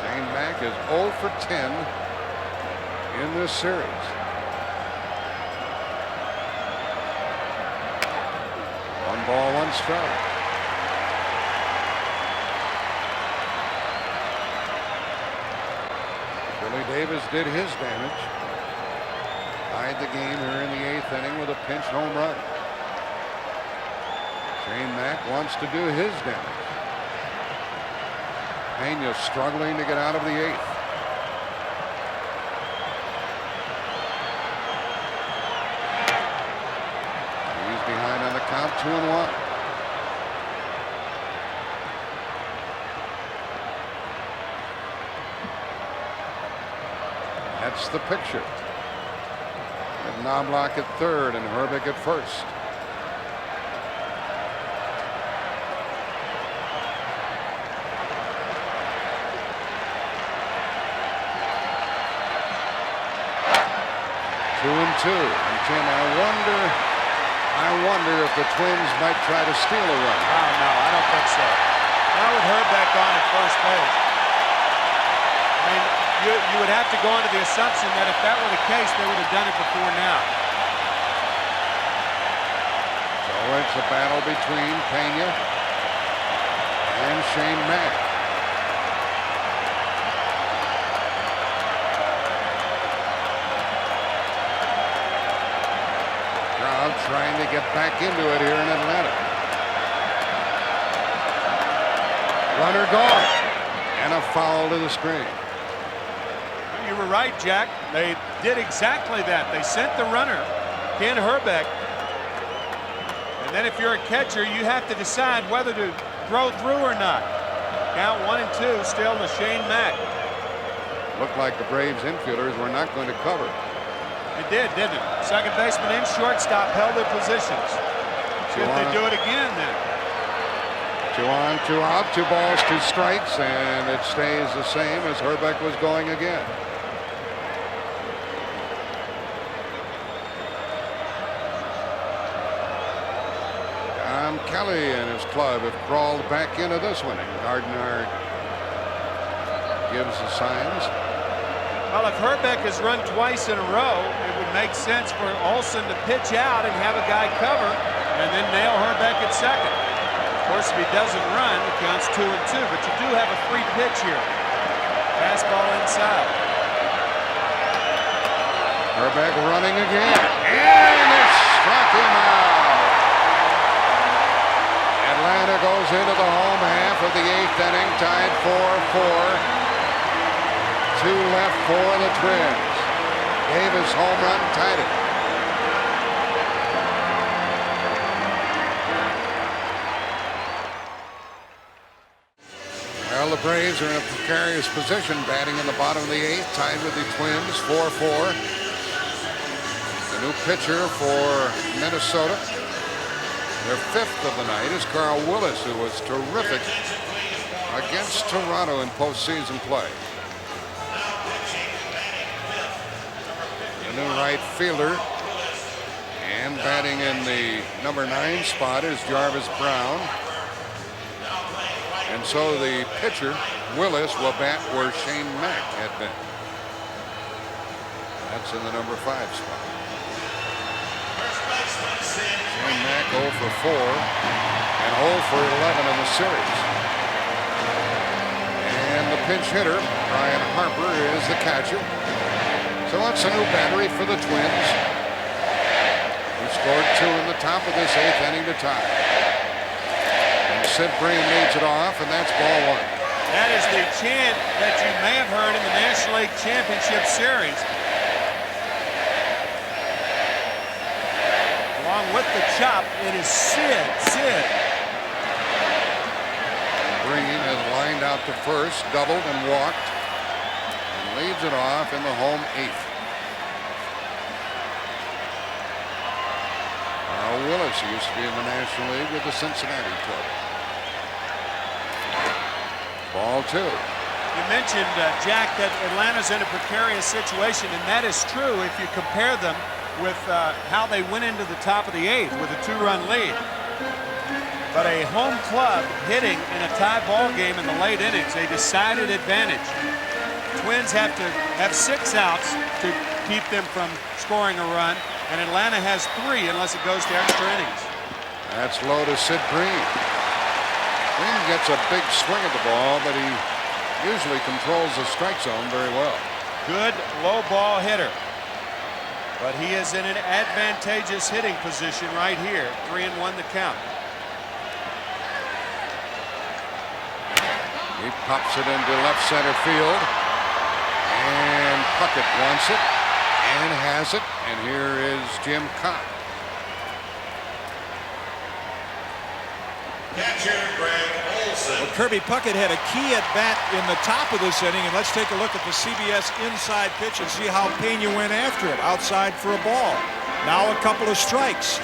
Shane Mack is 0 for 10 in this series. 1 ball, 1 strike. Chili Davis did his damage. Tied the game here in the 8th inning with a pinch home run. Shane Mack wants to do his damage. Pena struggling to get out of the 8th. He's behind on the count, 2-1. That's the picture. With Knobloch at third and Herbig at first. Two and two. And Tim, I wonder if the Twins might try to steal a run. Oh, no, I don't think so. Not with Herbig on at first base. I mean, you would have to go into the assumption that if that were the case, they would have done it before now. So it's a battle between Pena and Shane Mack. Crowd trying to get back into it here in Atlanta. Runner gone. And a foul to the screen. You were right, Jack. They did exactly that. They sent the runner, Ken Herbig. And then if you're a catcher, you have to decide whether to throw through or not. Count 1 and 2 still to Shane Mack. Looked like the Braves infielders were not going to cover. It did, didn't it? Second baseman and shortstop held their positions. See if they do it again then. 2 on, 2 out, 2 balls, 2 strikes, and it stays the same as Herbig was going again. Kelly and his club have crawled back into this one, and Gardner gives the signs. Well, if Herbig has run twice in a row, it would make sense for Olsen to pitch out and have a guy cover and then nail Herbig at second. Of course, if he doesn't run, it counts 2 and 2, but you do have a free pitch here. Fastball inside. Herbig running again, and it struck him out. Atlanta goes into the home half of the 8th inning, tied 4-4. 2 left for the Twins. Davis home run tied it. Well, the Braves are in a precarious position, batting in the bottom of the 8th, tied with the Twins, 4-4. The new pitcher for Minnesota, their 5th of the night, is Carl Willis, who was terrific against Toronto in postseason play. The new right fielder, and batting in the number 9 spot is Jarvis Brown. And so the pitcher, Willis, will bat where Shane Mack had been. That's in the number 5 spot. And Mack 0 for 4 and 0 for 11 in the series. And the pinch hitter, Brian Harper, is the catcher. So it's a new battery for the Twins. He scored 2 in the top of this 8th inning to tie. And Sid Bream leads it off, and that's ball 1. That is the chant that you may have heard in the National League Championship Series. Along with the chop, it is Sid. Green has lined out to first, doubled and walked, and leads it off in the home 8th. Willis used to be in the National League with the Cincinnati club. Ball 2. You mentioned, Jack, that Atlanta's in a precarious situation, and that is true if you compare them with how they went into the top of the 8th with a 2-run lead. But a home club hitting in a tie ball game in the late innings, a decided advantage. Twins have to have 6 outs to keep them from scoring a run, and Atlanta has 3 unless it goes to extra innings. That's low to Sid Green. Green gets a big swing at the ball, but he usually controls the strike zone very well. Good low ball hitter. But he is in an advantageous hitting position right here. 3-1 the count. He pops it into left center field. And Puckett wants it and has it. And here is Jim Cobb. Catcher Greg Olson. Well, Kirby Puckett had a key at bat in the top of this inning, and let's take a look at the CBS inside pitch and see how Pena went after it outside for a ball. Now a couple of strikes.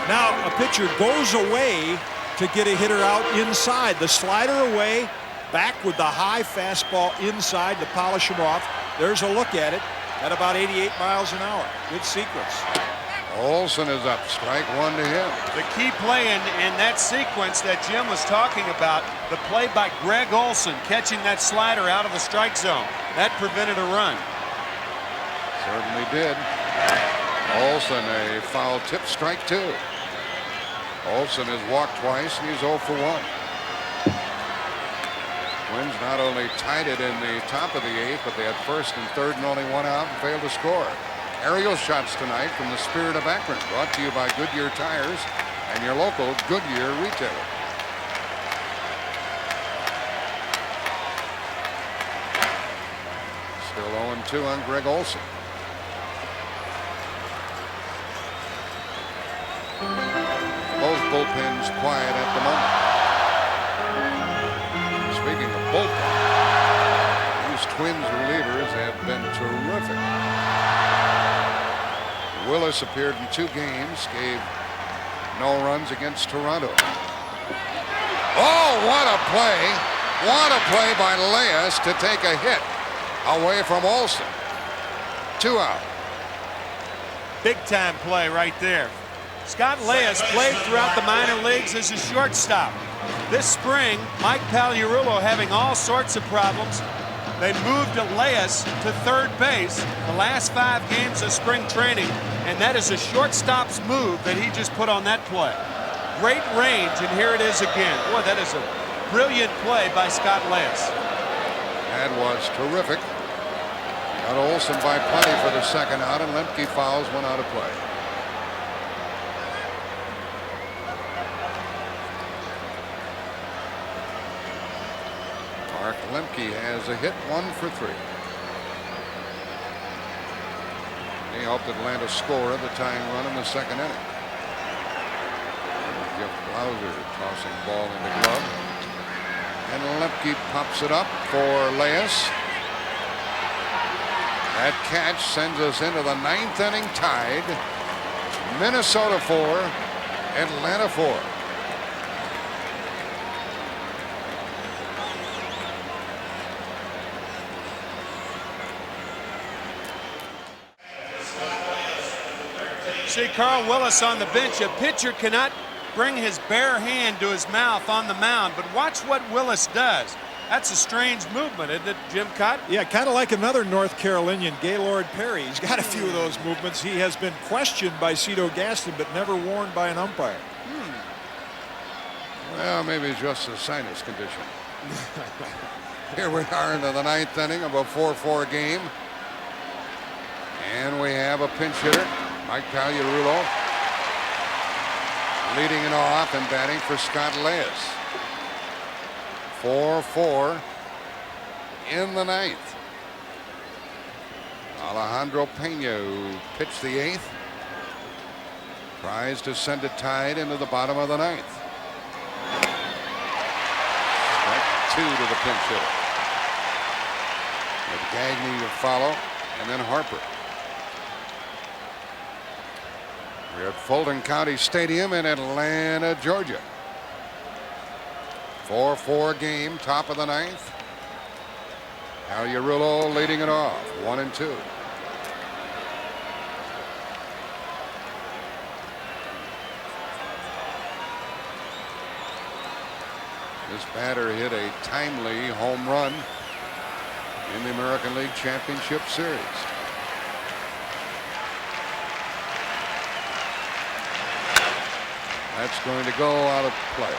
Now a pitcher goes away to get a hitter out inside. The slider away, back with the high fastball inside to polish him off. There's a look at it at about 88 miles an hour. Good sequence. Olson is up. Strike 1 to him. The key play in that sequence that Jim was talking about, the play by Greg Olson catching that slider out of the strike zone. That prevented a run. Certainly did. Olson, a foul tip, strike 2. Olson has walked twice and he's 0 for 1. Twins not only tied it in the top of the 8th, but they had first and third and only 1 out and failed to score. Aerial shots tonight from the Spirit of Akron, brought to you by Goodyear Tires and your local Goodyear retailer. Still 0-2 on Greg Olson. Both bullpens quiet at the moment. Speaking of bullpen, these Twins relievers have been terrific. Willis appeared in 2 games, gave no runs against Toronto. Oh, what a play. What a play by Leas to take a hit away from Olson. 2 out. Big time play right there. Scott Leas played throughout the minor leagues as a shortstop. This spring, Mike Pagliarulo having all sorts of problems. They moved Leas to third base the last 5 games of spring training, and that is a shortstop's move that he just put on that play. Great range, and here it is again. Boy, that is a brilliant play by Scott Leas. That was terrific. Got Olson by plenty for the second out, and Lemke fouls 1 out of play. Mark Lemke has a hit, 1 for 3. He helped Atlanta score the tying run in the second inning. Jeff Blauser tossing ball in the glove. And Lemke pops it up for Leas. That catch sends us into the 9th inning tied. Minnesota 4, Atlanta 4. See Carl Willis on the bench. A pitcher cannot bring his bare hand to his mouth on the mound, but watch what Willis does. That's a strange movement, isn't it, Jim Cott? Yeah, kind of like another North Carolinian, Gaylord Perry. He's got a few of those movements. He has been questioned by Cito Gaston, but never warned by an umpire. Well, maybe it's just a sinus condition. Here we are into the 9th inning of a 4-4 game. And we have a pinch hitter, Mike Pagliarulo, leading it off and batting for Scott Leyes. 4-4 in the 9th. Alejandro Pena, who pitched the 8th, tries to send it tied into the bottom of the 9th. Strike 2 to the pinch hitter. With Gagne to follow, and then Harper. We're at Fulton County Stadium in Atlanta, Georgia. 4-4 game, top of the 9th. Pagliarulo leading it off, 1-2. This batter hit a timely home run in the American League Championship Series. That's going to go out of play.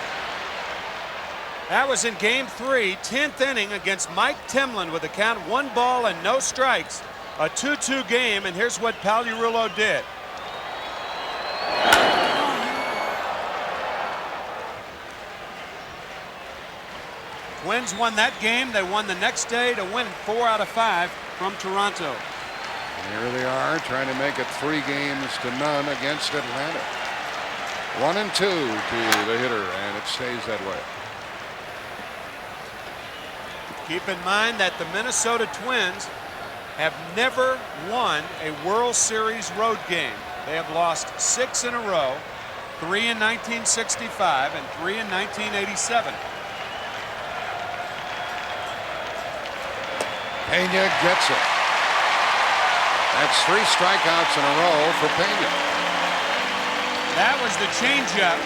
That was in game 3, 10th inning against Mike Timlin with a count of 1 ball and no strikes. A 2-2 game, and here's what Pagliarulo did. Twins won that game. They won the next day to win 4 out of 5 from Toronto. And here they are trying to make it 3 games to none against Atlanta. 1-2 to the hitter, and it stays that way. Keep in mind that the Minnesota Twins have never won a World Series road game. They have lost 6 in a row, 3 in 1965 and 3 in 1987. Pena gets it. That's 3 strikeouts in a row for Pena. That was the changeup.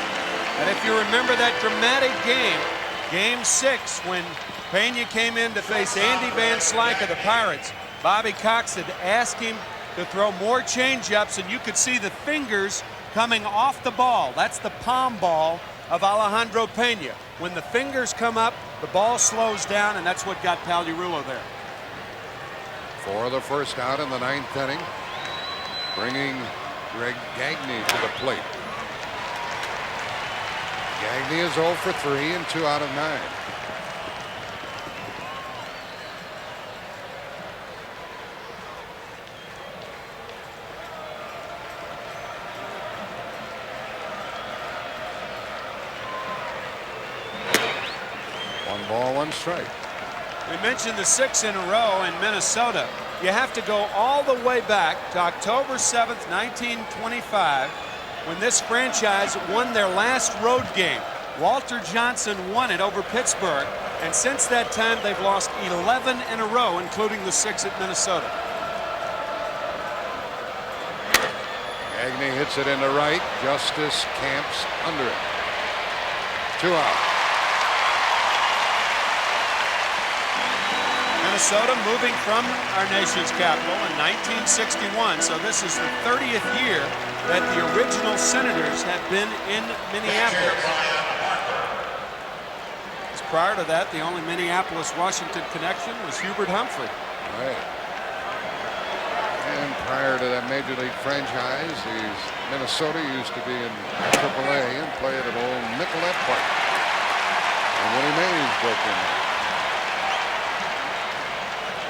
And if you remember that dramatic game, game 6, when Pena came in to face Andy Van Slyke of the Pirates, Bobby Cox had asked him to throw more changeups, and you could see the fingers coming off the ball. That's the palm ball of Alejandro Pena. When the fingers come up, the ball slows down, and that's what got Pagliarulo there. For the first out in the 9th inning, bringing Greg Gagne to the plate. Gagne is 0 for 3 and 2 out of 9. One ball, 1 strike. We mentioned the 6 in a row in Minnesota. You have to go all the way back to October 7th, 1925, when this franchise won their last road game. Walter Johnson won it over Pittsburgh, and since that time they've lost 11 in a row, including the 6 at Minnesota. Gagne hits it into right. Justice camps under it. 2 out. Minnesota moving from our nation's capital in 1961, so this is the 30th year that the original Senators have been in Minneapolis. Because prior to that, the only Minneapolis-Washington connection was Hubert Humphrey. Right. And prior to that Major League franchise, Minnesota used to be in AAA and play at old Nicollet Park. And Willie Mays broke in there.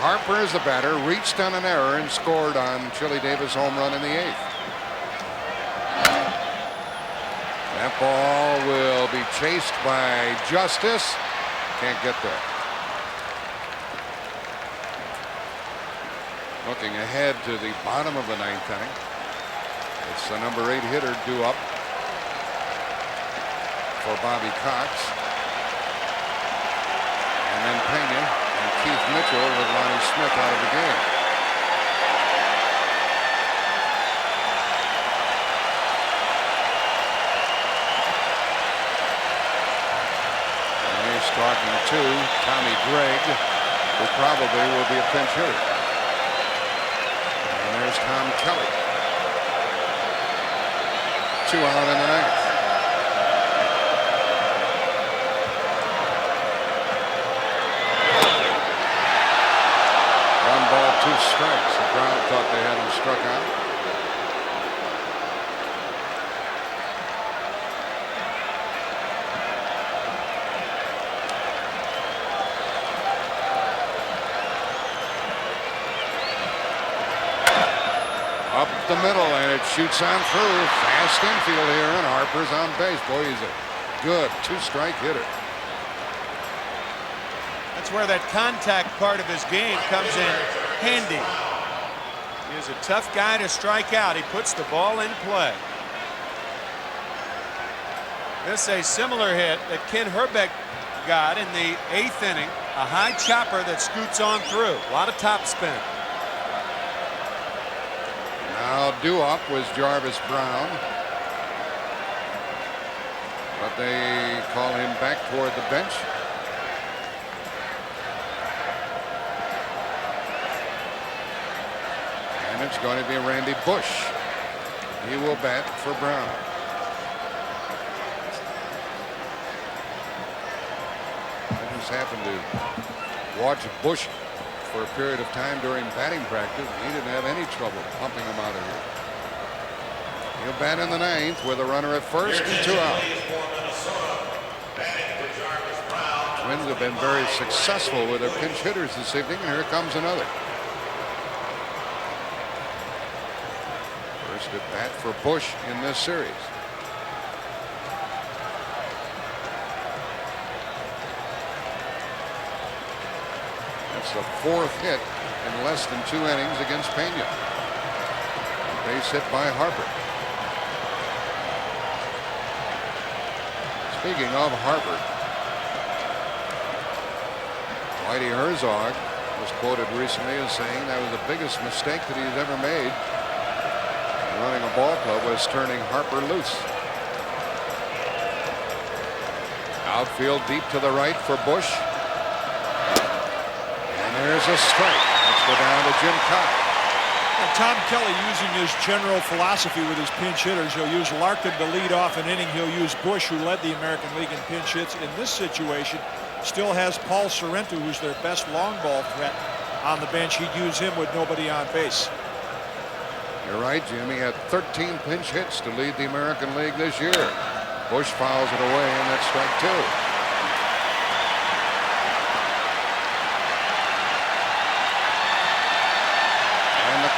Harper is the batter, reached on an error and scored on Chili Davis' home run in the 8th. That ball will be chased by Justice. Can't get there. Looking ahead to the bottom of the 9th inning. It's the number 8 hitter due up for Bobby Cox. And then Pena. Keith Mitchell with Ronnie Smith out of the game. And they talking to Tommy Gregg, who probably will be a pinch hitter. And there's Tom Kelly. 2 out in the 9th. 1 ball, 2 strikes. The crowd thought they had him struck out. Up the middle, and it shoots on through. Fast infield here, and Harper's on base. Boy, he's a good 2-strike hitter. That's where that contact part of his game comes in handy. He is a tough guy to strike out. He puts the ball in play. This is a similar hit that Ken Herbeck got in the 8th inning. A high chopper that scoots on through. A lot of top spin. Now due up was Jarvis Brown, but they call him back toward the bench. And it's going to be Randy Bush. He will bat for Brown. I just happened to watch Bush for a period of time during batting practice, and he didn't have any trouble pumping him out of here. He'll bat in the 9th with a runner at first and 2 out. Twins have been very successful with their pinch hitters this evening, and here comes another. First at bat for Bush in this series. That's the 4th hit in less than 2 innings against Pena. Base hit by Harper. Speaking of Harper, Whitey Herzog was quoted recently as saying that was the biggest mistake that he's ever made running a ball club, was turning Harper loose. Outfield deep to the right for Bush. There's a strike. Let's go down to Jim Cobb. And Tom Kelly using his general philosophy with his pinch hitters. He'll use Larkin to lead off an inning. He'll use Bush, who led the American League in pinch hits. In this situation, still has Paul Sorrento, who's their best long ball threat, on the bench. He'd use him with nobody on base. You're right, Jim. He had 13 pinch hits to lead the American League this year. Bush fouls it away, and that's strike 2.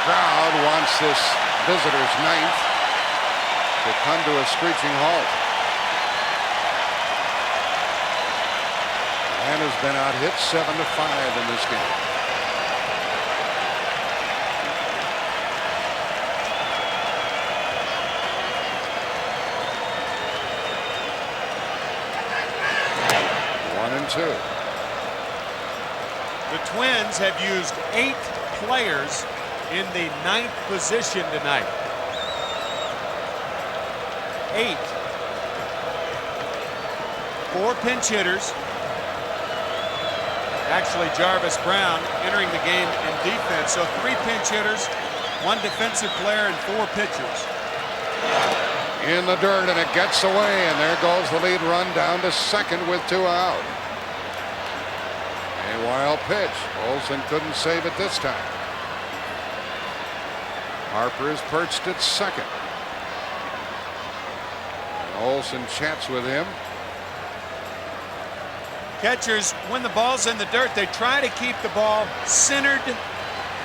Crowd wants this visitor's 9th to come to a screeching halt. And has been out hit 7-5 in this game. One and 2. The Twins have used 8 players in the 9th position tonight. 8. 4 pinch hitters. Actually, Jarvis Brown entering the game in defense. So 3 pinch hitters, 1 defensive player, and 4 pitchers. In the dirt, and it gets away, and there goes the lead run down to second with 2 out. A wild pitch. Olsen couldn't save it this time. Harper is perched at second. And Olsen chats with him. Catchers, when the ball's in the dirt, they try to keep the ball centered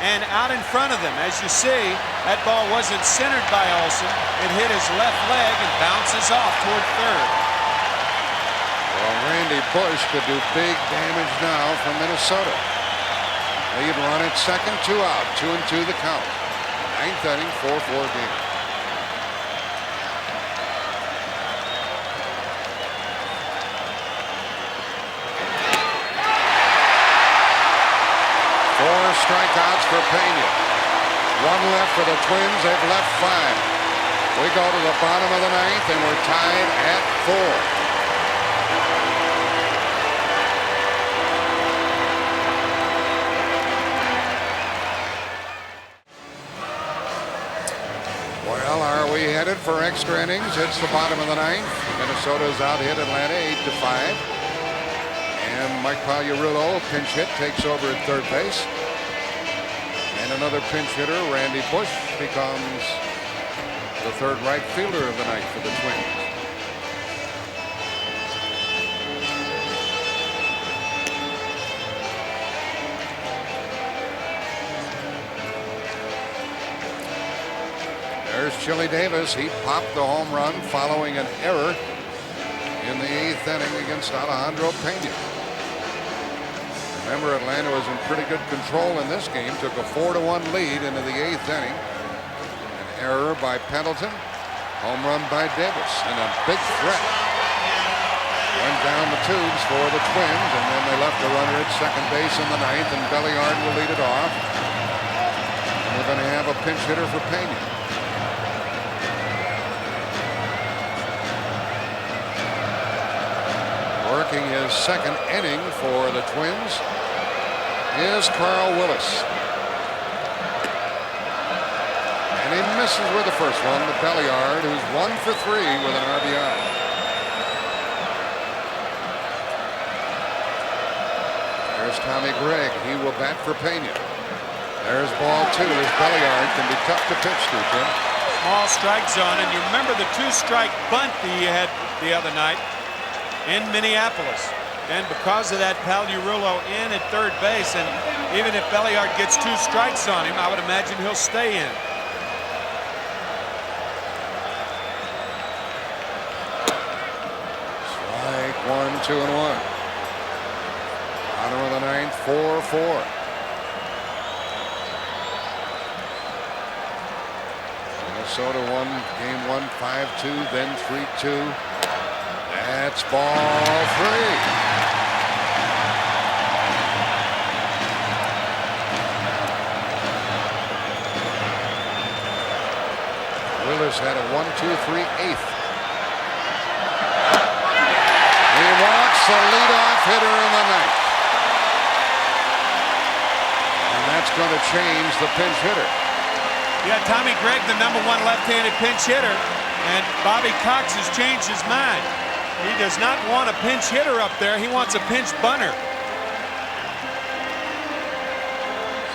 and out in front of them. As you see, that ball wasn't centered by Olsen. It hit his left leg and bounces off toward third. Well, Randy Bush could do big damage now from Minnesota. Lead run at second, 2 out, 2-2 the count. 9th inning, 4-4 game. Four strikeouts for Pena. 1 left for the Twins. They've left 5. We go to the bottom of the 9th, and we're tied at 4. headed for extra innings. It's the bottom of the ninth. Minnesota's out hit Atlanta 8-5. And Mike Pagliarulo, pinch hit, takes over at third base. And another pinch hitter, Randy Bush, becomes the third right fielder of the night for the Twins. There's Chili Davis. He popped the home run following an error in the 8th inning against Alejandro Pena. Remember, Atlanta was in pretty good control in this game. Took a 4-1 lead into the 8th inning. An error by Pendleton. Home run by Davis. And a big threat went down the tubes for the Twins. And then they left a runner at second base in the 9th. And Belliard will lead it off. And we're going to have a pinch hitter for Pena. Working his second inning for the Twins is Carl Willis. And he misses with the first one to Belliard, who's 1 for 3 with an RBI. There's Tommy Gregg. He will bat for Pena. There's ball 2 as Belliard can be tough to pitch to, Tim. Small strike zone, and you remember the 2-strike bunt that he had the other night in Minneapolis. And because of that, Pagliarulo in at third base, and even if Belliard gets 2 strikes on him, I would imagine he'll stay in. Strike 1, 2, and 1. Bottom of the 9th, 4-4. Minnesota won game 1, 5-2, then 3-2. That's ball 3. Willis had a 1-2-3-8. He walks the leadoff hitter in the 9th. And that's going to change the pinch hitter. Yeah, Tommy Gregg, the #1 left-handed pinch hitter, and Bobby Cox has changed his mind. He does not want a pinch hitter up there. He wants a pinch bunter.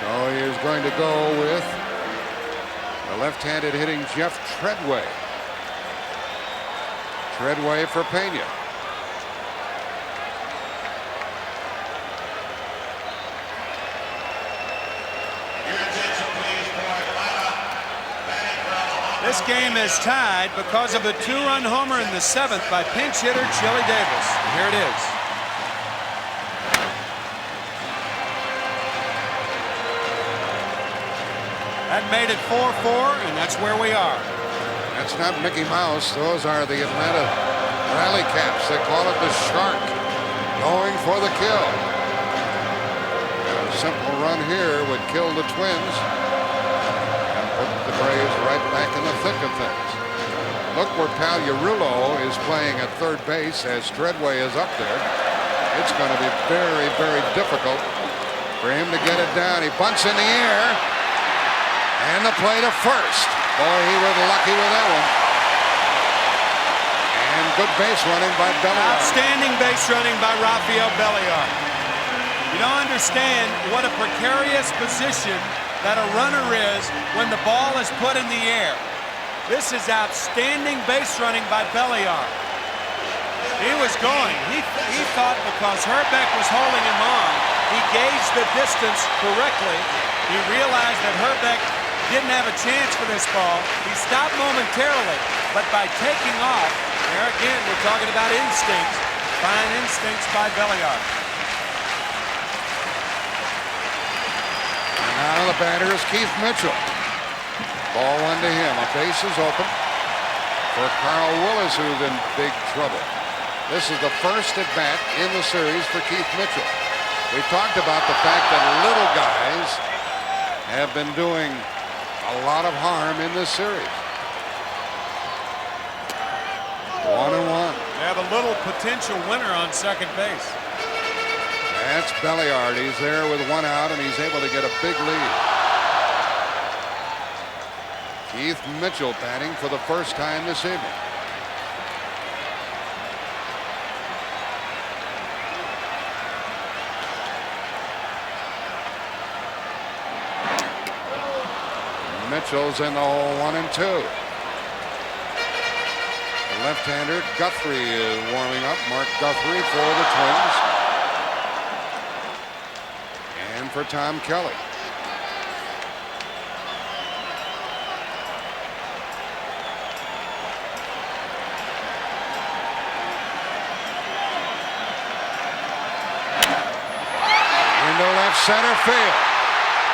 So he is going to go with the left-handed hitting Jeff Treadway. Treadway for Pena. This game is tied because of a 2-run homer in the 7th by pinch hitter Chili Davis. Here it is. That made it 4-4, and that's where we are. That's not Mickey Mouse. Those are the Atlanta rally caps. They call it the Shark. Going for the kill. A simple run here would kill the Twins. Put the Braves right back in the thick of things. Look where Pagliarulo is playing at third base as Treadway is up there. It's going to be very, very difficult for him to get it down. He bunts in the air. And the play to first. Boy, he was lucky with that one. And good base running by Belliard. Outstanding base running by Rafael Belliard. You don't understand what a precarious position that a runner is when the ball is put in the air. This is outstanding base running by Belliard. He was going. He thought because Herbeck was holding him on, he gauged the distance correctly. He realized that Herbeck didn't have a chance for this ball. He stopped momentarily, but by taking off, there again, we're talking about instincts. Fine instincts by Belliard. Now the batter is Keith Mitchell. Ball 1 to him. A base is open for Carl Willis, who's in big trouble. This is the first at bat in the series for Keith Mitchell. We talked about the fact that little guys have been doing a lot of harm in this series. 1-1. They have a little potential winner on second base. That's Belliard. He's there with 1 out, and he's able to get a big lead. Keith Mitchell batting for the first time this evening. Mitchell's in the hole, 1-2. The left-hander Guthrie is warming up. Mark Guthrie for the Twins. And for Tom Kelly. Into left center field.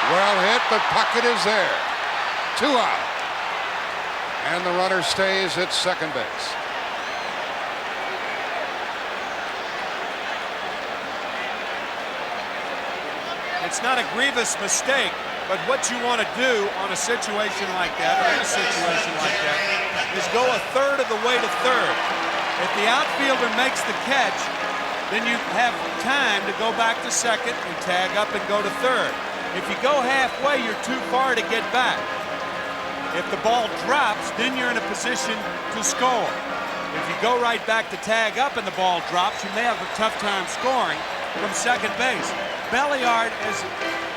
Well hit, but Puckett is there. 2 out. And the runner stays at second base. It's not a grievous mistake, but what you want to do on a situation like that, or in a situation like that, is go a third of the way to third. If the outfielder makes the catch, then you have time to go back to second and tag up and go to third. If you go halfway, you're too far to get back. If the ball drops, then you're in a position to score. If you go right back to tag up and the ball drops, you may have a tough time scoring from second base. Belliard is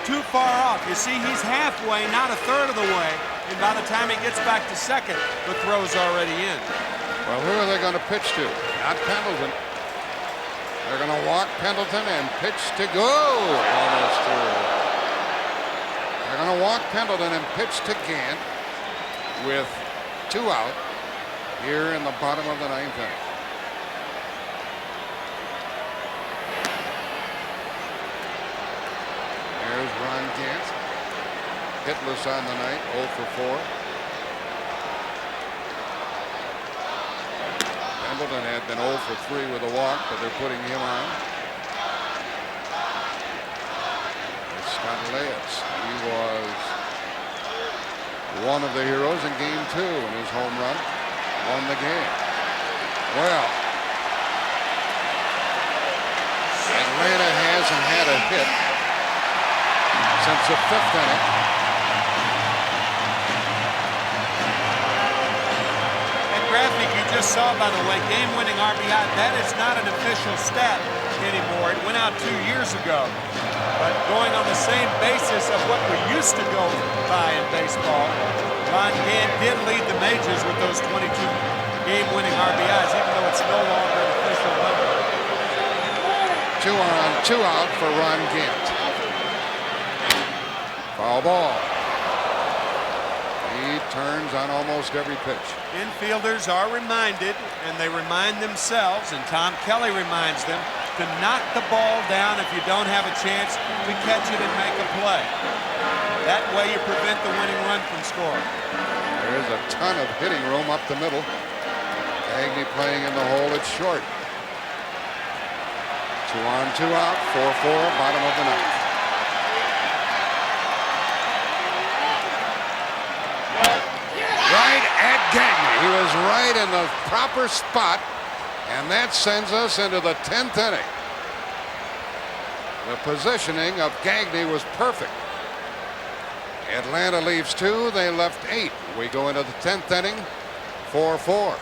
too far off. You see, he's halfway, not a third of the way, and by the time he gets back to second, the throw's already in. Well, who are they going to pitch to? Not Pendleton. They're going to walk Pendleton and pitch to go. Almost through. They're going to walk Pendleton and pitch to Gant with 2 out here in the bottom of the 9th inning. There's Ron Gant. Hitless on the night, 0 for 4. Pendleton had been 0 for 3 with a walk, but they're putting him on. It's Scott Leyes. He was one of the heroes in game 2 in his home run. Won the game. Well, Atlanta hasn't had a hit since the 5th inning. That graphic you just saw, by the way, game-winning RBI, that is not an official stat anymore. It went out 2 years ago. But going on the same basis of what we used to go by in baseball, Ron Gant did lead the majors with those 22 game-winning RBIs, even though it's no longer an official number. 2 on, 2 out for Ron Gant. Foul ball. He turns on almost every pitch. Infielders are reminded, and they remind themselves, and Tom Kelly reminds them, to knock the ball down if you don't have a chance to catch it and make a play. That way you prevent the winning run from scoring. There's a ton of hitting room up the middle. Gagne playing in the hole, it's short. 2 on, 2 out, 4-4, bottom of the 9th. Right at Gagne. He was right in the proper spot, and that sends us into the 10th inning. The positioning of Gagne was perfect. Atlanta leaves 2, they left 8. We go into the 10th inning, 4-4.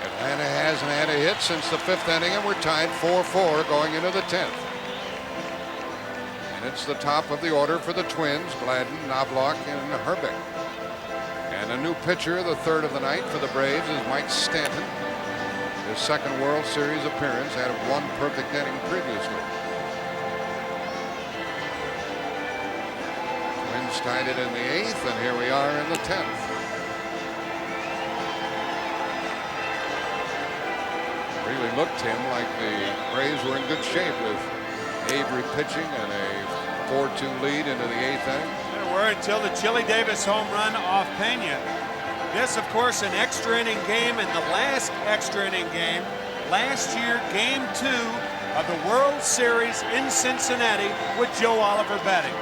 Atlanta hasn't had a hit since the 5th inning, and we're tied 4-4 going into the 10th. And it's the top of the order for the Twins, Gladden, Knobloch, and Herbeck. And a new pitcher, the 3rd of the night for the Braves, is Mike Stanton. His 2nd World Series appearance, had 1 perfect inning previously. Twins tied it in the 8th, and here we are in the 10th. Really looked, Tim, like the Braves were in good shape with Avery pitching and a 4-2 lead into the 8th inning. There were until the Chili Davis home run off Pena. This, of course, an extra inning game, and the last extra inning game last year, game 2 of the World Series in Cincinnati with Joe Oliver batting.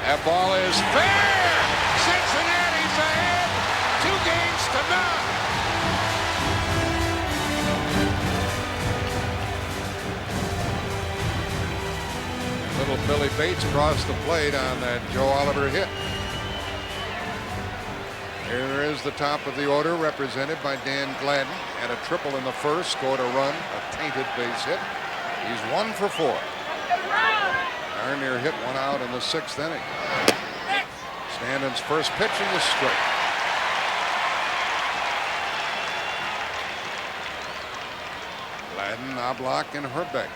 That ball is fair. Billy Bates crossed the plate on that Joe Oliver hit. Here is the top of the order, represented by Dan Gladden. Had a triple in the first, scored a run, a tainted base hit. He's 1 for 4. Darnier hit one out in the 6th inning. Standon's first pitch in the straight. Gladden, Knobloch, and Herbeck.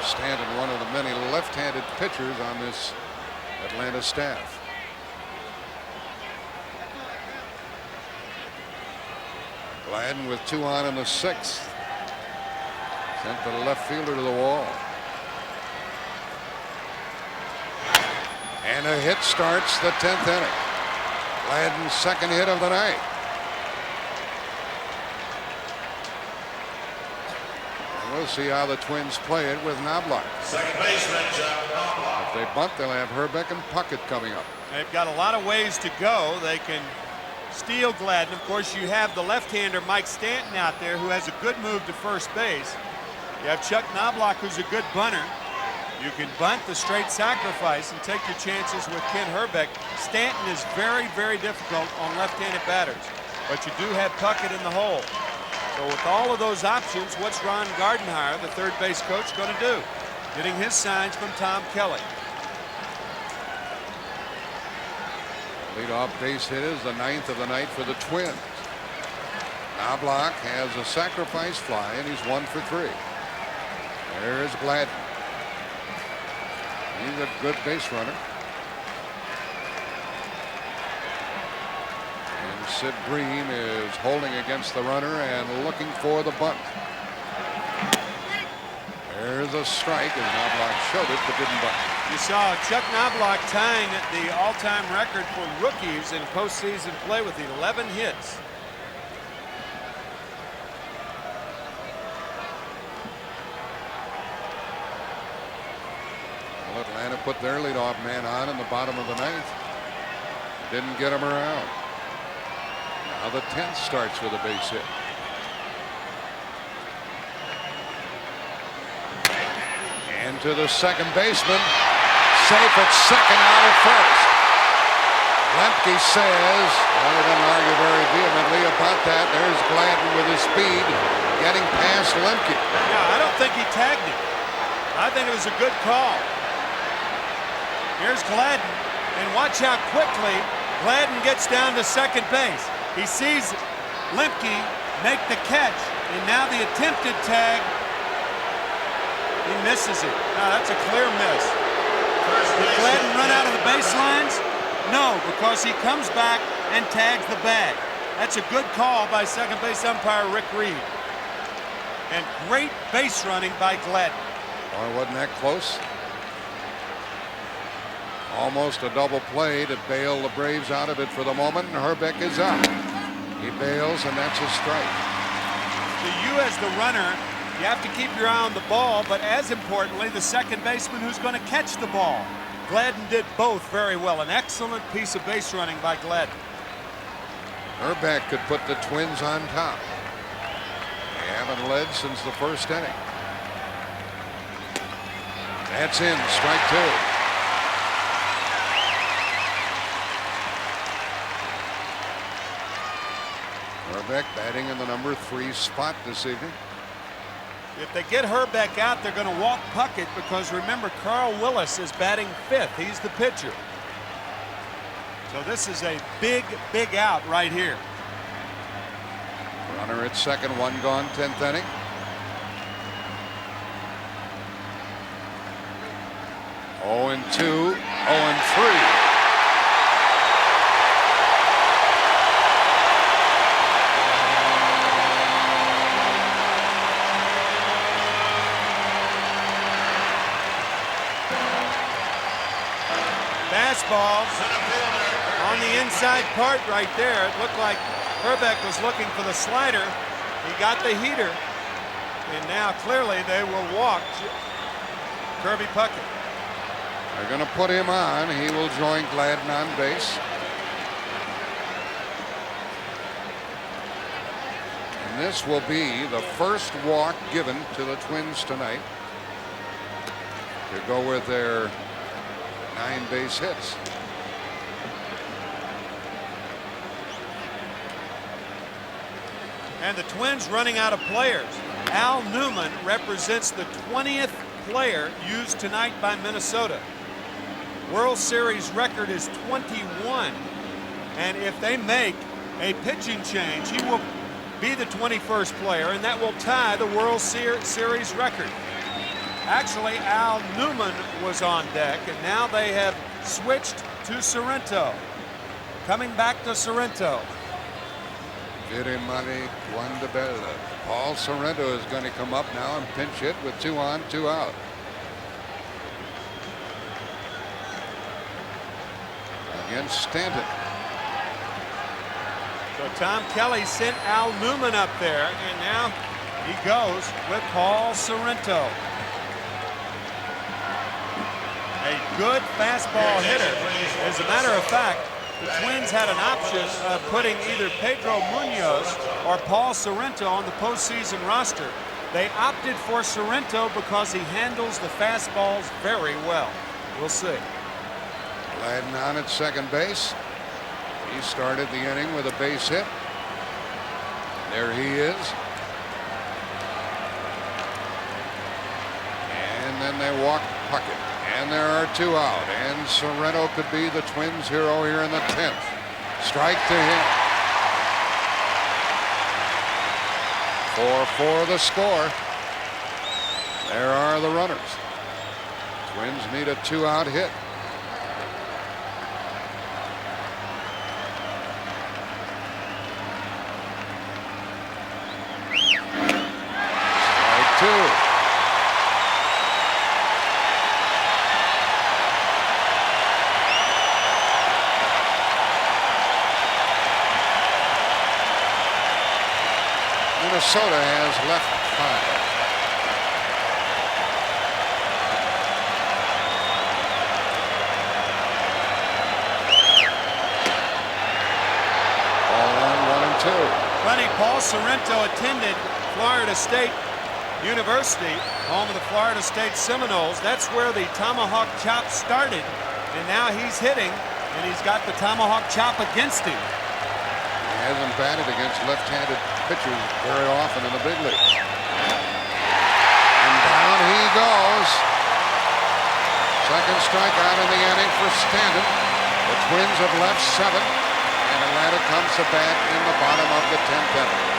Stanton, one of the many left-handed pitchers on this Atlanta staff. Gladden with 2 on in the 6th. Sent the left fielder to the wall. And a hit starts the 10th inning. Gladden's second hit of the night. We'll see how the Twins play it with Knobloch. Second baseman, Knobloch. If they bunt, they'll have Herbeck and Puckett coming up. They've got a lot of ways to go. They can steal Gladden. Of course, you have the left-hander Mike Stanton out there who has a good move to first base. You have Chuck Knobloch, who's a good bunter. You can bunt the straight sacrifice and take your chances with Ken Herbeck. Stanton is very, very difficult on left-handed batters, but you do have Puckett in the hole. So with all of those options, what's Ron Gardenhire, the third base coach, going to do? Getting his signs from Tom Kelly. Leadoff base hit is the 9th of the night for the Twins. Knobloch has a sacrifice fly, and he's 1 for 3. There's Gladden. He's a good base runner. And Sid Bream is holding against the runner and looking for the bunt. There's a strike, and Knobloch showed it but didn't bunt. You saw Chuck Knobloch tying the all-time record for rookies in postseason play with 11 hits. Well, Atlanta put their leadoff man on in the bottom of the 9th. Didn't get him around. Now the 10th starts with a base hit. And to the second baseman. Safe at second, out at first. Lemke says, rather than argue very vehemently about that, there's Gladden with his speed getting past Lemke. Yeah, I don't think he tagged him. I think it was a good call. Here's Gladden, and watch how quickly Gladden gets down to second base. He sees Lemke make the catch, and now the attempted tag, he misses it. Now that's a clear miss. Did Gladden run out of the baselines? No, because he comes back and tags the bag. That's a good call by second base umpire Rick Reed. And great base running by Gladden. Boy, wasn't that close? Almost a double play to bail the Braves out of it for the moment, and Herbeck is out. He bails, and that's a strike. To you as the runner, you have to keep your eye on the ball, but as importantly, the second baseman who's going to catch the ball. Gladden did both very well. An excellent piece of base running by Gladden. Herbeck could put the Twins on top. They haven't led since the first inning. That's in, strike 2. Herbeck batting in the number 3 spot this evening. If they get Herbeck out, they're going to walk Puckett because remember, Carl Willis is batting 5th. He's the pitcher. So this is a big, big out right here. Runner at second, 1 gone, 10th inning. Oh and 2, 0 and 3. Fastball on the inside part right there. It looked like Herbeck was looking for the slider. He got the heater, and now clearly they will walk Kirby Puckett. They're going to put him on. He will join Gladden on base. this will be the first walk given to the Twins tonight to go with their 9 base hits. And the Twins running out of players. Al Newman represents the 20th player used tonight by Minnesota. World Series record is 21. And if they make a pitching change, he will be the 21st player, and that will tie the World Series record. Actually, Al Newman was on deck, and now they have switched to Sorrento. Coming back to Sorrento. Virimari Guandabella. Paul Sorrento is going to come up now and pinch hit with 2 on, 2 out. Against Stanton. So Tom Kelly sent Al Newman up there, and now he goes with Paul Sorrento. A good fastball hitter. As a matter of fact, the Twins had an option of putting either Pedro Munoz or Paul Sorrento on the postseason roster. They opted for Sorrento because he handles the fastballs very well. We'll see. Gladden on at second base. He started the inning with a base hit. There he is. And then they walk Puckett. And there are 2 out. And Sorrento could be the Twins' hero here in the 10th. Strike to him. 4-4 the score. There are the runners. Twins need a 2-out hit. Strike 2. Minnesota has left 5. Ball on 1 and 2. Funny, Paul Sorrento attended Florida State University, home of the Florida State Seminoles. That's where the tomahawk chop started, and now he's hitting, and he's got the tomahawk chop against him. He hasn't batted against left-handed pitchers very often in the big leagues. And down he goes. Second strikeout in the inning for Stanton. The Twins have left 7, and Atlanta comes to bat in the bottom of the 10th inning.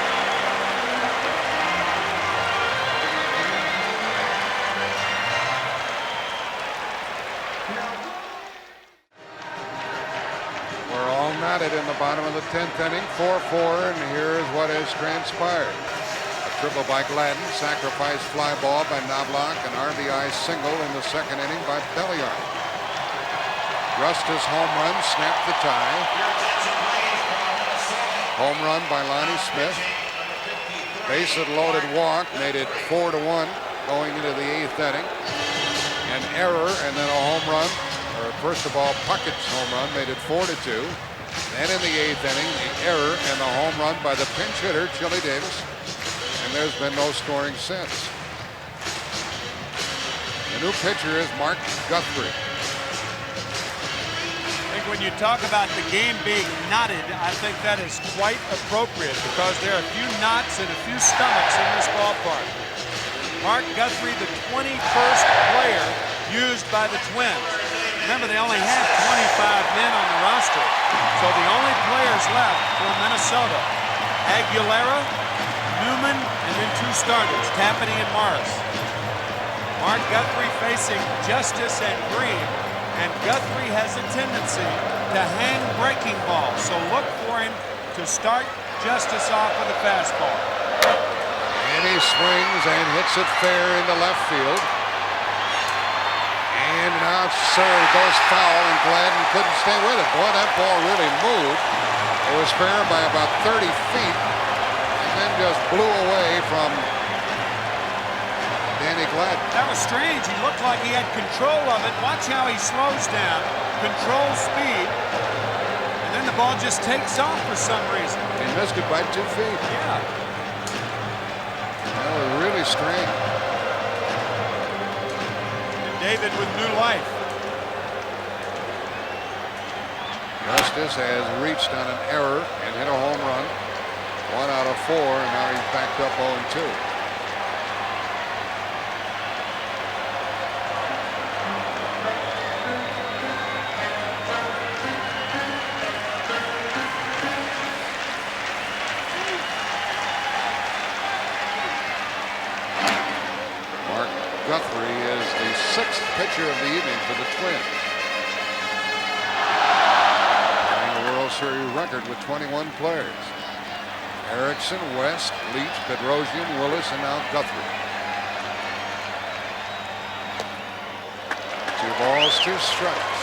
Knotted in the bottom of the 10th inning, 4-4, and here's what has transpired. A triple by Gladden, sacrifice fly ball by Knobloch, an RBI single in the 2nd inning by Belliard. Justice home run snapped the tie. Home run by Lonnie Smith. Bases loaded walk made it 4-1 going into the 8th inning. An error and then a home run, or first of all Puckett's home run made it 4-2. Then in the 8th inning, the error and the home run by the pinch hitter, Chili Davis. And there's been no scoring since. The new pitcher is Mark Guthrie. I think when you talk about the game being knotted, I think that is quite appropriate because there are a few knots and a few stomachs in this ballpark. Mark Guthrie, the 21st player used by the Twins. Remember, they only have 25 men on the roster, so the only players left for Minnesota, Aguilera, Newman, and then 2 starters, Tapani and Morris. Mark Guthrie facing Justice and Green, and Guthrie has a tendency to hang breaking balls, so look for him to start Justice off with a fastball. And he swings and hits it fair into left field. And now Surrey goes foul, and Gladden couldn't stay with it. Boy, that ball really moved. It was fair by about 30 feet, and then just blew away from Danny Gladden. That was strange. He looked like he had control of it. Watch how he slows down, controls speed, and then the ball just takes off for some reason. He missed it by 2 feet. Yeah. Ronnie string. And David with new life. Justice has reached on an error and hit a home run. 1 out of 4, and now he's backed up 0-2. Mark Guthrie is the 6th pitcher of the evening for the Twins. World Series record with 21 players. Erickson, West, Leach, Bedrosian, Willis, and now Guthrie. 2 balls, 2 strikes.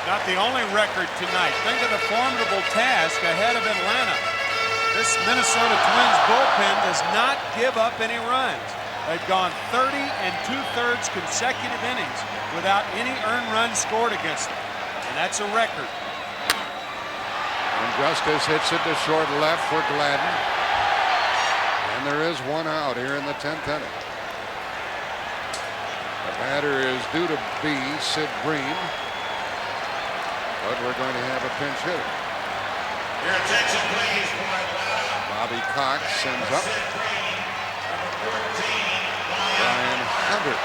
Not the only record tonight. Think of the formidable task ahead of Atlanta. This Minnesota Twins bullpen does not give up any runs. They've gone 30 2/3 consecutive innings without any earned runs scored against them. And that's a record. And Justice hits it to short left for Gladden. And there is 1 out here in the 10th inning. The batter is due to be Sid Green. But we're going to have a pinch hitter. Your attention, please, for Atlanta. Bobby Cox sends up Brian Hunter.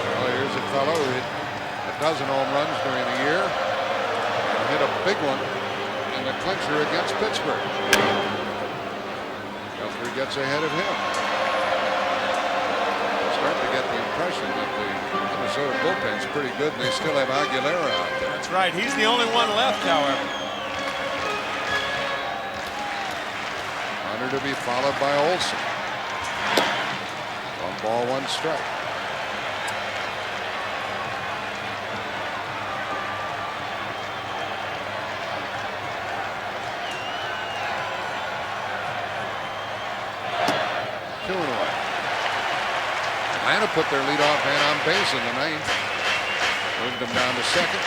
Well, here's a fellow who hit a dozen home runs during the year and hit a big one in the clincher against Pittsburgh. Guthrie gets ahead of him. Starting to get the impression that the Minnesota bullpen's pretty good, and they still have Aguilera out there. That's right. He's the only one left, however. Hunter to be followed by Olson. 1 ball, 1 strike. Lana put their leadoff man on base in the 9th. Moved him down to 2nd.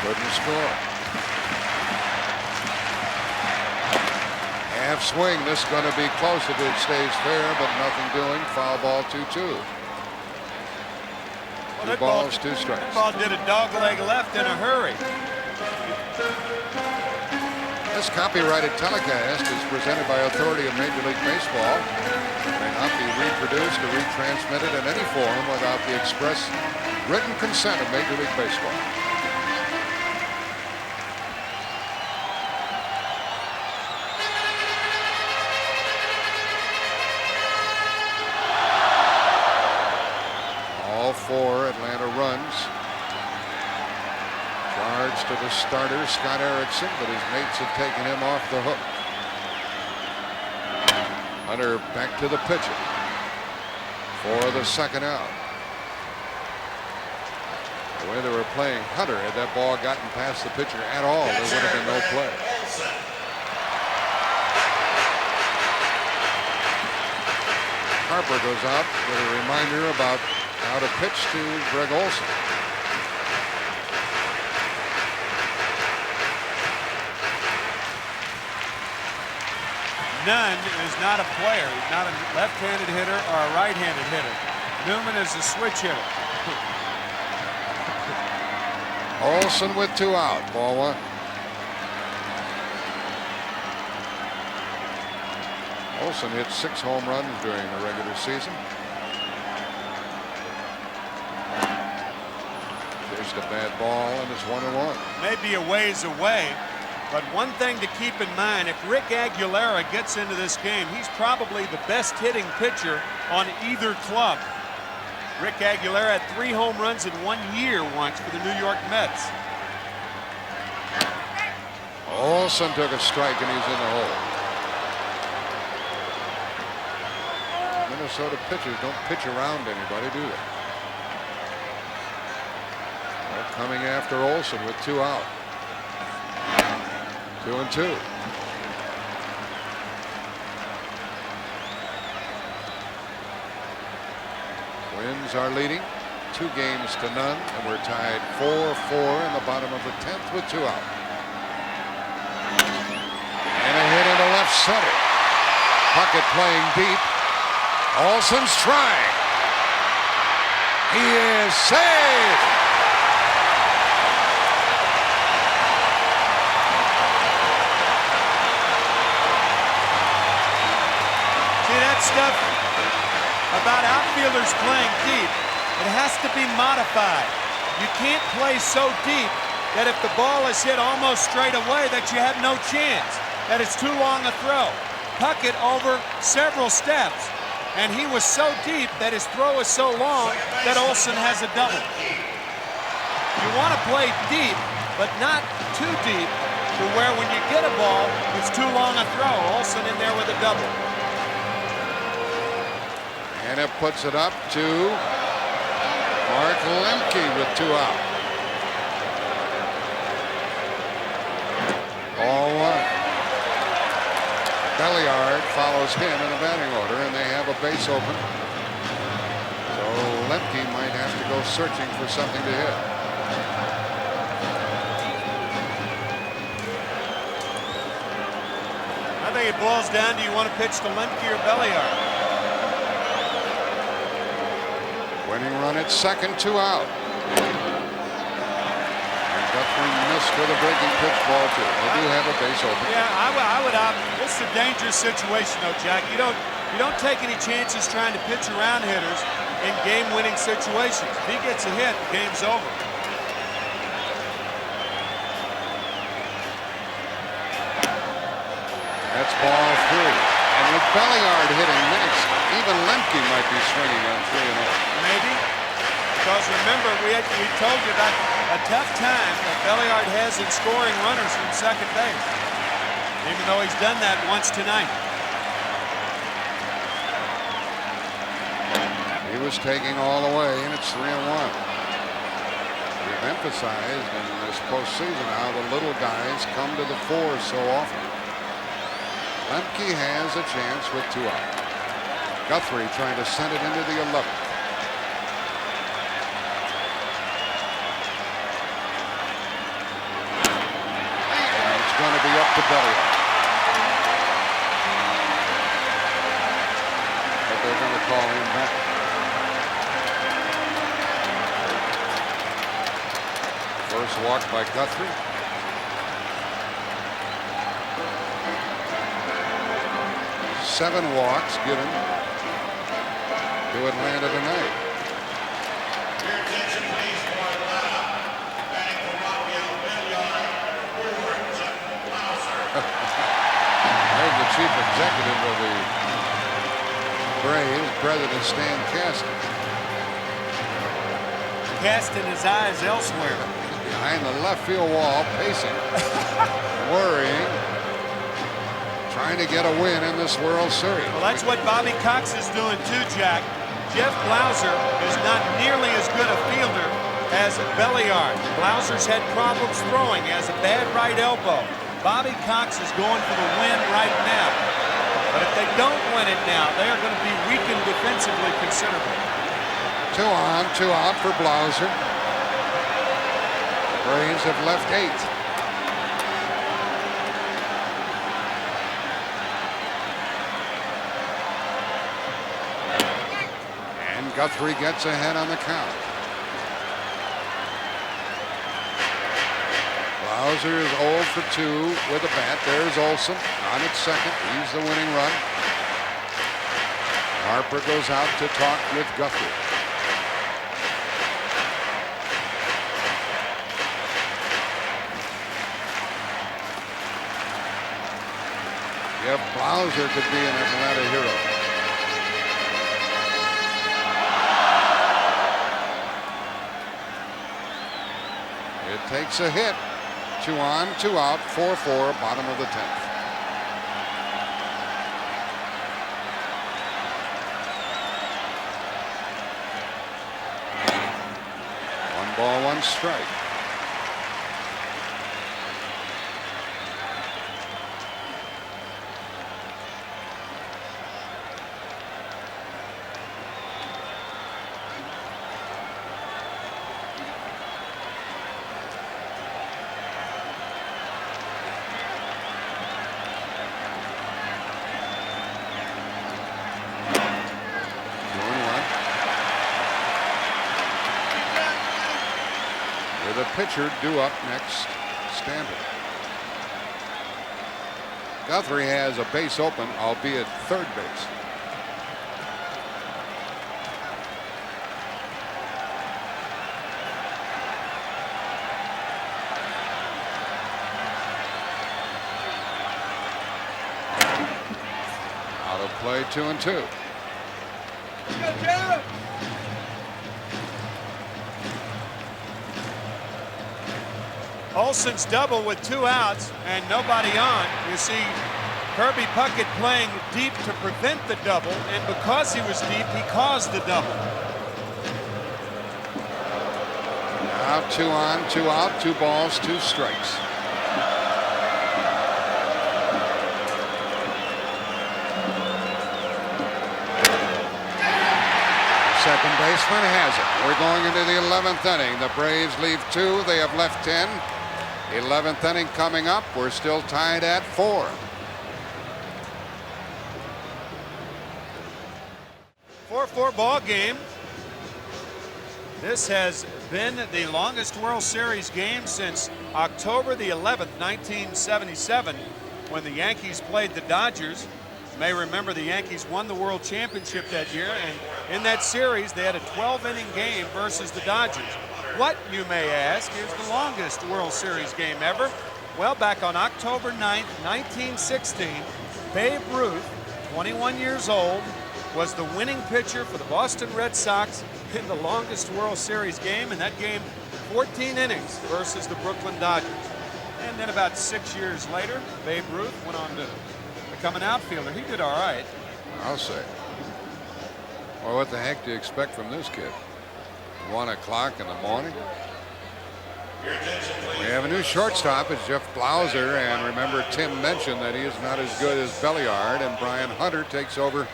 Couldn't score. Half swing. This is going to be close if it stays fair, but nothing doing. Foul ball, 2-2. Well, 2 balls, 2 strikes. That ball did a dog leg left in a hurry. This copyrighted telecast is presented by authority of Major League Baseball. It may not be reproduced or retransmitted in any form without the express written consent of Major League Baseball. All 4 Atlanta runs. Charge to the starter, Scott Erickson, but his mates have taken him off the hook. Hunter back to the pitcher for the 2nd out. The way they were playing Hunter, had that ball gotten past the pitcher at all, there would have been no play. Harper goes out with a reminder about how to pitch to Greg Olson. Nunn is not a player. He's not a left-handed hitter or a right-handed hitter. Newman is a switch hitter. Olson with 2 out. Ball 1. Olson hit 6 home runs during the regular season. Faced a bad ball and it's 1-1. Maybe a ways away. But one thing to keep in mind, if Rick Aguilera gets into this game, he's probably the best hitting pitcher on either club. Rick Aguilera had 3 home runs in 1 year once for the New York Mets. Olson took a strike and he's in the hole. Minnesota pitchers don't pitch around anybody, do they? They're coming after Olson with 2 out. 2-2. Twins are leading 2 games to none, and we're tied 4-4 in the bottom of the 10th with 2 out. And a hit into left center. Puckett playing deep. Olson's trying. He is saved. See that stuff about outfielders playing deep? It has to be modified. You can't play so deep that if the ball is hit almost straight away that you have no chance, that it's too long a throw. Puckett over several steps, and he was so deep that his throw is so long that Olson has a double. You want to play deep, but not too deep to where when you get a ball, it's too long a throw. Olson in there with a double. And it puts it up to Mark Lemke with 2 out. Ball 1. Belliard follows him in the batting order, and they have a base open. So Lemke might have to go searching for something to hit. I think it boils down to you want to pitch to Lemke or Belliard. Winning run at second, 2 out. And Guthrie missed with a breaking pitch, ball 2. They do have a base open. Yeah, I would opt. This is a dangerous situation, though, Jack. You don't take any chances trying to pitch around hitters in game-winning situations. If he gets a hit, the game's over. That's ball 3. And with Belliard hitting next, even Lemke might be swinging on 3-0. Maybe. Because remember, we told you about a tough time that Belliard has in scoring runners from second base. Even though he's done that once tonight. He was taking all the way, and it's 3-1. We've emphasized in this postseason how the little guys come to the fore so often. Lemke has a chance with 2 out. Guthrie trying to send it into the 11th. And it's going to be up to Belliard. But they're going to call him back. First walk by Guthrie. 7 walks given to Atlanta tonight. Your attention, please, for Atlanta. Batting for Rockville, Billiard, There's the chief executive of the Braves, President Stan Kasten. Casting his eyes elsewhere. Behind the left field wall, pacing, worrying. Trying to get a win in this World Series. Well, that's what Bobby Cox is doing too, Jack. Jeff Blauser is not nearly as good a fielder as Belliard. Blauser's had problems throwing, he has a bad right elbow. Bobby Cox is going for the win right now. But if they don't win it now, they are going to be weakened defensively considerably. 2 on, 2 out for Blauser. The Braves have left 8. Guthrie gets ahead on the count. Blauser is 0 for 2 with a bat. There's Olson on at second. He's the winning run. Harper goes out to talk with Guthrie. If Blauser could be an Atlanta hero. Takes a hit. 2 on, 2 out, 4-4, bottom of the 10th. One ball, 1 strike. pitcher due up next, Stanton. Guthrie has a base open, albeit third base. Out of play, 2-2. Olsen's double with 2 outs and nobody on. You see Kirby Puckett playing deep to prevent the double, and because he was deep, he caused the double. Now 2 on, 2 out, 2 balls, 2 strikes. Second baseman has it. We're going into the 11th inning. The Braves leave 2. They have left 10. 11th inning coming up. We're still tied at 4. 4-4 ball game. This has been the longest World Series game since October the 11th, 1977, when the Yankees played the Dodgers. You may remember the Yankees won the World Championship that year, and in that series they had a 12-inning game versus the Dodgers. What, you may ask, is the longest World Series game ever? Well, back on October 9th, 1916, Babe Ruth, 21 years old, was the winning pitcher for the Boston Red Sox in the longest World Series game, and that game 14 innings versus the Brooklyn Dodgers. And then about 6 years later, Babe Ruth went on to become an outfielder. He did all right. I'll say. Well, what the heck do you expect from this kid? 1 o'clock in the morning. We have a new shortstop. It's Jeff Blauser, and remember Tim mentioned that he is not as good as Belliard, and Brian Hunter takes over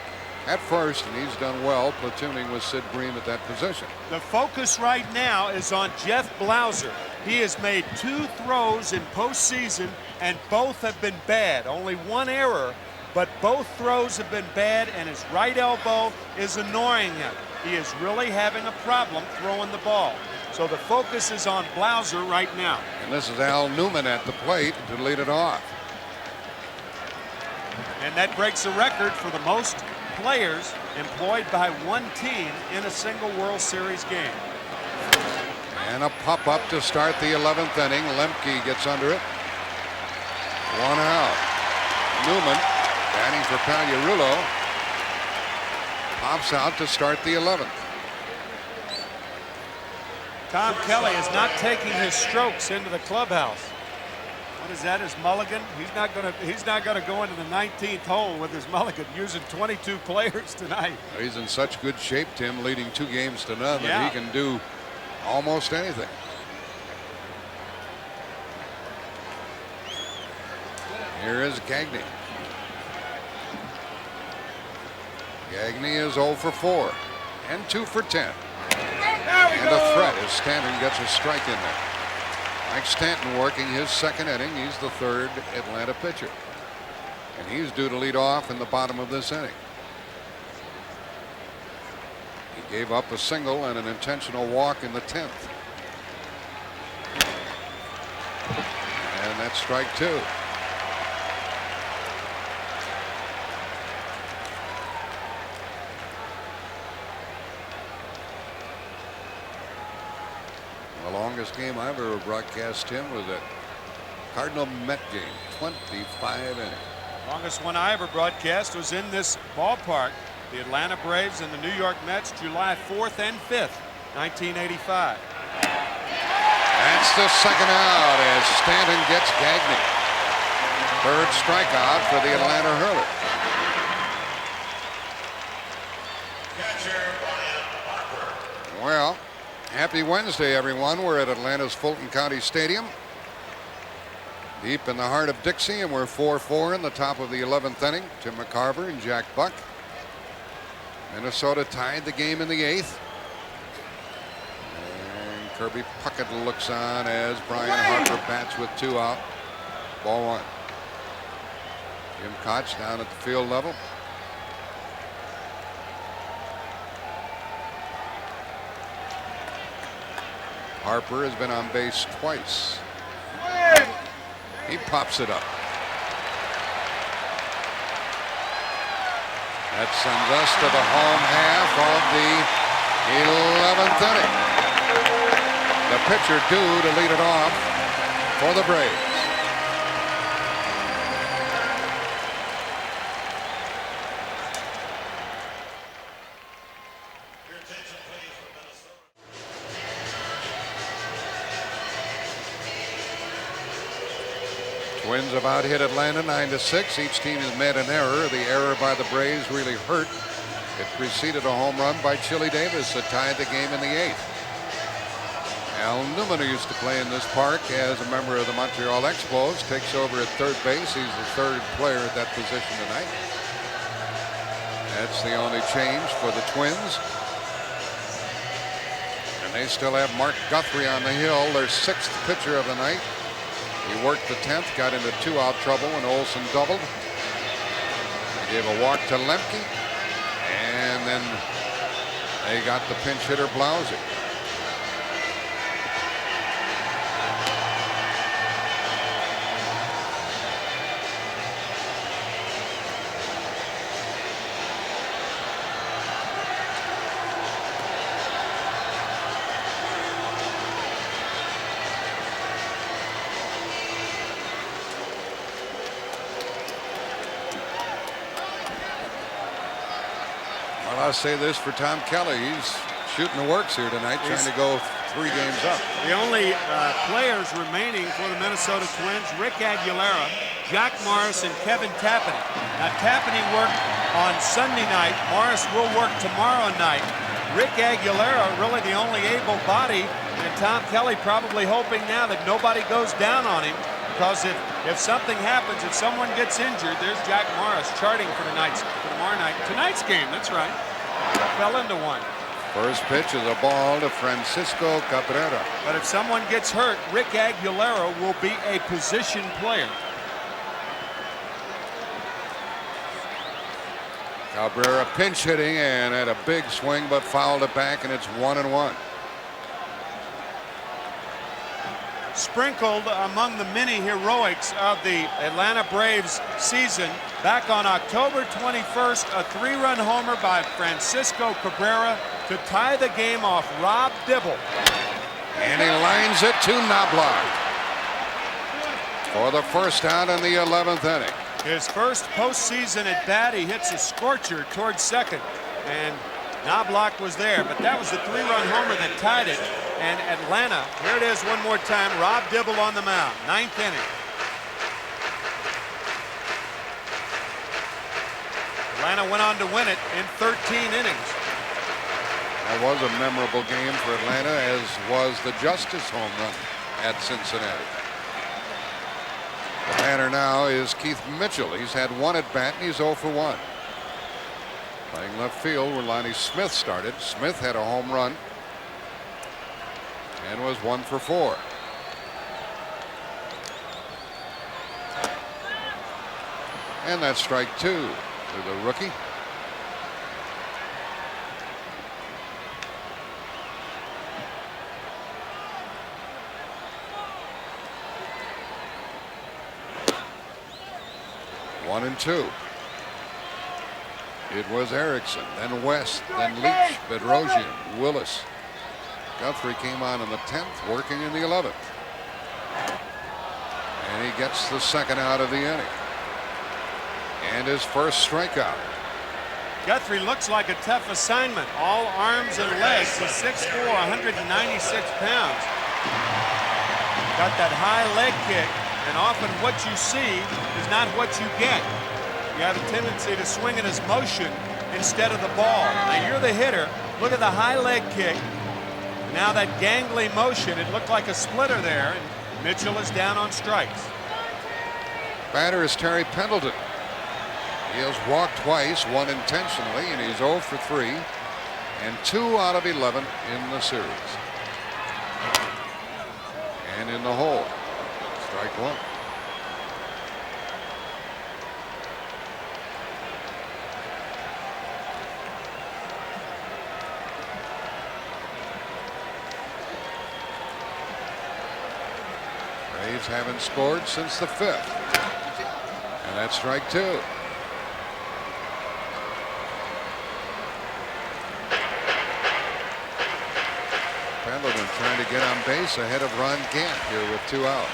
at first, and he's done well platooning with Sid Bream at that position. The focus right now is on Jeff Blauser. He has made 2 throws in postseason, and both have been bad. Only 1 error, but both throws have been bad, and his right elbow is annoying him. He is really having a problem throwing the ball. So the focus is on Blauser right now. And this is Al Newman at the plate to lead it off. And that breaks a record for the most players employed by one team in a single World Series game. And a pop-up to start the 11th inning. Lemke gets under it. 1 out. Newman batting for Pagliarulo. Pops out to start the 11th. Tom Kelly is not taking his strokes into the clubhouse. What is that, his mulligan? He's not gonna go into the 19th hole with his mulligan, using 22 players tonight. He's in such good shape, Tim, leading 2 games to none, that he can do almost anything. Here is Gagne. Gagne is 0 for 4 and 2 for 10. And a threat as Stanton gets a strike in there. Mike Stanton working his 2nd inning. He's the 3rd Atlanta pitcher. And he's due to lead off in the bottom of this inning. He gave up a single and an intentional walk in the 10th. And that's strike 2. The longest game I've ever broadcast, Tim, was that Cardinal Met game, 25 innings. Longest one I ever broadcast was in this ballpark. The Atlanta Braves and the New York Mets, July 4th and 5th, 1985. That's the 2nd out as Stanton gets Gagne. 3rd strikeout for the Atlanta Hurler. Well, happy Wednesday, everyone. We're at Atlanta's Fulton County Stadium, deep in the heart of Dixie, and we're 4-4 in the top of the 11th inning. Tim McCarver and Jack Buck. Minnesota tied the game in the 8th. And Kirby Puckett looks on as Brian Harper bats with 2 out. Ball 1. Jim Koch down at the field level. Harper has been on base twice. He pops it up. That sends us to the home half of the 11th inning. The pitcher due to lead it off for the Braves. Twins have out-hit Atlanta 9-6. Each team has made an error. The error by the Braves really hurt. It preceded a home run by Chili Davis that tied the game in the 8th. Al Newman, who used to play in this park as a member of the Montreal Expos, takes over at third base. He's the third player at that position tonight. That's the only change for the Twins. And they still have Mark Guthrie on the hill, their 6th pitcher of the night. He worked the 10th, got into 2-out trouble when Olsen doubled. He gave a walk to Lemke, and then they got the pinch hitter Blousy. I'll say this for Tom Kelly. He's shooting the works here tonight, trying to go 3 games up. The only players remaining for the Minnesota Twins, Rick Aguilera, Jack Morris, and Kevin Tapani. Now, Tapani worked on Sunday night. Morris will work tomorrow night. Rick Aguilera, really the only able body, and Tom Kelly probably hoping now that nobody goes down on him, because if something happens, if someone gets injured, there's Jack Morris charting for tomorrow night. Tonight's game, that's right. Fell into one. First pitch is a ball to Francisco Cabrera. But if someone gets hurt, Rick Aguilera will be a position player. Cabrera pinch hitting and had a big swing, but fouled it back, and it's 1-1. Sprinkled among the many heroics of the Atlanta Braves season, back on October 21st, a 3-run homer by Francisco Cabrera to tie the game off Rob Dibble. And he lines it to Knobloch for the first out in the 11th inning. His first postseason at bat, he hits a scorcher towards second, and Knobloch was there, but that was the 3-run homer that tied it. And Atlanta, here it is one more time, Rob Dibble on the mound, 9th inning. Atlanta went on to win it in 13 innings. That was a memorable game for Atlanta, as was the Justice home run at Cincinnati. The batter now is Keith Mitchell. He's had 1 at bat and he's 0 for 1. Playing left field where Lonnie Smith started. Smith had a home run and was 1 for 4. And that's strike 2 to the rookie. One and 2. It was Erickson, then West, then Leach, Bedrosian, Willis. Guthrie came on in the 10th, working in the 11th. And he gets the second out of the inning. And his first strikeout. Guthrie looks like a tough assignment. All arms and legs. He's 6'4", 196 pounds. Got that high leg kick, and often what you see is not what you get. You have a tendency to swing in his motion instead of the ball. Now you're the hitter. Look at the high leg kick. Now that gangly motion, it looked like a splitter there, and Mitchell is down on strikes. Batter is Terry Pendleton. He has walked twice, 1 intentionally, and he's 0 for 3, and 2 out of 11 in the series. And in the hole, strike 1. Cardinals haven't scored since the 5th. And that's strike 2. Pendleton trying to get on base ahead of Ron Gant here with 2 out.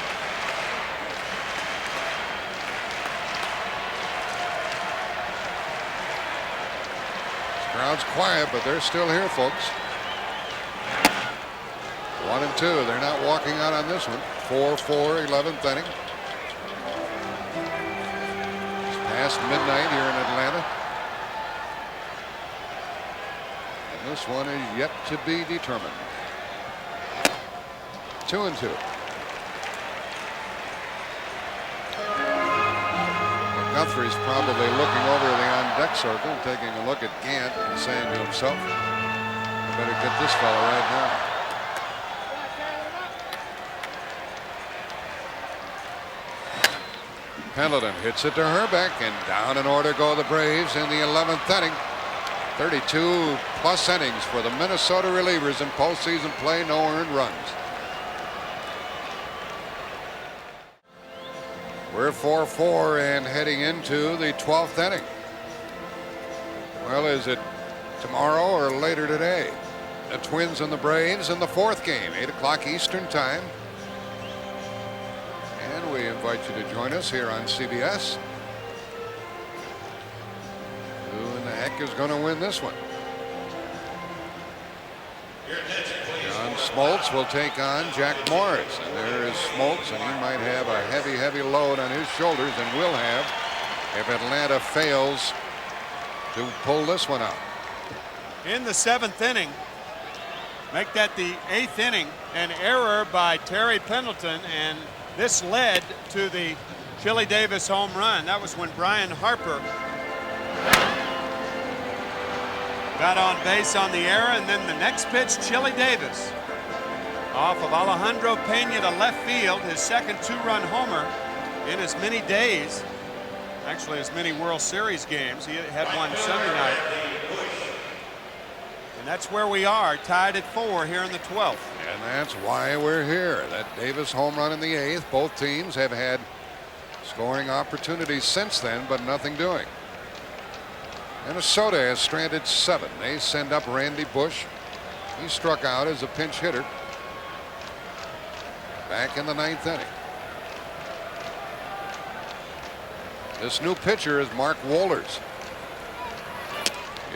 Crowd's quiet, but they're still here, folks. 1 and 2. They're not walking out on this one. 4-4, 11th inning. It's past midnight here in Atlanta. And this one is yet to be determined. 2 and 2. Guthrie's probably looking over the on-deck circle, taking a look at Gant and saying to himself, I better get this fella right now. Pendleton hits it to Herbeck, and down in order go the Braves in the 11th inning. 32 plus innings for the Minnesota relievers in postseason play, no earned runs. We're 4-4 and heading into the 12th inning. Well, is it tomorrow or later today? The Twins and the Braves in the 4th game, 8 o'clock Eastern time. And we invite you to join us here on CBS. Who in the heck is going to win this one? John Smoltz will take on Jack Morris, and there is Smoltz, and he might have a heavy load on his shoulders, and will have if Atlanta fails to pull this one out. In the 7th inning, make that the 8th inning, an error by Terry Pendleton, and this led to the Chili Davis home run. That was when Brian Harper got on base on the error, and then the next pitch, Chili Davis off of Alejandro Pena to left field, his second 2-run homer in as many days, actually as many World Series games. He had one Sunday night. And that's where we are, tied at 4 here in the 12th. And that's why we're here. That Davis home run in the 8th. Both teams have had scoring opportunities since then, but nothing doing. Minnesota has stranded 7. They send up Randy Bush. He struck out as a pinch hitter back in the 9th inning. This new pitcher is Mark Wohlers.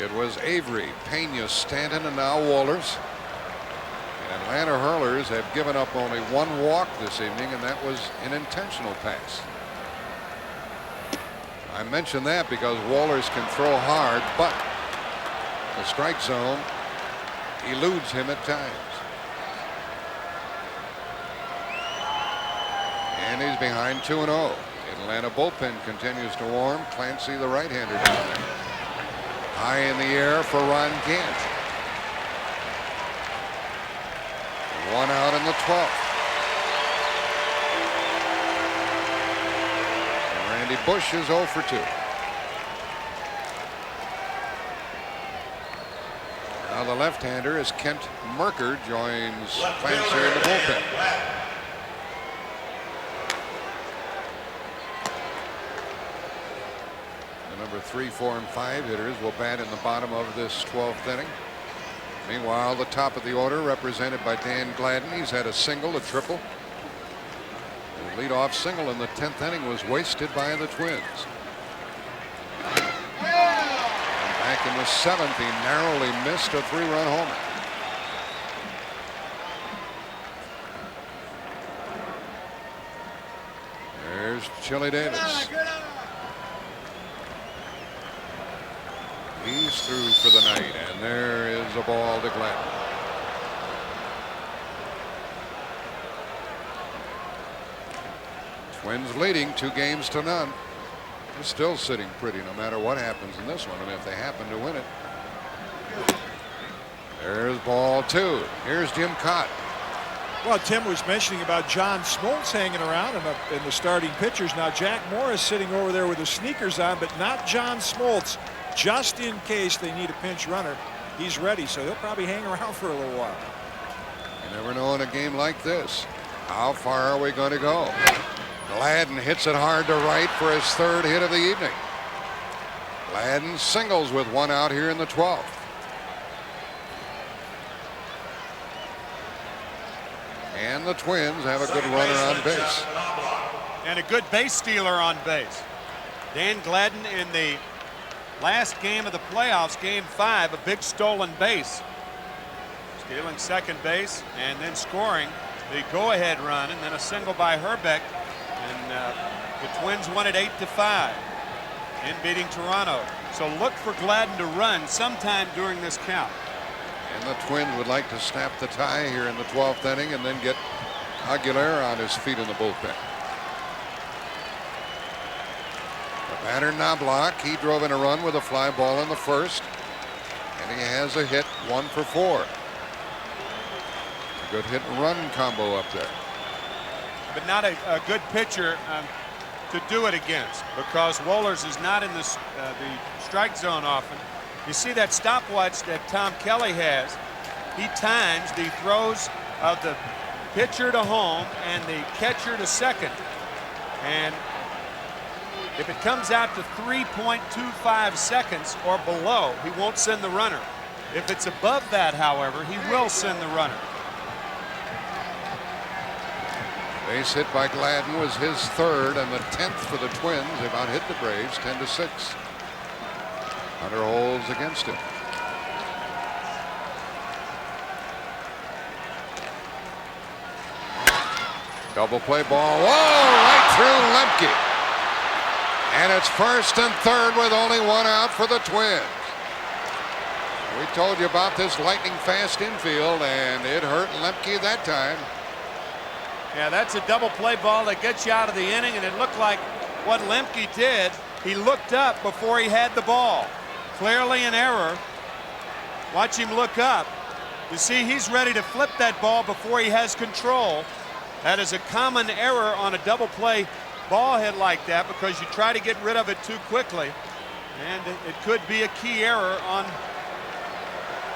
It was Avery, Pena, Stanton, and now Wohlers. And Atlanta hurlers have given up only 1 walk this evening, and that was an intentional pass. I mention that because Wohlers can throw hard, but the strike zone eludes him at times. And he's behind 2-0. The Atlanta bullpen continues to warm. Clancy, the right-hander, down there. High in the air for Ron Gant. 1 out in the 12th. Randy Bush is 0 for 2. Now the left-hander is Kent Merker, joins Clancy in the bullpen. The number 3, 4, and 5 hitters will bat in the bottom of this 12th inning. Meanwhile, the top of the order represented by Dan Gladden. He's had a single, a triple. The leadoff single in the 10th inning was wasted by the Twins. And back in the 7th, he narrowly missed a 3-run homer. There's Chili Davis. He's through for the night, and there is a ball to Gladden. Twins leading 2-0. They're still sitting pretty no matter what happens in this one, and if they happen to win it. There's ball 2. Here's Jim Cott. Well, Tim was mentioning about John Smoltz hanging around in the starting pitchers. Now Jack Morris sitting over there with the sneakers on, but not John Smoltz. Just in case they need a pinch runner, he's ready, so he'll probably hang around for a little while. You never know in a game like this. How far are we going to go? Gladden hits it hard to right for his third hit of the evening. Gladden singles with one out here in the 12th. And the Twins have a good runner on base. And a good base stealer on base. Dan Gladden in the last game of the playoffs, game 5, a big stolen base. Stealing second base and then scoring the go-ahead run, and then a single by Hrbek. And the Twins won it 8-5 in beating Toronto. So look for Gladden to run sometime during this count. And the Twins would like to snap the tie here in the 12th inning and then get Aguilera on his feet in the bullpen. The batter Knobloch, he drove in a run with a fly ball in the first, and he has a hit, 1 for 4. A good hit and run combo up there. But not a good pitcher to do it against, because Wohlers is not in the strike zone often. You see that stopwatch that Tom Kelly has. He times the throws of the pitcher to home and the catcher to second. And if it comes out to 3.25 seconds or below, he won't send the runner. If it's above that, however, he will send the runner. Base hit by Gladden was his third and the 10th for the Twins. They've out hit the Braves 10-6. Hunter holds against him. Double play ball. Whoa! Right through Lemke. And it's first and third with only one out for the Twins. We told you about this lightning fast infield, and it hurt Lemke that time. Yeah, that's a double play ball that gets you out of the inning, and it looked like what Lemke did. He looked up before he had the ball. Clearly an error. Watch him look up. You see, he's ready to flip that ball before he has control. That is a common error on a double play ball hit like that, because you try to get rid of it too quickly. And it could be a key error on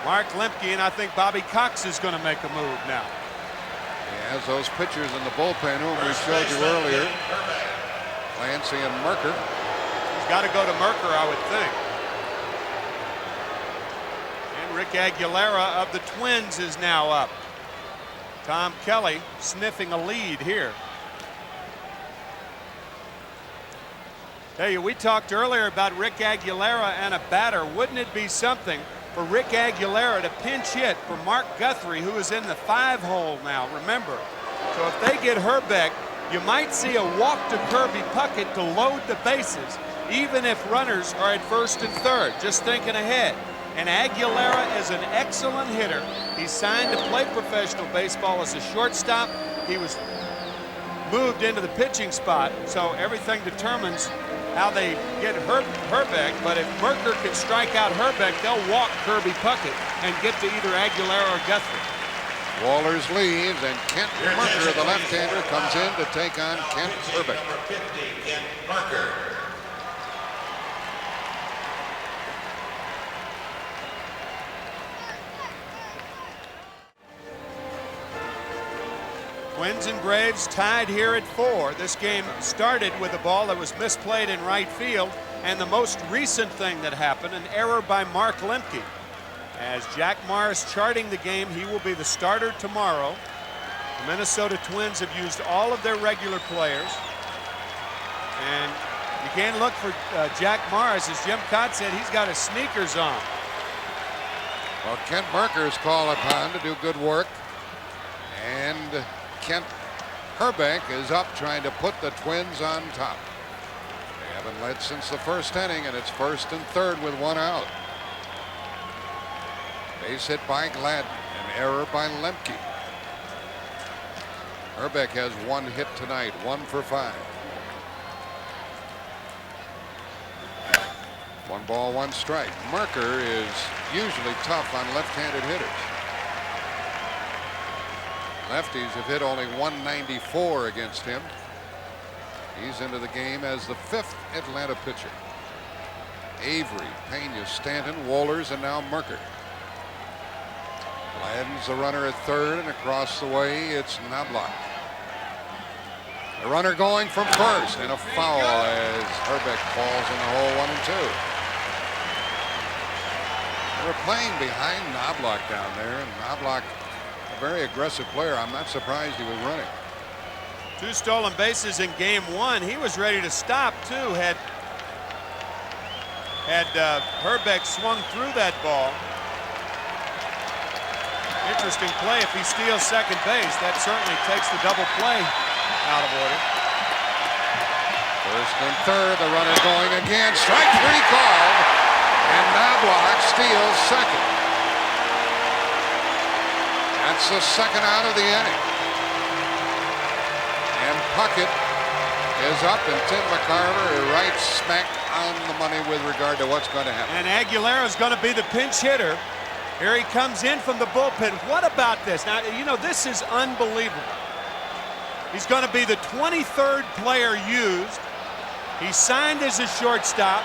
Mark Lemke, and I think Bobby Cox is going to make a move now. He has those pitchers in the bullpen whom we showed you earlier. Clancy and Merker. He's got to go to Merker, I would think. And Rick Aguilera of the Twins is now up. Tom Kelly sniffing a lead here. Tell you, we talked earlier about Rick Aguilera and a batter. Wouldn't it be something for Rick Aguilera to pinch hit for Mark Guthrie, who is in the 5-hole now, remember. So if they get Hrbek, you might see a walk to Kirby Puckett to load the bases, even if runners are at first and third, just thinking ahead. And Aguilera is an excellent hitter. He's signed to play professional baseball as a shortstop. He was moved into the pitching spot, so everything determines how they get Hrbek. But if Merker can strike out Hrbek, they'll walk Kirby Puckett and get to either Aguilera or Guthrie. Wohlers leaves, and Kent Merker, the left-hander, comes in to take on Kent Hrbek. Kent Merker. Twins and Braves tied here at 4. This game started with a ball that was misplayed in right field, and the most recent thing that happened, an error by Mark Lemke. As Jack Morris charting the game, he will be the starter tomorrow. The Minnesota Twins have used all of their regular players, and you can't look for Jack Morris. As Jim Cott said, he's got his sneakers on. Well, Kent Merker is called upon to do good work, and Kent Hrbek is up trying to put the Twins on top. They haven't led since the first inning, and it's first and third with one out. Base hit by Gladden, an error by Lemke. Hrbek has one hit tonight, 1 for 5. 1 ball, 1 strike. Merker is usually tough on left-handed hitters. Lefties have hit only 194 against him. He's into the game as the 5th Atlanta pitcher. Avery, Pena, Stanton, Wohlers, and now Merker. Gladden's the runner at third, and across the way it's Knobloch. The runner going from first, and a foul as Hrbek falls in the hole 1 and 2. They were playing behind Knobloch down there, and Knobloch, a very aggressive player. I'm not surprised he was running. 2 stolen bases in game 1. He was ready to stop too. Had Hrbek swung through that ball. Interesting play. If he steals second base, that certainly takes the double play out of order. First and third, the runner going again. Strike 3 called, and Knobloch steals second. That's the second out of the inning. And Puckett is up, and Tim McCarver is right smack on the money with regard to what's going to happen. And Aguilera is going to be the pinch hitter. Here he comes in from the bullpen. What about this? Now, you know, this is unbelievable. He's going to be the 23rd player used. He signed as a shortstop.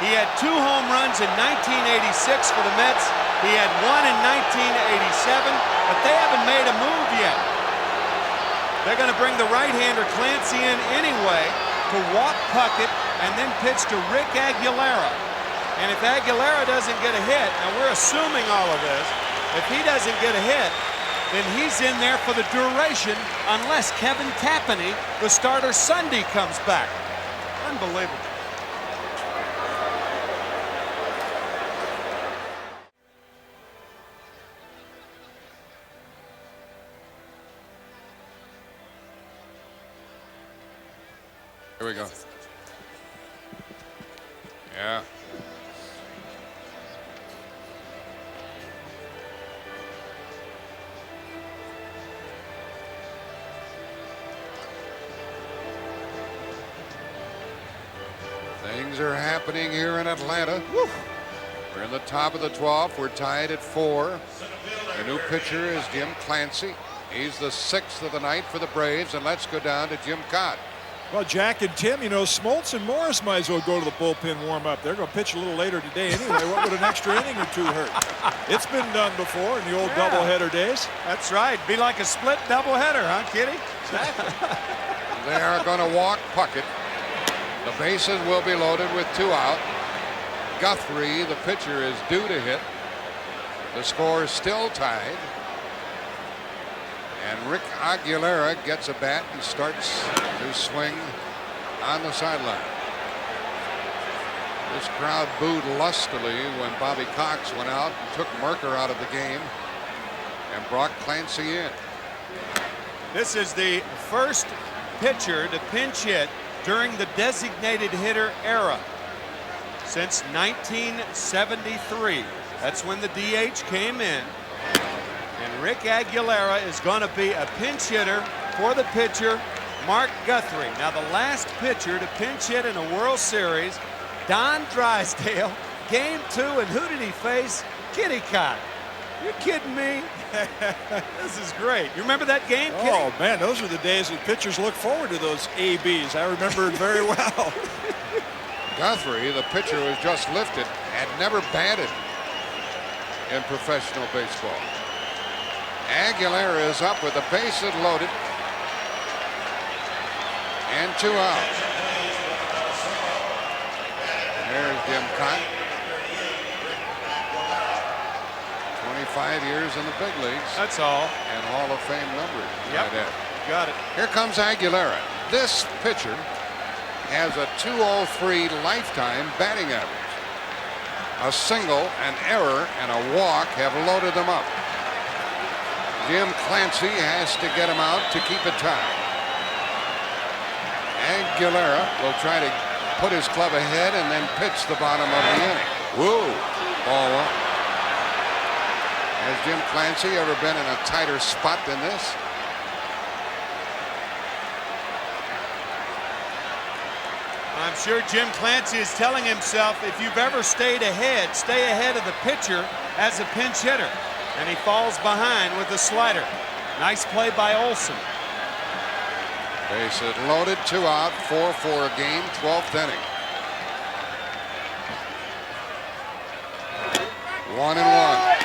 He had 2 home runs in 1986 for the Mets. He had 1 in 1987, but they haven't made a move yet. They're going to bring the right-hander Clancy in anyway to walk Puckett and then pitch to Rick Aguilera. And if Aguilera doesn't get a hit, now we're assuming all of this, if he doesn't get a hit, then he's in there for the duration unless Kevin Tapani, the starter Sunday, comes back. Unbelievable. Here we go. Yeah. Things are happening here in Atlanta. Woo. We're in the top of the 12th. We're tied at 4. The new pitcher is Jim Clancy. He's the 6th of the night for the Braves, and let's go down to Jim Cott. Well, Jack and Tim, you know, Smoltz and Morris might as well go to the bullpen warm-up. They're going to pitch a little later today anyway. What would an extra inning or 2 hurt? It's been done before in the old doubleheader days. That's right. Be like a split doubleheader, huh, Kitty? Exactly. They are going to walk Puckett. The bases will be loaded with 2 out. Guthrie, the pitcher, is due to hit. The score is still tied. And Rick Aguilera gets a bat and starts to swing on the sideline. This crowd booed lustily when Bobby Cox went out and took Merker out of the game and brought Clancy in. This is the first pitcher to pinch hit during the designated hitter era since 1973. That's when the DH came in. And Rick Aguilera is going to be a pinch hitter for the pitcher, Mark Guthrie. Now, the last pitcher to pinch hit in a World Series, Don Drysdale, game 2, and who did he face? Kitty Cott. You kidding me? This is great. You remember that game, Kitty? Oh, man, those are the days that pitchers look forward to those ABs. I remember it very well. Guthrie, the pitcher who was just lifted, had never batted in professional baseball. Aguilera is up with the bases loaded and 2 out. There's Jim Cott. 25 years in the big leagues. That's all. And Hall of Fame numbers. Yep. Got it. Here comes Aguilera. This pitcher has a .203 lifetime batting average. A single, an error, and a walk have loaded them up. Jim Clancy has to get him out to keep it tied. Aguilera will try to put his club ahead and then pitch the bottom of the inning. Woo! Ball 1. Has Jim Clancy ever been in a tighter spot than this? I'm sure Jim Clancy is telling himself, if you've ever stayed ahead, stay ahead of the pitcher as a pinch hitter. And he falls behind with the slider. Nice play by Olson. Bases loaded, 2 out, 4-4 game, 12th inning. 1-1.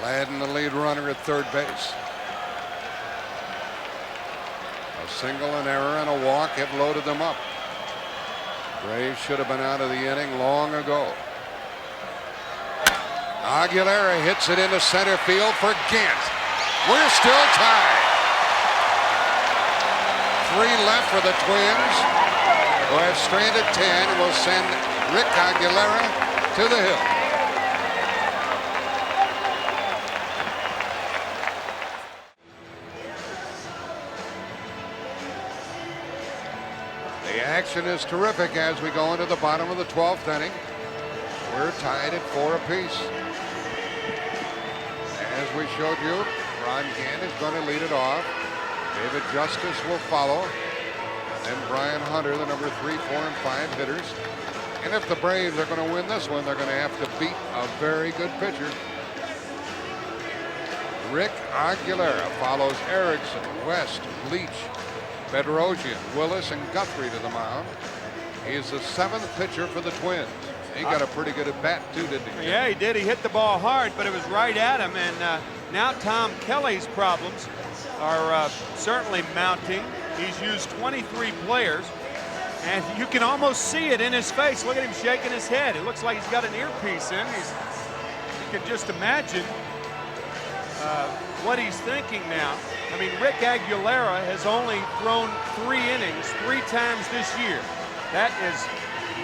Gladden, the lead runner at third base. A single, an error, and a walk have loaded them up. Braves should have been out of the inning long ago. Aguilera hits it into center field for Gant. We're still tied. 3 left for the Twins, who have stranded 10 and will send Rick Aguilera to the hill. The action is terrific as we go into the bottom of the 12th inning. We're tied at 4 apiece. As we showed you, Ron Gant is going to lead it off. David Justice will follow. And then Brian Hunter, the number 3, 4, and 5 hitters. And if the Braves are going to win this one, they're going to have to beat a very good pitcher. Rick Aguilera follows Erickson, West, Leach, Bedrosian, Willis, and Guthrie to the mound. He's the 7th pitcher for the Twins. He got a pretty good at bat too, didn't he? Yeah, he did. He hit the ball hard, but it was right at him. And now Tom Kelly's problems are certainly mounting. He's used 23 players, and you can almost see it in his face. Look at him shaking his head. It looks like he's got an earpiece in. You can just imagine what he's thinking now. I mean, Rick Aguilera has only thrown 3 innings 3 times this year. That is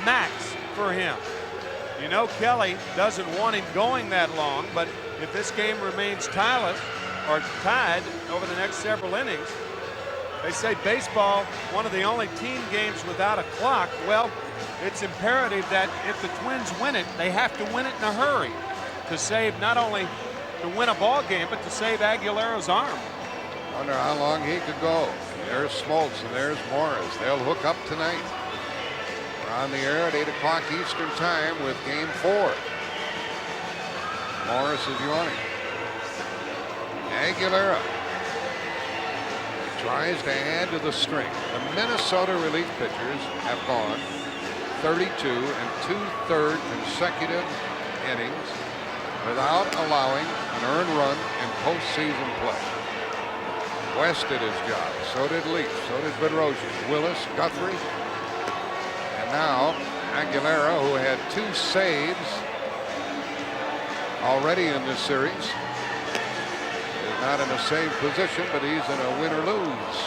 max for him. You know, Kelly doesn't want him going that long, but if this game remains tied over the next several innings, they say baseball, one of the only team games without a clock. Well, it's imperative that if the Twins win it, they have to win it in a hurry to save, not only to win a ball game, but to save Aguilera's arm. Wonder how long he could go. There's Smoltz and there's Morris. They'll hook up tonight. We're on the air at 8 o'clock Eastern time with game 4. Morris is yawning. Aguilera tries to add to the string. The Minnesota relief pitchers have gone 32 2/3 consecutive innings without allowing an earned run in postseason play. West did his job. So did Leach. So did Bedrosian, Willis, Guthrie. And now Aguilera, who had 2 saves already in this series, is not in a save position, but he's in a win or lose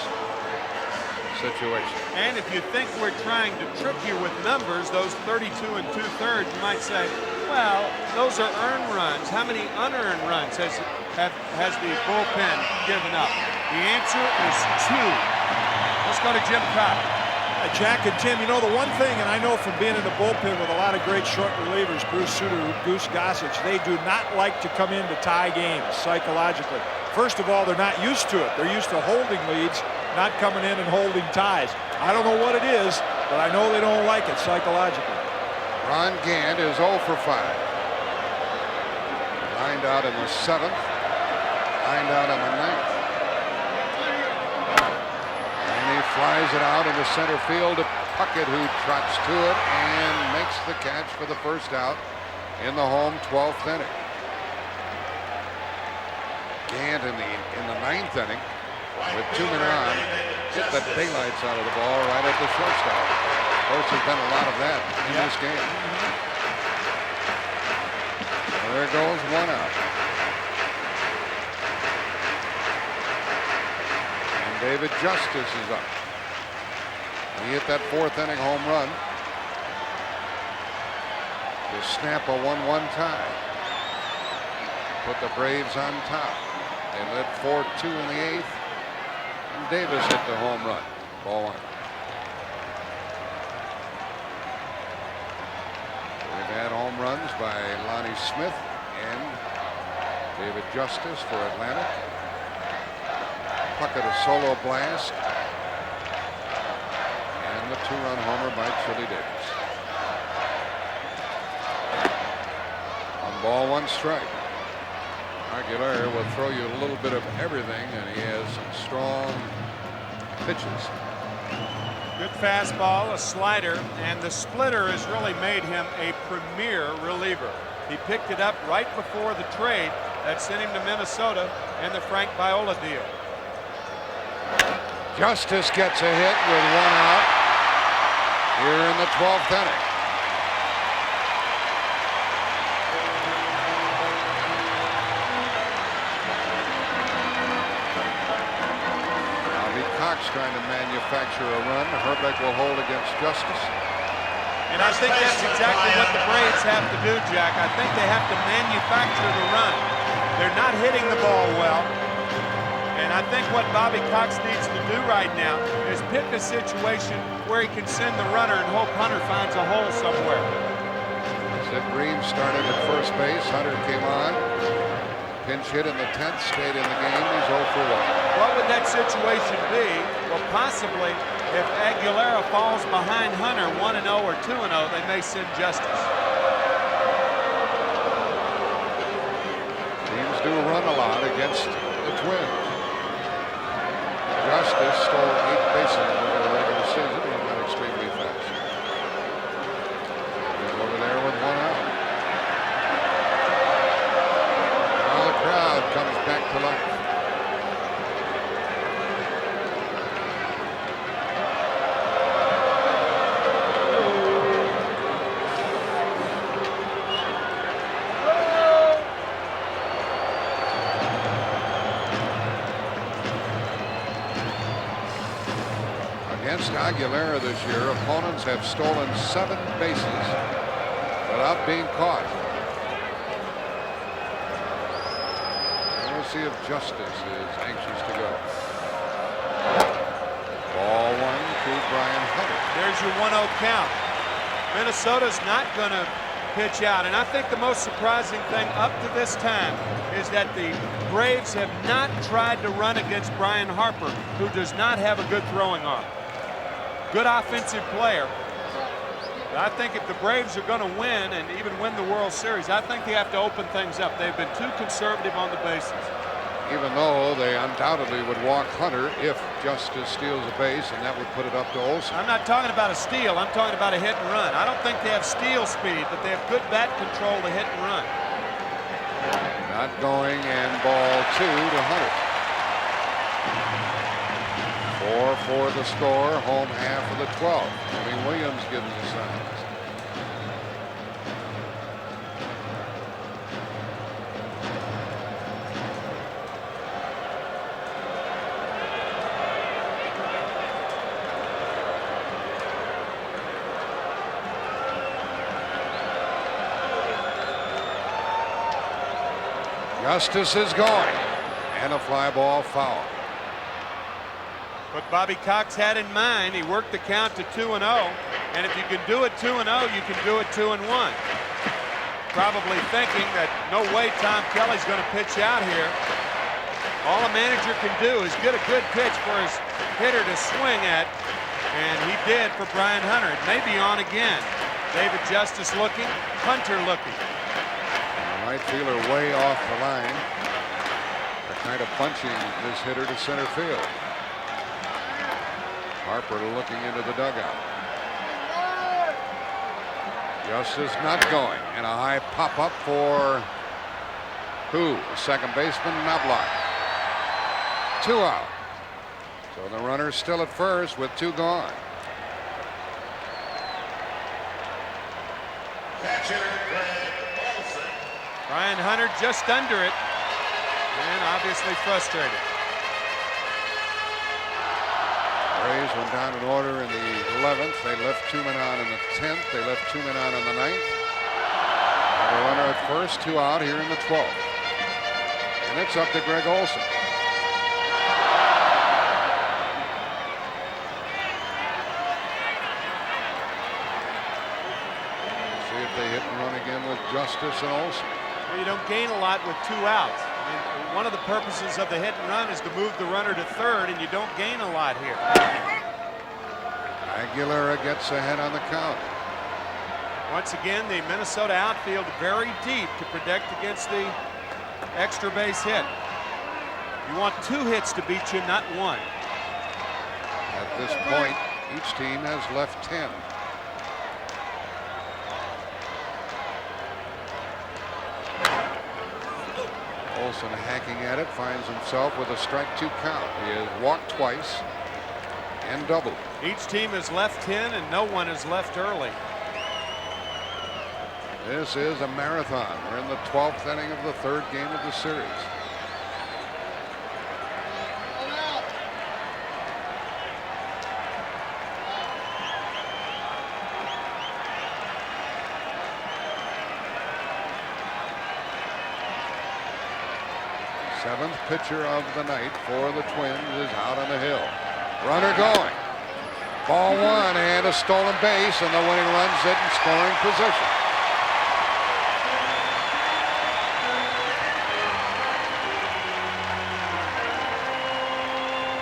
situation. And if you think we're trying to trick you with numbers, those 32 2/3, you might say, well, those are earned runs. How many unearned runs has the bullpen given up? The answer is 2. Let's go to Jim Cobb. Jack and Tim, you know, the one thing, and I know from being in the bullpen with a lot of great short relievers, Bruce Sutter, Goose Gossage, they do not like to come in to tie games psychologically. First of all, they're not used to it. They're used to holding leads, not coming in and holding ties. I don't know what it is, but I know they don't like it psychologically. Ron Gant is 0 for 5. Lined out in the 7th, lined out in the 9th. And he flies it out into center field to Puckett, who trots to it and makes the catch for the first out in the home 12th inning. Gant in the 9th inning with 2 men on hit the daylights out of the ball right at the shortstop. Of course, there's been a lot of that in this game. There goes 1 out. And David Justice is up. He hit that 4th inning home run to snap a 1-1 tie. Put the Braves on top. They led 4-2 in the 8th. And Davis hit the home run. Ball 1. We've had home runs by Lonnie Smith and David Justice for Atlanta. Puckett a solo blast. And the 2-run homer by Chili Davis. 1 ball, 1 strike. Aguilera will throw you a little bit of everything, and he has some strong pitches. Good fastball, a slider, and the splitter has really made him a premier reliever. He picked it up right before the trade that sent him to Minnesota in the Frank Viola deal. Justice gets a hit with 1 out here in the 12th inning. Bobby Cox trying to manufacture a run. Herbeck will hold against Justice. And I think that's exactly what the Braves have to do, Jack. I think they have to manufacture the run. They're not hitting the ball well. And I think what Bobby Cox needs to do right now is pick a situation where he can send the runner and hope Hunter finds a hole somewhere. Sid Green started at first base. Hunter came on. Pinch hit in the 10th, stayed in the game. He's 0 for 1. What would that situation be? Well, possibly if Aguilera falls behind Hunter 1-0 or 2-0, they may send Justice. Teams do run a lot against the Twins. Justice stole 8 bases over the regular season. He's not extremely fast. He's over there with 1 out. Now the crowd comes back to life. Aguilera this year, opponents have stolen 7 bases without being caught. We'll see if Justice is anxious to go. Ball 1 to Brian Hunter. There's your 1-0 count. Minnesota's not going to pitch out, and I think the most surprising thing up to this time is that the Braves have not tried to run against Brian Harper, who does not have a good throwing arm. Good offensive player. But I think if the Braves are going to win and even win the World Series, I think they have to open things up. They've been too conservative on the bases. Even though they undoubtedly would walk Hunter if Justice steals a base, and that would put it up to Olsen. I'm not talking about a steal. I'm talking about a hit and run. I don't think they have steal speed, but they have good bat control to hit and run. Not going, and ball 2 to Hunter. 4 for the score, home half of the 12th. I mean, Williams gives the signs. Justice is going, and a fly ball foul. What Bobby Cox had in mind, he worked the count to 2-0, and if you can do it 2-0, you can do it 2-1. Probably thinking that no way Tom Kelly's going to pitch out here. All a manager can do is get a good pitch for his hitter to swing at, and he did for Brian Hunter. It may be on again. David Justice looking, Hunter looking. Right fielder way off the line. They're kind of bunching this hitter to center field. Harper looking into the dugout. Justice not going, and a high pop-up for who? The second baseman, Knobloch. 2 out. So the runner's still at first with 2 gone. Brian Hunter just under it, and obviously frustrated. Braves went down in order in the 11th. They left 2 men on in the 10th. They left 2 men on in the 9th. And a runner at first, 2 out here in the 12th. And it's up to Greg Olson. See if they hit and run again with Justice and Olson. Well, you don't gain a lot with 2 outs. I mean, one of the purposes of the hit and run is to move the runner to third, and you don't gain a lot here. Aguilera gets ahead on the count. Once again, the Minnesota outfield very deep to protect against the extra base hit. You want 2 hits to beat you, not 1. At this point, each team has left 10. Olson hacking at it, finds himself with a strike 2 count. He has walked twice and doubled. Each team has left 10 and no one has left early. This is a marathon. We're in the 12th inning of the 3rd game of the series. Seventh pitcher of the night for the Twins is out on the hill. Runner going. Ball 1 and a stolen base, and the winning run's in scoring position.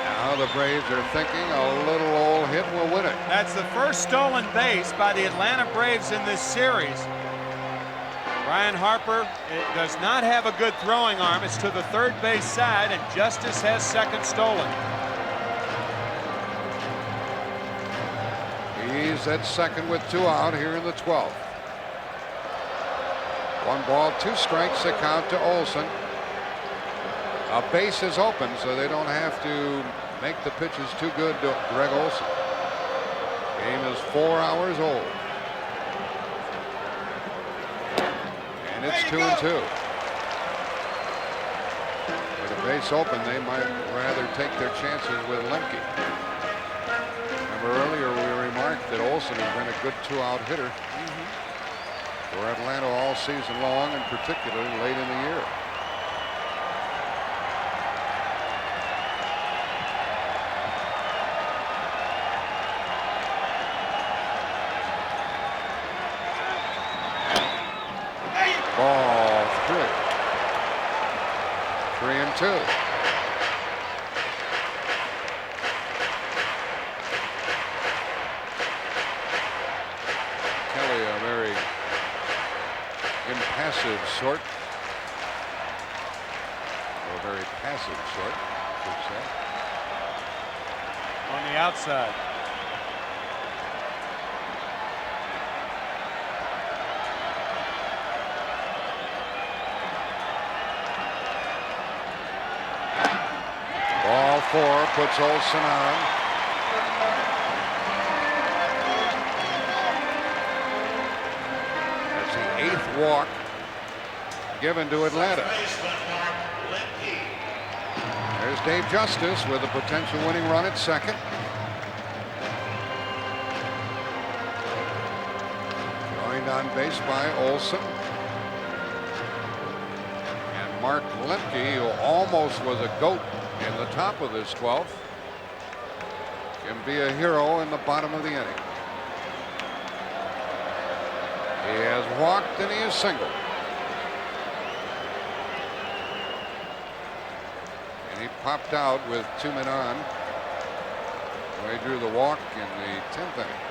Now the Braves are thinking a little old hit will win it. That's the first stolen base by the Atlanta Braves in this series. Ryan Harper does not have a good throwing arm. It's to the 3rd base side, and Justice has second stolen. He's at second with 2 out here in the 12th. 1 ball, 2 strikes, the count to Olson. A base is open, so they don't have to make the pitches too good to Greg Olson. Game is 4 hours old. And it's 2-2. With a base open, they might rather take their chances with Lemke. Remember earlier we remarked that Olson has been a good 2-out hitter for Atlanta all season long, and particularly late in the year. Ball 3. 3-2. Kelly, a very impassive sort. Or a very passive sort, I should say. On the outside. Ball 4 puts Olson on. That's the 8th walk given to Atlanta. There's Dave Justice with a potential winning run at second. Joined on base by Olson. And Mark Lemke, who almost was a GOAT in the top of this 12th, can be a hero in the bottom of the inning. He has walked and he has singled. And he popped out with 2 men on. So he drew the walk in the 10th inning.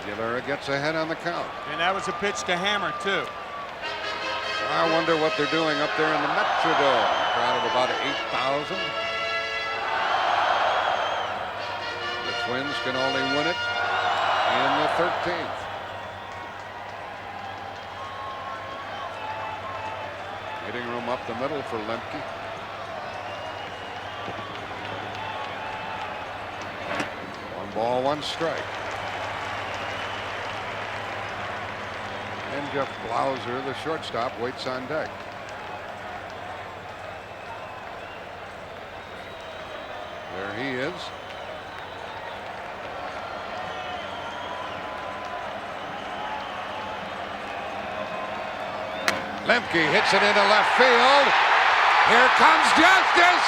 Aguilera gets ahead on the count. And that was a pitch to Hammer, too. I wonder what they're doing up there in the Metrodome. Crowd of about 8,000. The Twins can only win it in the 13th. Hitting room up the middle for Lemke. One ball, 1 strike. And Jeff Blauser, the shortstop, waits on deck. There he is. Lemke hits it into left field. Here comes Justice.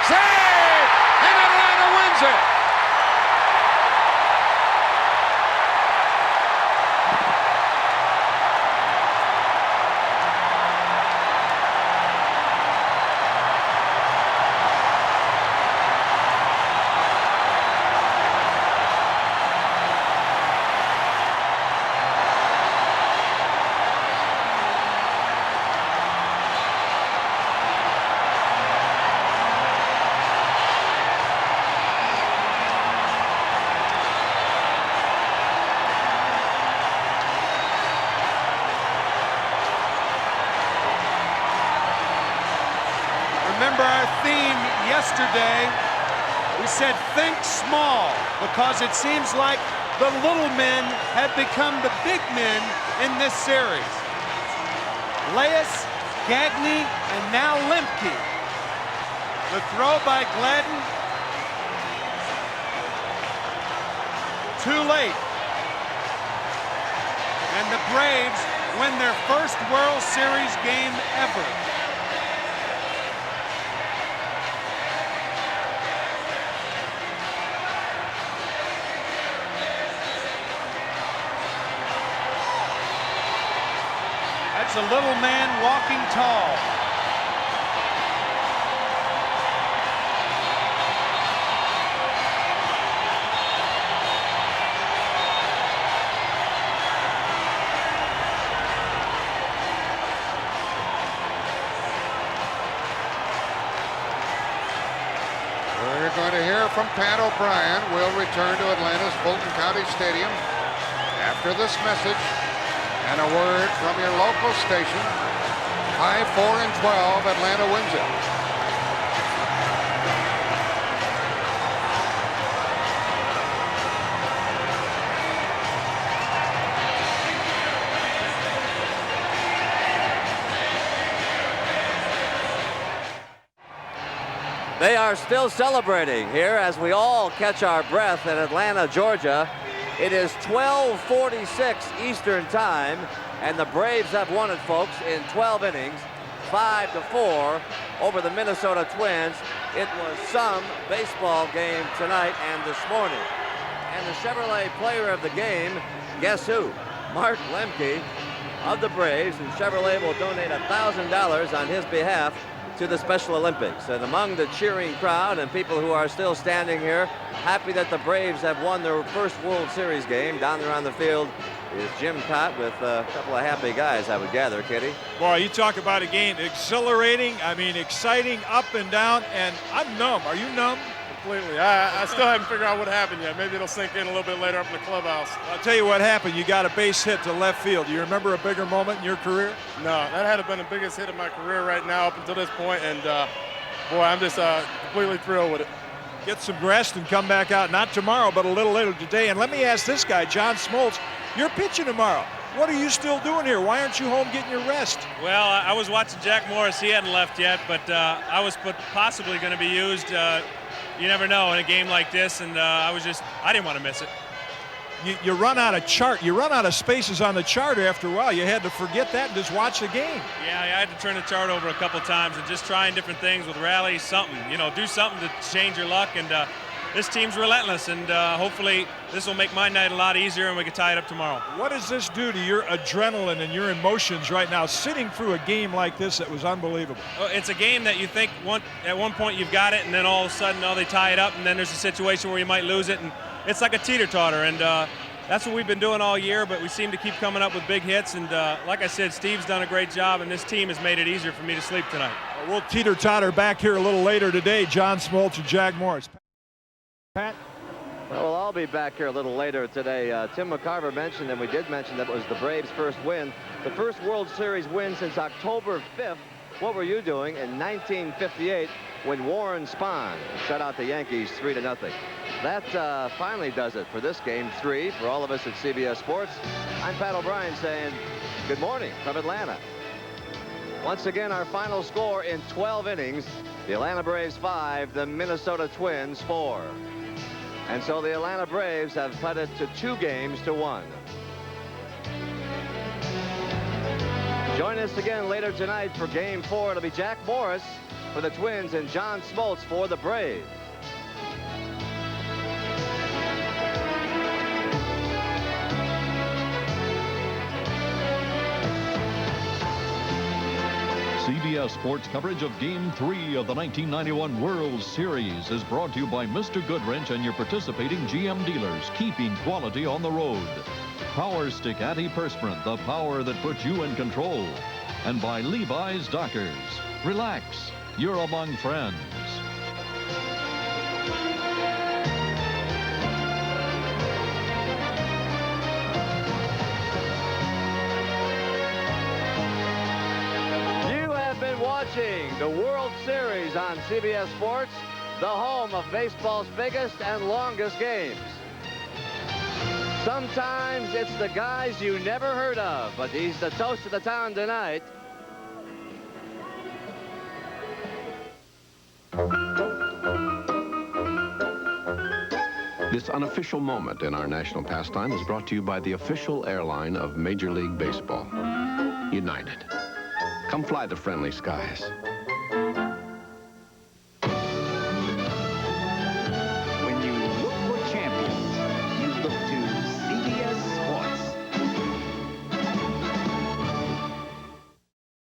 Save! And Atlanta wins it. remember our theme yesterday. We said think small, because it seems like the little men have become the big men in this series. Leyes, Gagne, and now Lemke. The throw by Gladden. Too late. And the Braves win their first World Series game ever. That's a little man walking tall. We're going to hear from Pat O'Brien. We'll return to Atlanta's Fulton County Stadium after this message and a word from your local station. High 4-12, Atlanta wins it. They are still celebrating here as we all catch our breath in Atlanta, Georgia. It is 12:46 Eastern Time, and the Braves have won it, folks, in 12 innings, 5-4 over the Minnesota Twins. It was some baseball game tonight and this morning. And the Chevrolet player of the game, guess who? Mark Lemke of the Braves, and Chevrolet will donate $1,000 on his behalf to the Special Olympics. And among the cheering crowd and people who are still standing here, happy that the Braves have won their first World Series game, down there on the field is Jim Cott with a couple of happy guys, I would gather, Kitty. Boy, you talk about a game exhilarating, I mean exciting, up and down, and I'm numb. Are you numb? Completely. I still haven't figured out what happened yet. Maybe it'll sink in a little bit later up in the clubhouse. I'll tell you what happened. You got a base hit to left field. Do you remember a bigger moment in your career? No, that had been the biggest hit of my career right now up until this point, and boy, I'm just completely thrilled with it. Get some rest and come back out, not tomorrow, but a little later today. And let me ask this guy, John Smoltz, you're pitching tomorrow. What are you still doing here? Why aren't you home getting your rest? Well, I was watching Jack Morris. He hadn't left yet, but I was possibly going to be used. You never know in a game like this, and I didn't want to miss it. You run out of chart. You run out of spaces on the chart after a while. You had to forget that and just watch the game. Yeah, I had to turn the chart over a couple times and just trying different things with rallies, something. Do something to change your luck. And this team's relentless, and hopefully this will make my night a lot easier and we can tie it up tomorrow. What does this do to your adrenaline and your emotions right now, sitting through a game like this that was unbelievable? Well, it's a game that you think at one point you've got it, and then all of a sudden, they tie it up, and then there's a situation where you might lose it, and it's like a teeter-totter, and that's what we've been doing all year, but we seem to keep coming up with big hits, and like I said, Steve's done a great job, and this team has made it easier for me to sleep tonight. We'll teeter-totter back here a little later today. John Smoltz and Jack Morris. Pat? Well, I'll be back here a little later today. Tim McCarver mentioned, and we did mention, that it was the Braves' first win. The first World Series win since October 5th. What were you doing in 1958 when Warren Spahn shut out the Yankees 3-0? That finally does it for this game 3 for all of us at CBS Sports. I'm Pat O'Brien saying good morning from Atlanta. Once again, our final score in 12 innings, the Atlanta Braves 5, the Minnesota Twins 4. And so the Atlanta Braves have cut it to 2-1. Join us again later tonight for Game 4. It'll be Jack Morris for the Twins and John Smoltz for the Braves. CBS Sports coverage of Game 3 of the 1991 World Series is brought to you by Mr. Goodwrench and your participating GM dealers, keeping quality on the road. Power Stick Antiperspirant, the power that puts you in control. And by Levi's Dockers. Relax, you're among friends. Watching the World Series on CBS Sports, the home of baseball's biggest and longest games. Sometimes it's the guys you never heard of, but he's the toast of the town tonight. This unofficial moment in our national pastime is brought to you by the official airline of Major League Baseball, United. Come fly the friendly skies.